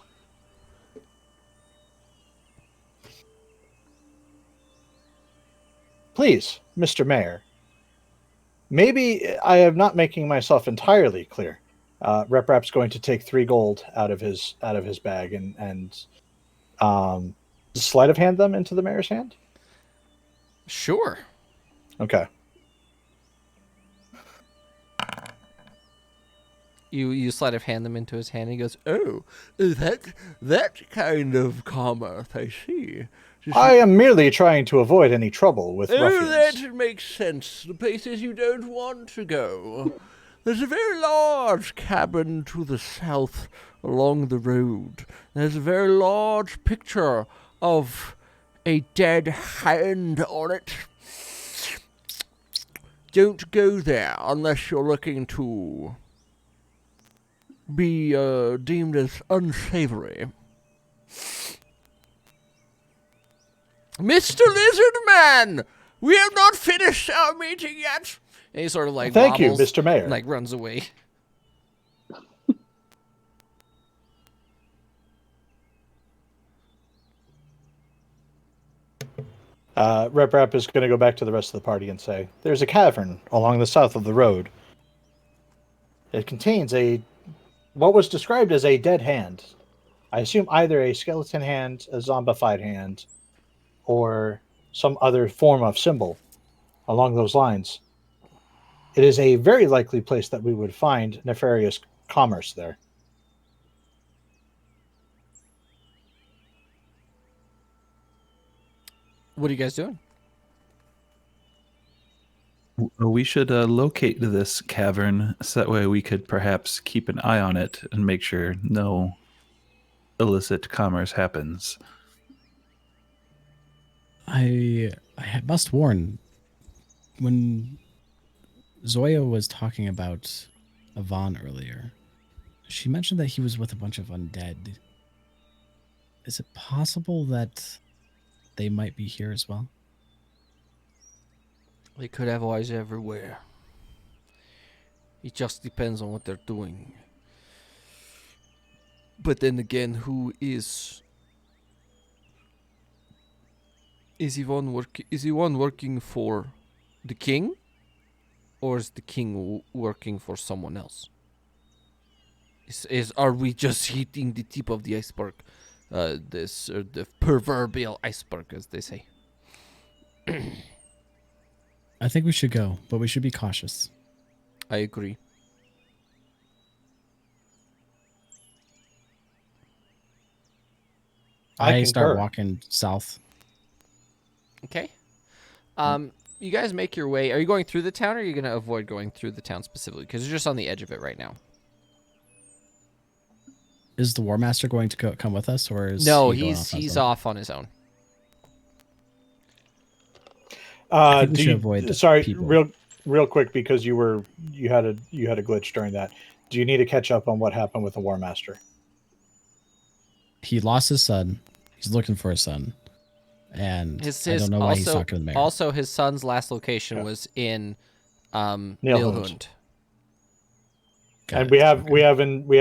Please, Mr. Mayor. Maybe I am not making myself entirely clear. Rep Rap's going to take 3 gold out of his bag and sleight of hand them into the mayor's hand. Sure. Okay. You sleight of hand them into his hand, and he goes, "Oh, that kind of commerce, I see." I am merely trying to avoid any trouble with Oh, ruffians. that makes sense. The places you don't want to go. There's a very large cabin to the south along the road. There's a very large picture of a dead hand on it. don't go there unless you're looking to be deemed as unsavory. Mr. Lizard Man, we have not finished our meeting yet. And he sort of like Thank you, wobbles, Mr. Mayor. and, like runs away. Rep Rap is going to go back to the rest of the party and say, "There's a cavern along the south of the road. It contains what was described as a dead hand. I assume either a skeleton hand, a zombified hand, or some other form of symbol along those lines. It is a very likely place that we would find nefarious commerce there." What are you guys doing? We should locate this cavern so that way we could perhaps keep an eye on it and make sure no illicit commerce happens. I must warn, when Zoya was talking about Yvonne earlier, she mentioned that he was with a bunch of undead. Is it possible that they might be here as well? They could have eyes everywhere. It just depends on what they're doing. But then again, who is Yvonne working for the king, or is the king working for someone else? Are we just hitting the tip of the iceberg? The proverbial iceberg, as they say. I think we should go, but we should be cautious. I agree. I concur. start walking south. Okay. You guys make your way. Are you going through the town, or are you going to avoid going through the town specifically? Because you're just on the edge of it right now. Is the Warmaster going to come with us, or is No, he going he's off off on his own. I think we should avoid sorry, people. real quick, because you had a glitch during that. Do you need to catch up on what happened with the Warmaster? He lost his son. He's looking for his son, and I don't know why he's talking to the mayor. Also, his son's last location was in Nilhund. Nilhund. And we have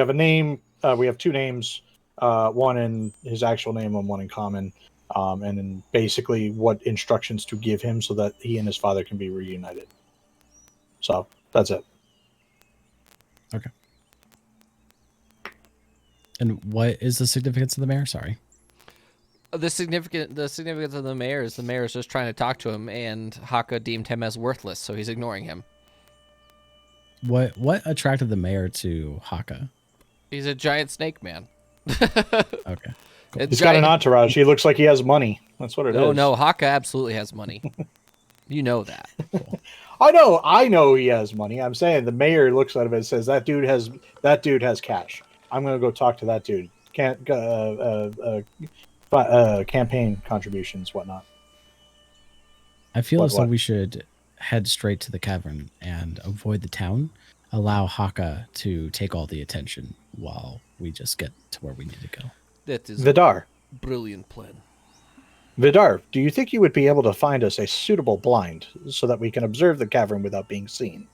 a name. We have two names, one in his actual name and one in common, and then basically what instructions to give him so that he and his father can be reunited. So that's it. Okay. And what is the significance of the mayor? Sorry. The significance of the mayor is just trying to talk to him, and Haka deemed him as worthless, so he's ignoring him. What attracted the mayor to Haka? He's a giant snake man. Okay. He's got an entourage. He looks like he has money. That's what it is. Oh no, Haka absolutely has money. You know that. I know he has money. I'm saying the mayor looks at him and says that dude has cash. I'm gonna go talk to that dude. Campaign contributions, whatnot. I feel as though we should head straight to the cavern and avoid the town. Allow Haka to take all the attention while we just get to where we need to go. That is Vidar. a brilliant plan. Vidar, do you think you would be able to find us a suitable blind so that we can observe the cavern without being seen?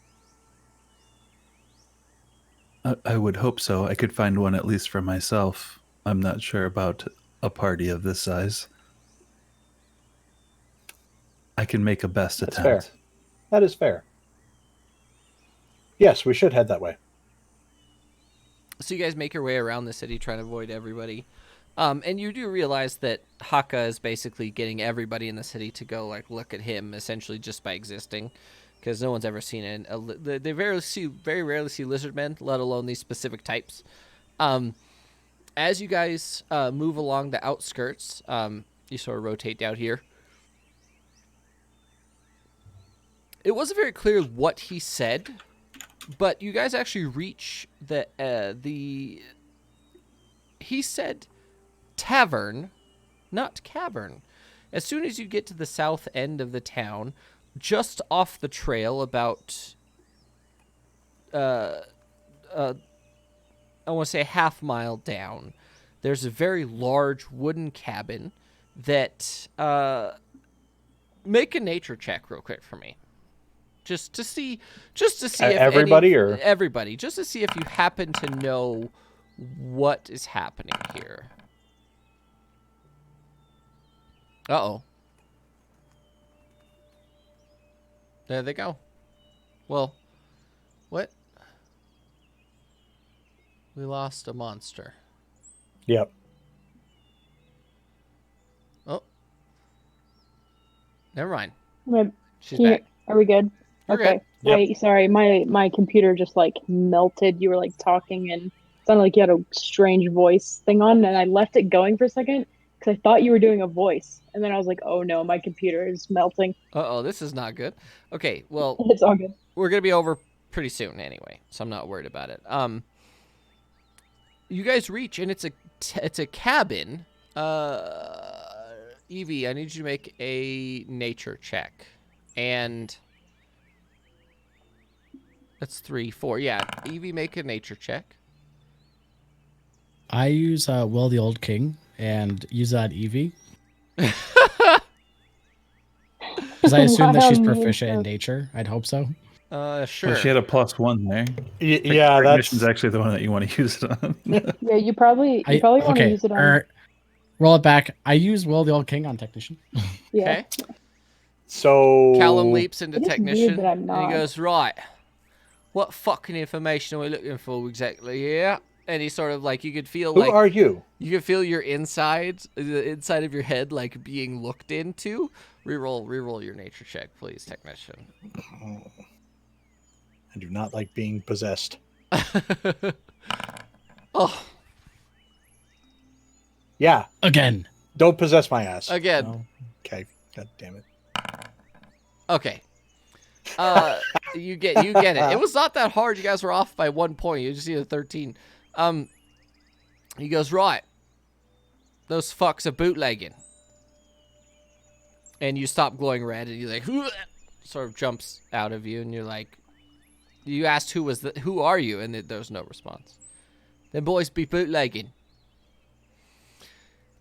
I would hope so. I could find one at least for myself. I'm not sure about a party of this size. I can make a best That's attempt. fair. That is fair. Yes, we should head that way. So you guys make your way around the city trying to avoid everybody. And you do realize that Haka is basically getting everybody in the city to go look at him essentially just by existing. Because no one's ever seen it. They very rarely see lizard men, let alone these specific types. As you guys move along the outskirts, you sort of rotate down here. It wasn't very clear what he said, but you guys actually reach he said tavern, not cavern. As soon as you get to the south end of the town, just off the trail, about I want to say a half mile down, there's a very large wooden cabin that make a nature check real quick for me. Just to see if Everybody, or everybody, just to see if you happen to know what is happening here. Uh-oh. There they go. Well, what? We lost a monster. Yep. Oh. Never mind. Wait, She's can you- back. Are we good? We're Okay. good. Yep. Sorry, my computer just like melted. You were like talking and it sounded like you had a strange voice thing on, and I left it going for a second because I thought you were doing a voice, and then I was like, oh no, my computer is melting. Uh-oh, this is not good. Okay, well, It's all good. we're going to be over pretty soon anyway, so I'm not worried about it. You guys reach, and it's a cabin. Evie, I need you to make a nature check. And that's 3, 4. Yeah, Evie, make a nature check. I use Will the Old King and use that Eevee. Because I assume that she's proficient in nature. I'd hope so. Sure. Well, she had a +1 there. Yeah, that's Technician's actually the one that you want to use it on. Yeah, you probably want to use it on. Roll it back. I use Will the Old King on Technician. Yeah. Okay. so. Callum leaps into It is Technician, weird that I'm and not. he goes, right, what fucking information are we looking for exactly here? And he sort of like, you could feel Who like... are you? You can feel your the inside of your head, like being looked into. Reroll your nature check, please, Technician. I do not like being possessed. Oh, Yeah, Again. don't possess my ass. again. No. Okay, god damn it. Okay. You get it. It was not that hard. You guys were off by 1 point. You just need a 13. He goes, right. Those fucks are bootlegging. And you stop glowing red, and you like sort of jumps out of you, and you're like, you asked who are you, and there's no response. Them boys be bootlegging.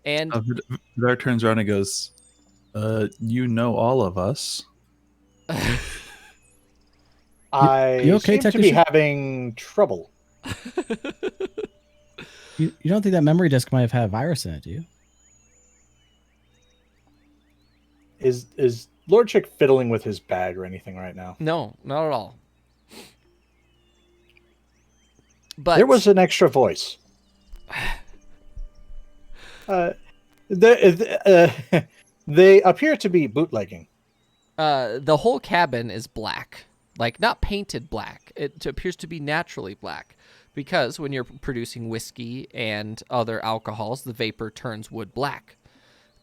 And Vidar turns around and goes, you know all of us. I you okay, seem to be technician? having trouble. You don't think that memory disk might have had a virus in it, do you? Is Lord Chick fiddling with his bag or anything right now? no, not at all. But There was an extra voice. They appear to be bootlegging. the whole cabin is black. Like, not painted black. It appears to be naturally black. Because when you're producing whiskey and other alcohols, the vapor turns wood black.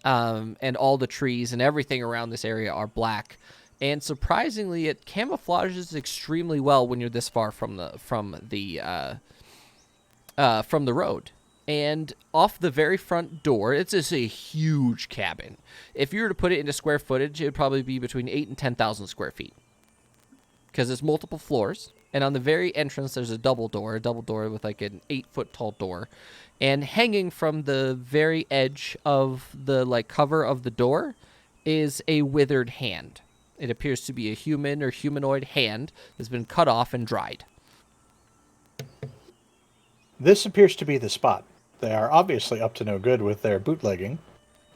And all the trees and everything around this area are black. And surprisingly, it camouflages extremely well when you're this far from the road. And off the very front door, it's just a huge cabin. If you were to put it into square footage, it would probably be between 8,000 and 10,000 square feet. Because it's multiple floors. And on the very entrance, there's a double door with like an 8-foot tall door. And hanging from the very edge of the like cover of the door is a withered hand. It appears to be a human or humanoid hand that's been cut off and dried. This appears to be the spot. They are obviously up to no good with their bootlegging,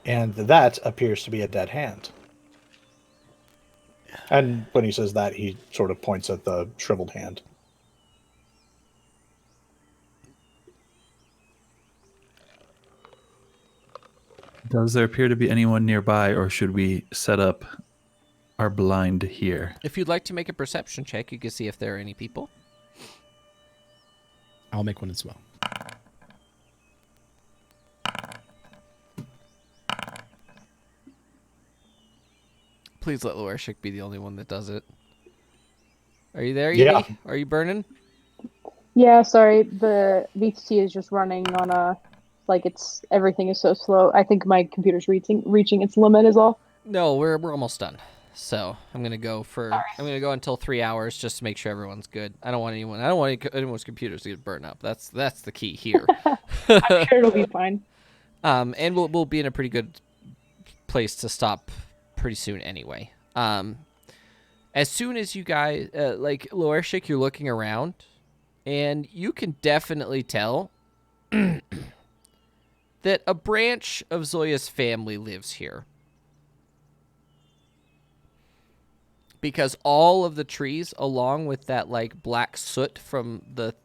and that appears to be a dead hand. And when he says that, he sort of points at the shriveled hand. Does there appear to be anyone nearby, or should we set up our blind here? If you'd like to make a perception check, you can see if there are any people. I'll make one as well. Please let Loershik be the only one that does it. Are you there, Yeah. Evie? Are you burning? Yeah, sorry. The VTT is just running on a everything is so slow. I think my computer's reaching its limit is all. No, we're almost done. So I'm gonna go until 3 hours just to make sure everyone's good. I don't want anyone's computers to get burned up. That's the key here. I'm sure it'll be fine. And we'll be in a pretty good place to stop pretty soon anyway. As soon as you guys like Loershik, you're looking around, and you can definitely tell that a branch of Zoya's family lives here. Because all of the trees, along with that like black soot from the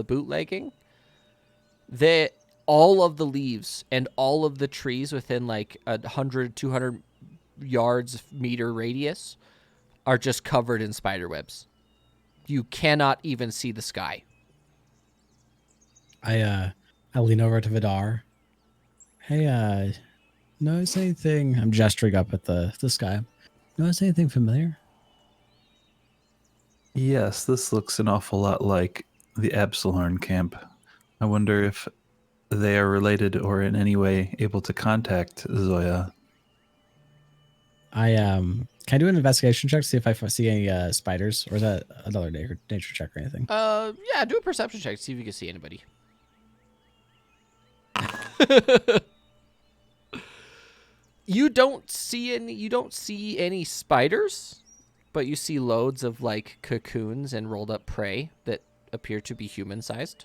bootlegging, all of the leaves and all of the trees within like 100, 200 yards meter radius are just covered in spider webs. You cannot even see the sky. I lean over to Vidar. Hey, notice anything? I'm gesturing up at the sky. Notice anything familiar? Yes, this looks an awful lot like the Absalorn camp. I wonder if they are related or in any way able to contact Zoya. Can I do an investigation check to see if I see any spiders, or is that another nature check or anything? Yeah, do a perception check to see if you can see anybody. You don't see any spiders, but you see loads of like cocoons and rolled up prey that appear to be human sized.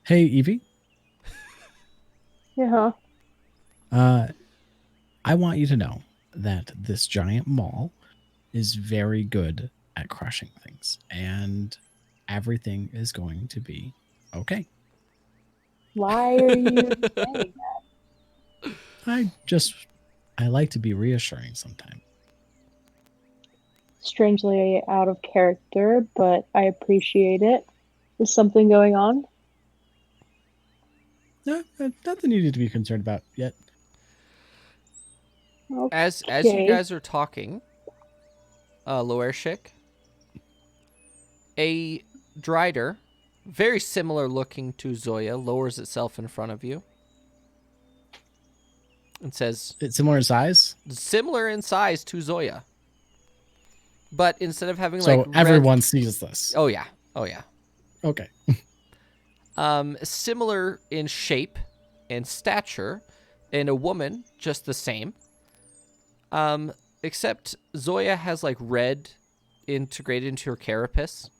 Hey, Evie. Yeah. I want you to know that this giant mall is very good at crushing things, and everything is going to be okay. Why are you saying that? I like to be reassuring sometimes. Strangely out of character, but I appreciate it. Is something going on? No, nothing you need to be concerned about yet. Okay. As you guys are talking, Loershik, a Drider, very similar looking to Zoya, lowers itself in front of you and says, It's similar in size, similar in size to Zoya, but instead of having so like everyone sees this. oh yeah, Okay. similar in shape and stature, and a woman just the same. Except Zoya has like red integrated into her carapace.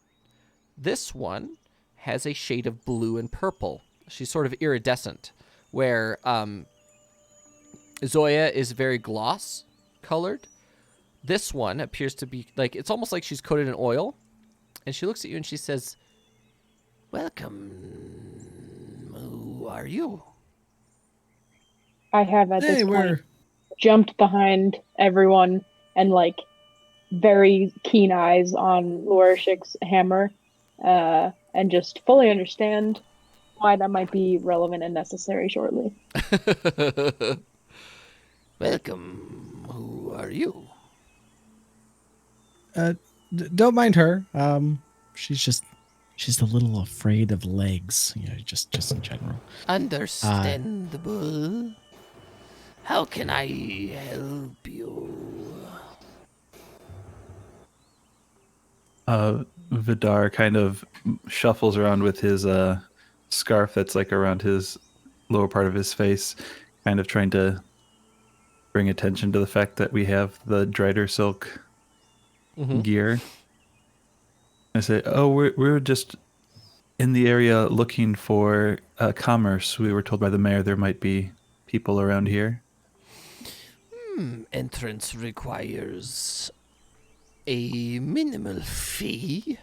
This one has a shade of blue and purple. She's sort of iridescent, where Zoya is very gloss colored. This one appears to be like, it's almost like she's coated in oil. And she looks at you and she says, "Welcome. Who are you?" I have at Hey, this point we're jumped behind everyone and like very keen eyes on Lorishik's hammer, and just fully understand why that might be relevant and necessary shortly. Welcome. Who are you? don't mind her. She's a little afraid of legs, just in general. Understandable. How can I help you? Vidar kind of shuffles around with his scarf that's like around his lower part of his face, kind of trying to bring attention to the fact that we have the Drider silk gear. I say, "Oh, we're just in the area looking for commerce. We were told by the mayor there might be people around here." Entrance requires a minimal fee.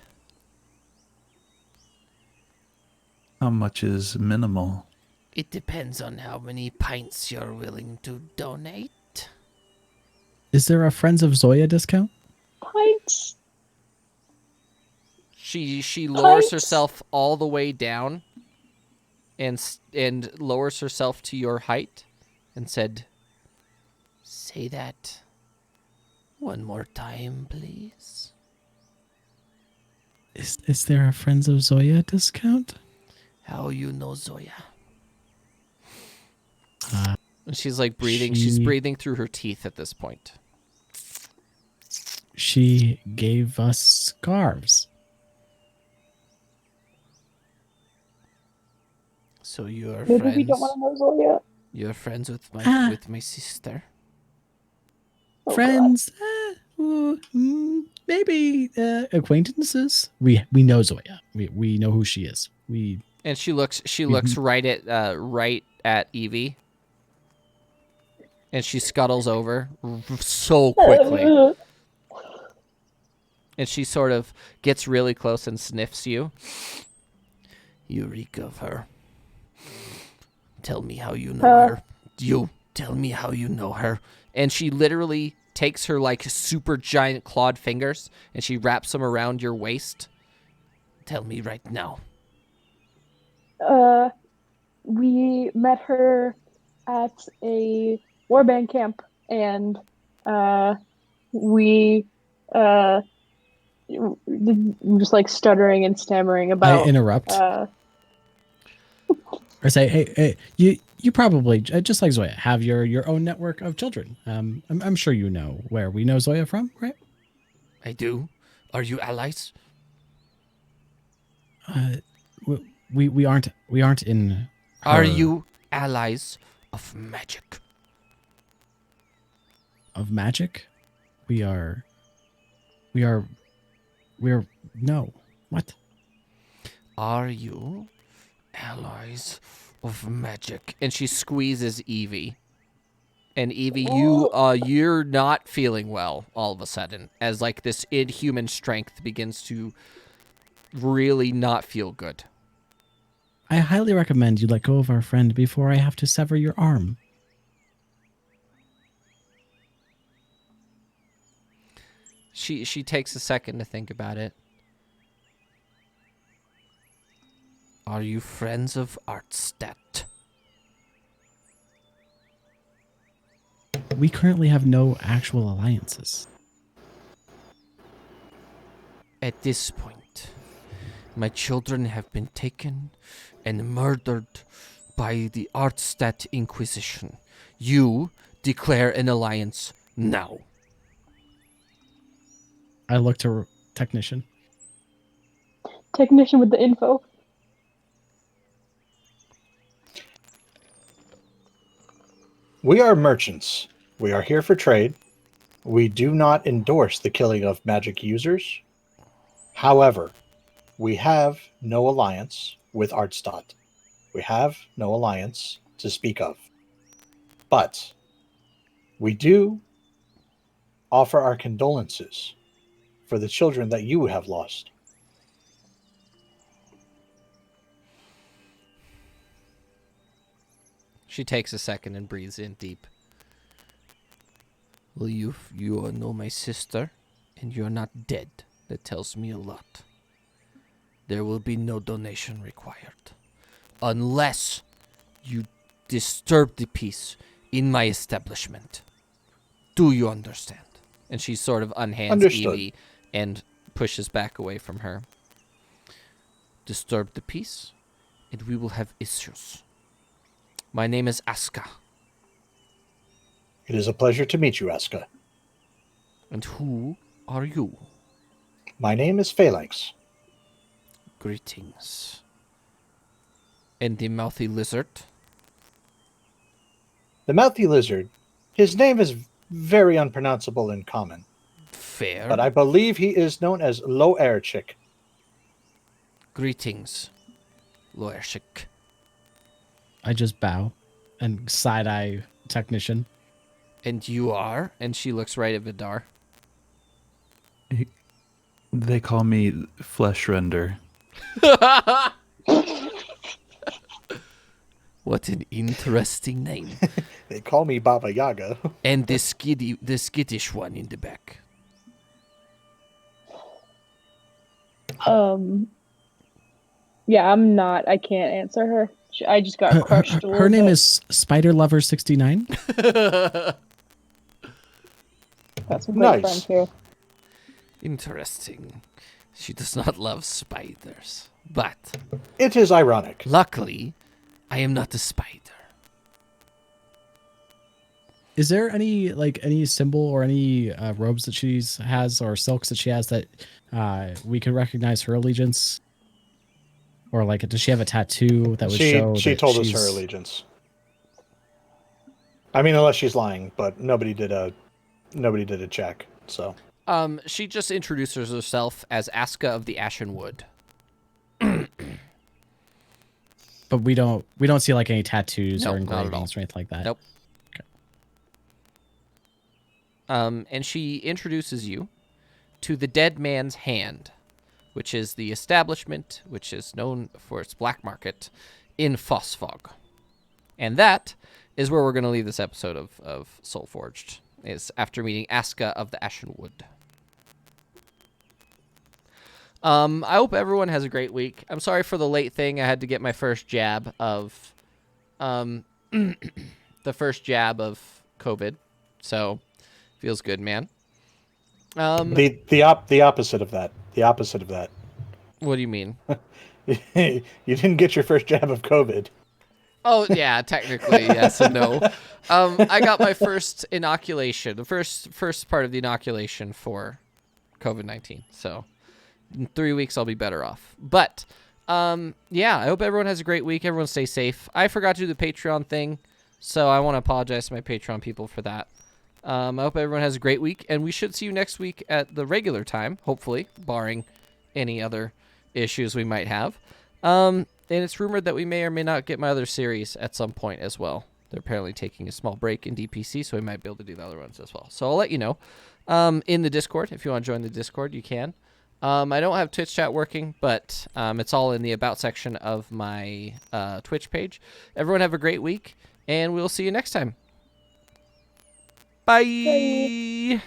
How much is minimal? It depends on how many pints you're willing to donate. Is there a Friends of Zoya discount? Pints. She lowers Pints? herself all the way down and lowers herself to your height and said, "Say that one more time, please." Is there a Friends of Zoya discount? How you know Zoya? And she's like breathing. She's She- breathing through her teeth at this point. She gave us scarves. So you're Maybe friends. we don't want to know Zoya. You're friends with Ah. my sister. Oh, Friends, maybe acquaintances. We know Zoya. We know who she is. And she looks right at Evie. And she scuttles over so quickly. God. And she sort of gets really close and sniffs you. You reek of her. Tell me how you know her. You tell me how you know her. And she literally takes her like super giant clawed fingers and she wraps them around your waist. Tell me right now. We met her at a warband camp, and we just like stuttering and stammering about. I interrupt. Or say, hey, you probably just like Zoya have your own network of children. I'm sure you know where we know Zoya from, right? I do. Are you allies? We aren't in. Her. Are you allies of magic? Of magic? We're no. What? Are you allies of magic? And she squeezes Evie. And Evie, you're not feeling well all of a sudden, as like this inhuman strength begins to really not feel good. I highly recommend you let go of our friend before I have to sever your arm. She takes a second to think about it. Are you friends of Artstadt? We currently have no actual alliances. At this point, my children have been taken and murdered by the Artstadt Inquisition. You declare an alliance now. I look to technician. Technician with the info. We are merchants. We are here for trade. We do not endorse the killing of magic users. However, we have no alliance with Artstadt. We have no alliance to speak of. But we do offer our condolences for the children that you have lost. She takes a second and breathes in deep. Well, you know my sister, and you're not dead. That tells me a lot. There will be no donation required. Unless you disturb the peace in my establishment. Do you understand? And she sort of unhands Understood. Evie and pushes back away from her. Disturb the peace, and we will have issues. My name is Aska. It is a pleasure to meet you, Aska. And who are you? My name is Phalanx. Greetings. And the mouthy lizard? The mouthy lizard, his name is very unpronounceable in common, Fair. but I believe he is known as Lo Airchick. Greetings, Loershik. I just bow and side eye technician. And you are? And she looks right at Vidar. They call me Flesh Render. What an interesting name. They call me Baba Yaga. And the skittish one in the back. Yeah, I'm not. I can't answer her. I just got crushed. a Her little name bit. is Spider Lover 69. Got some great Nice. friends here. Interesting. She does not love spiders. But It is ironic. luckily, I am not a spider. Is there any symbol or any robes that has or silks that she has that we could recognize her allegiance? Or like, does she have a tattoo that would show She that told us she's her allegiance. I mean, unless she's lying, but nobody did a check. So She just introduces herself as Aska of the Ashen Wood. But we don't see like any tattoos No, or not at all. engravings or anything like that. Nope. And she introduces you to the Dead Man's Hand, which is the establishment which is known for its black market in Phosphog. And that is where we're going to leave this episode of Soulforged, is after meeting Aska of the Ashen Wood. I hope everyone has a great week. I'm sorry for the late thing. I had to get my first jab of the first jab of COVID. So feels good, man. the opposite of that. The opposite of that. What do you mean? You didn't get your first jab of COVID. Oh, yeah, technically, yes and no. I got my first inoculation, the first part of the inoculation for COVID-19. So in 3 weeks, I'll be better off. But, yeah, I hope everyone has a great week. Everyone stay safe. I forgot to do the Patreon thing, so I want to apologize to my Patreon people for that. I hope everyone has a great week, and we should see you next week at the regular time, hopefully, barring any other issues we might have. And it's rumored that we may or may not get my other series at some point as well. They're apparently taking a small break in DPC, so we might be able to do the other ones as well. So I'll let you know in the Discord. If you want to join the Discord, you can. I don't have Twitch chat working, but it's all in the About section of my Twitch page. Everyone have a great week, and we'll see you next time. Bye.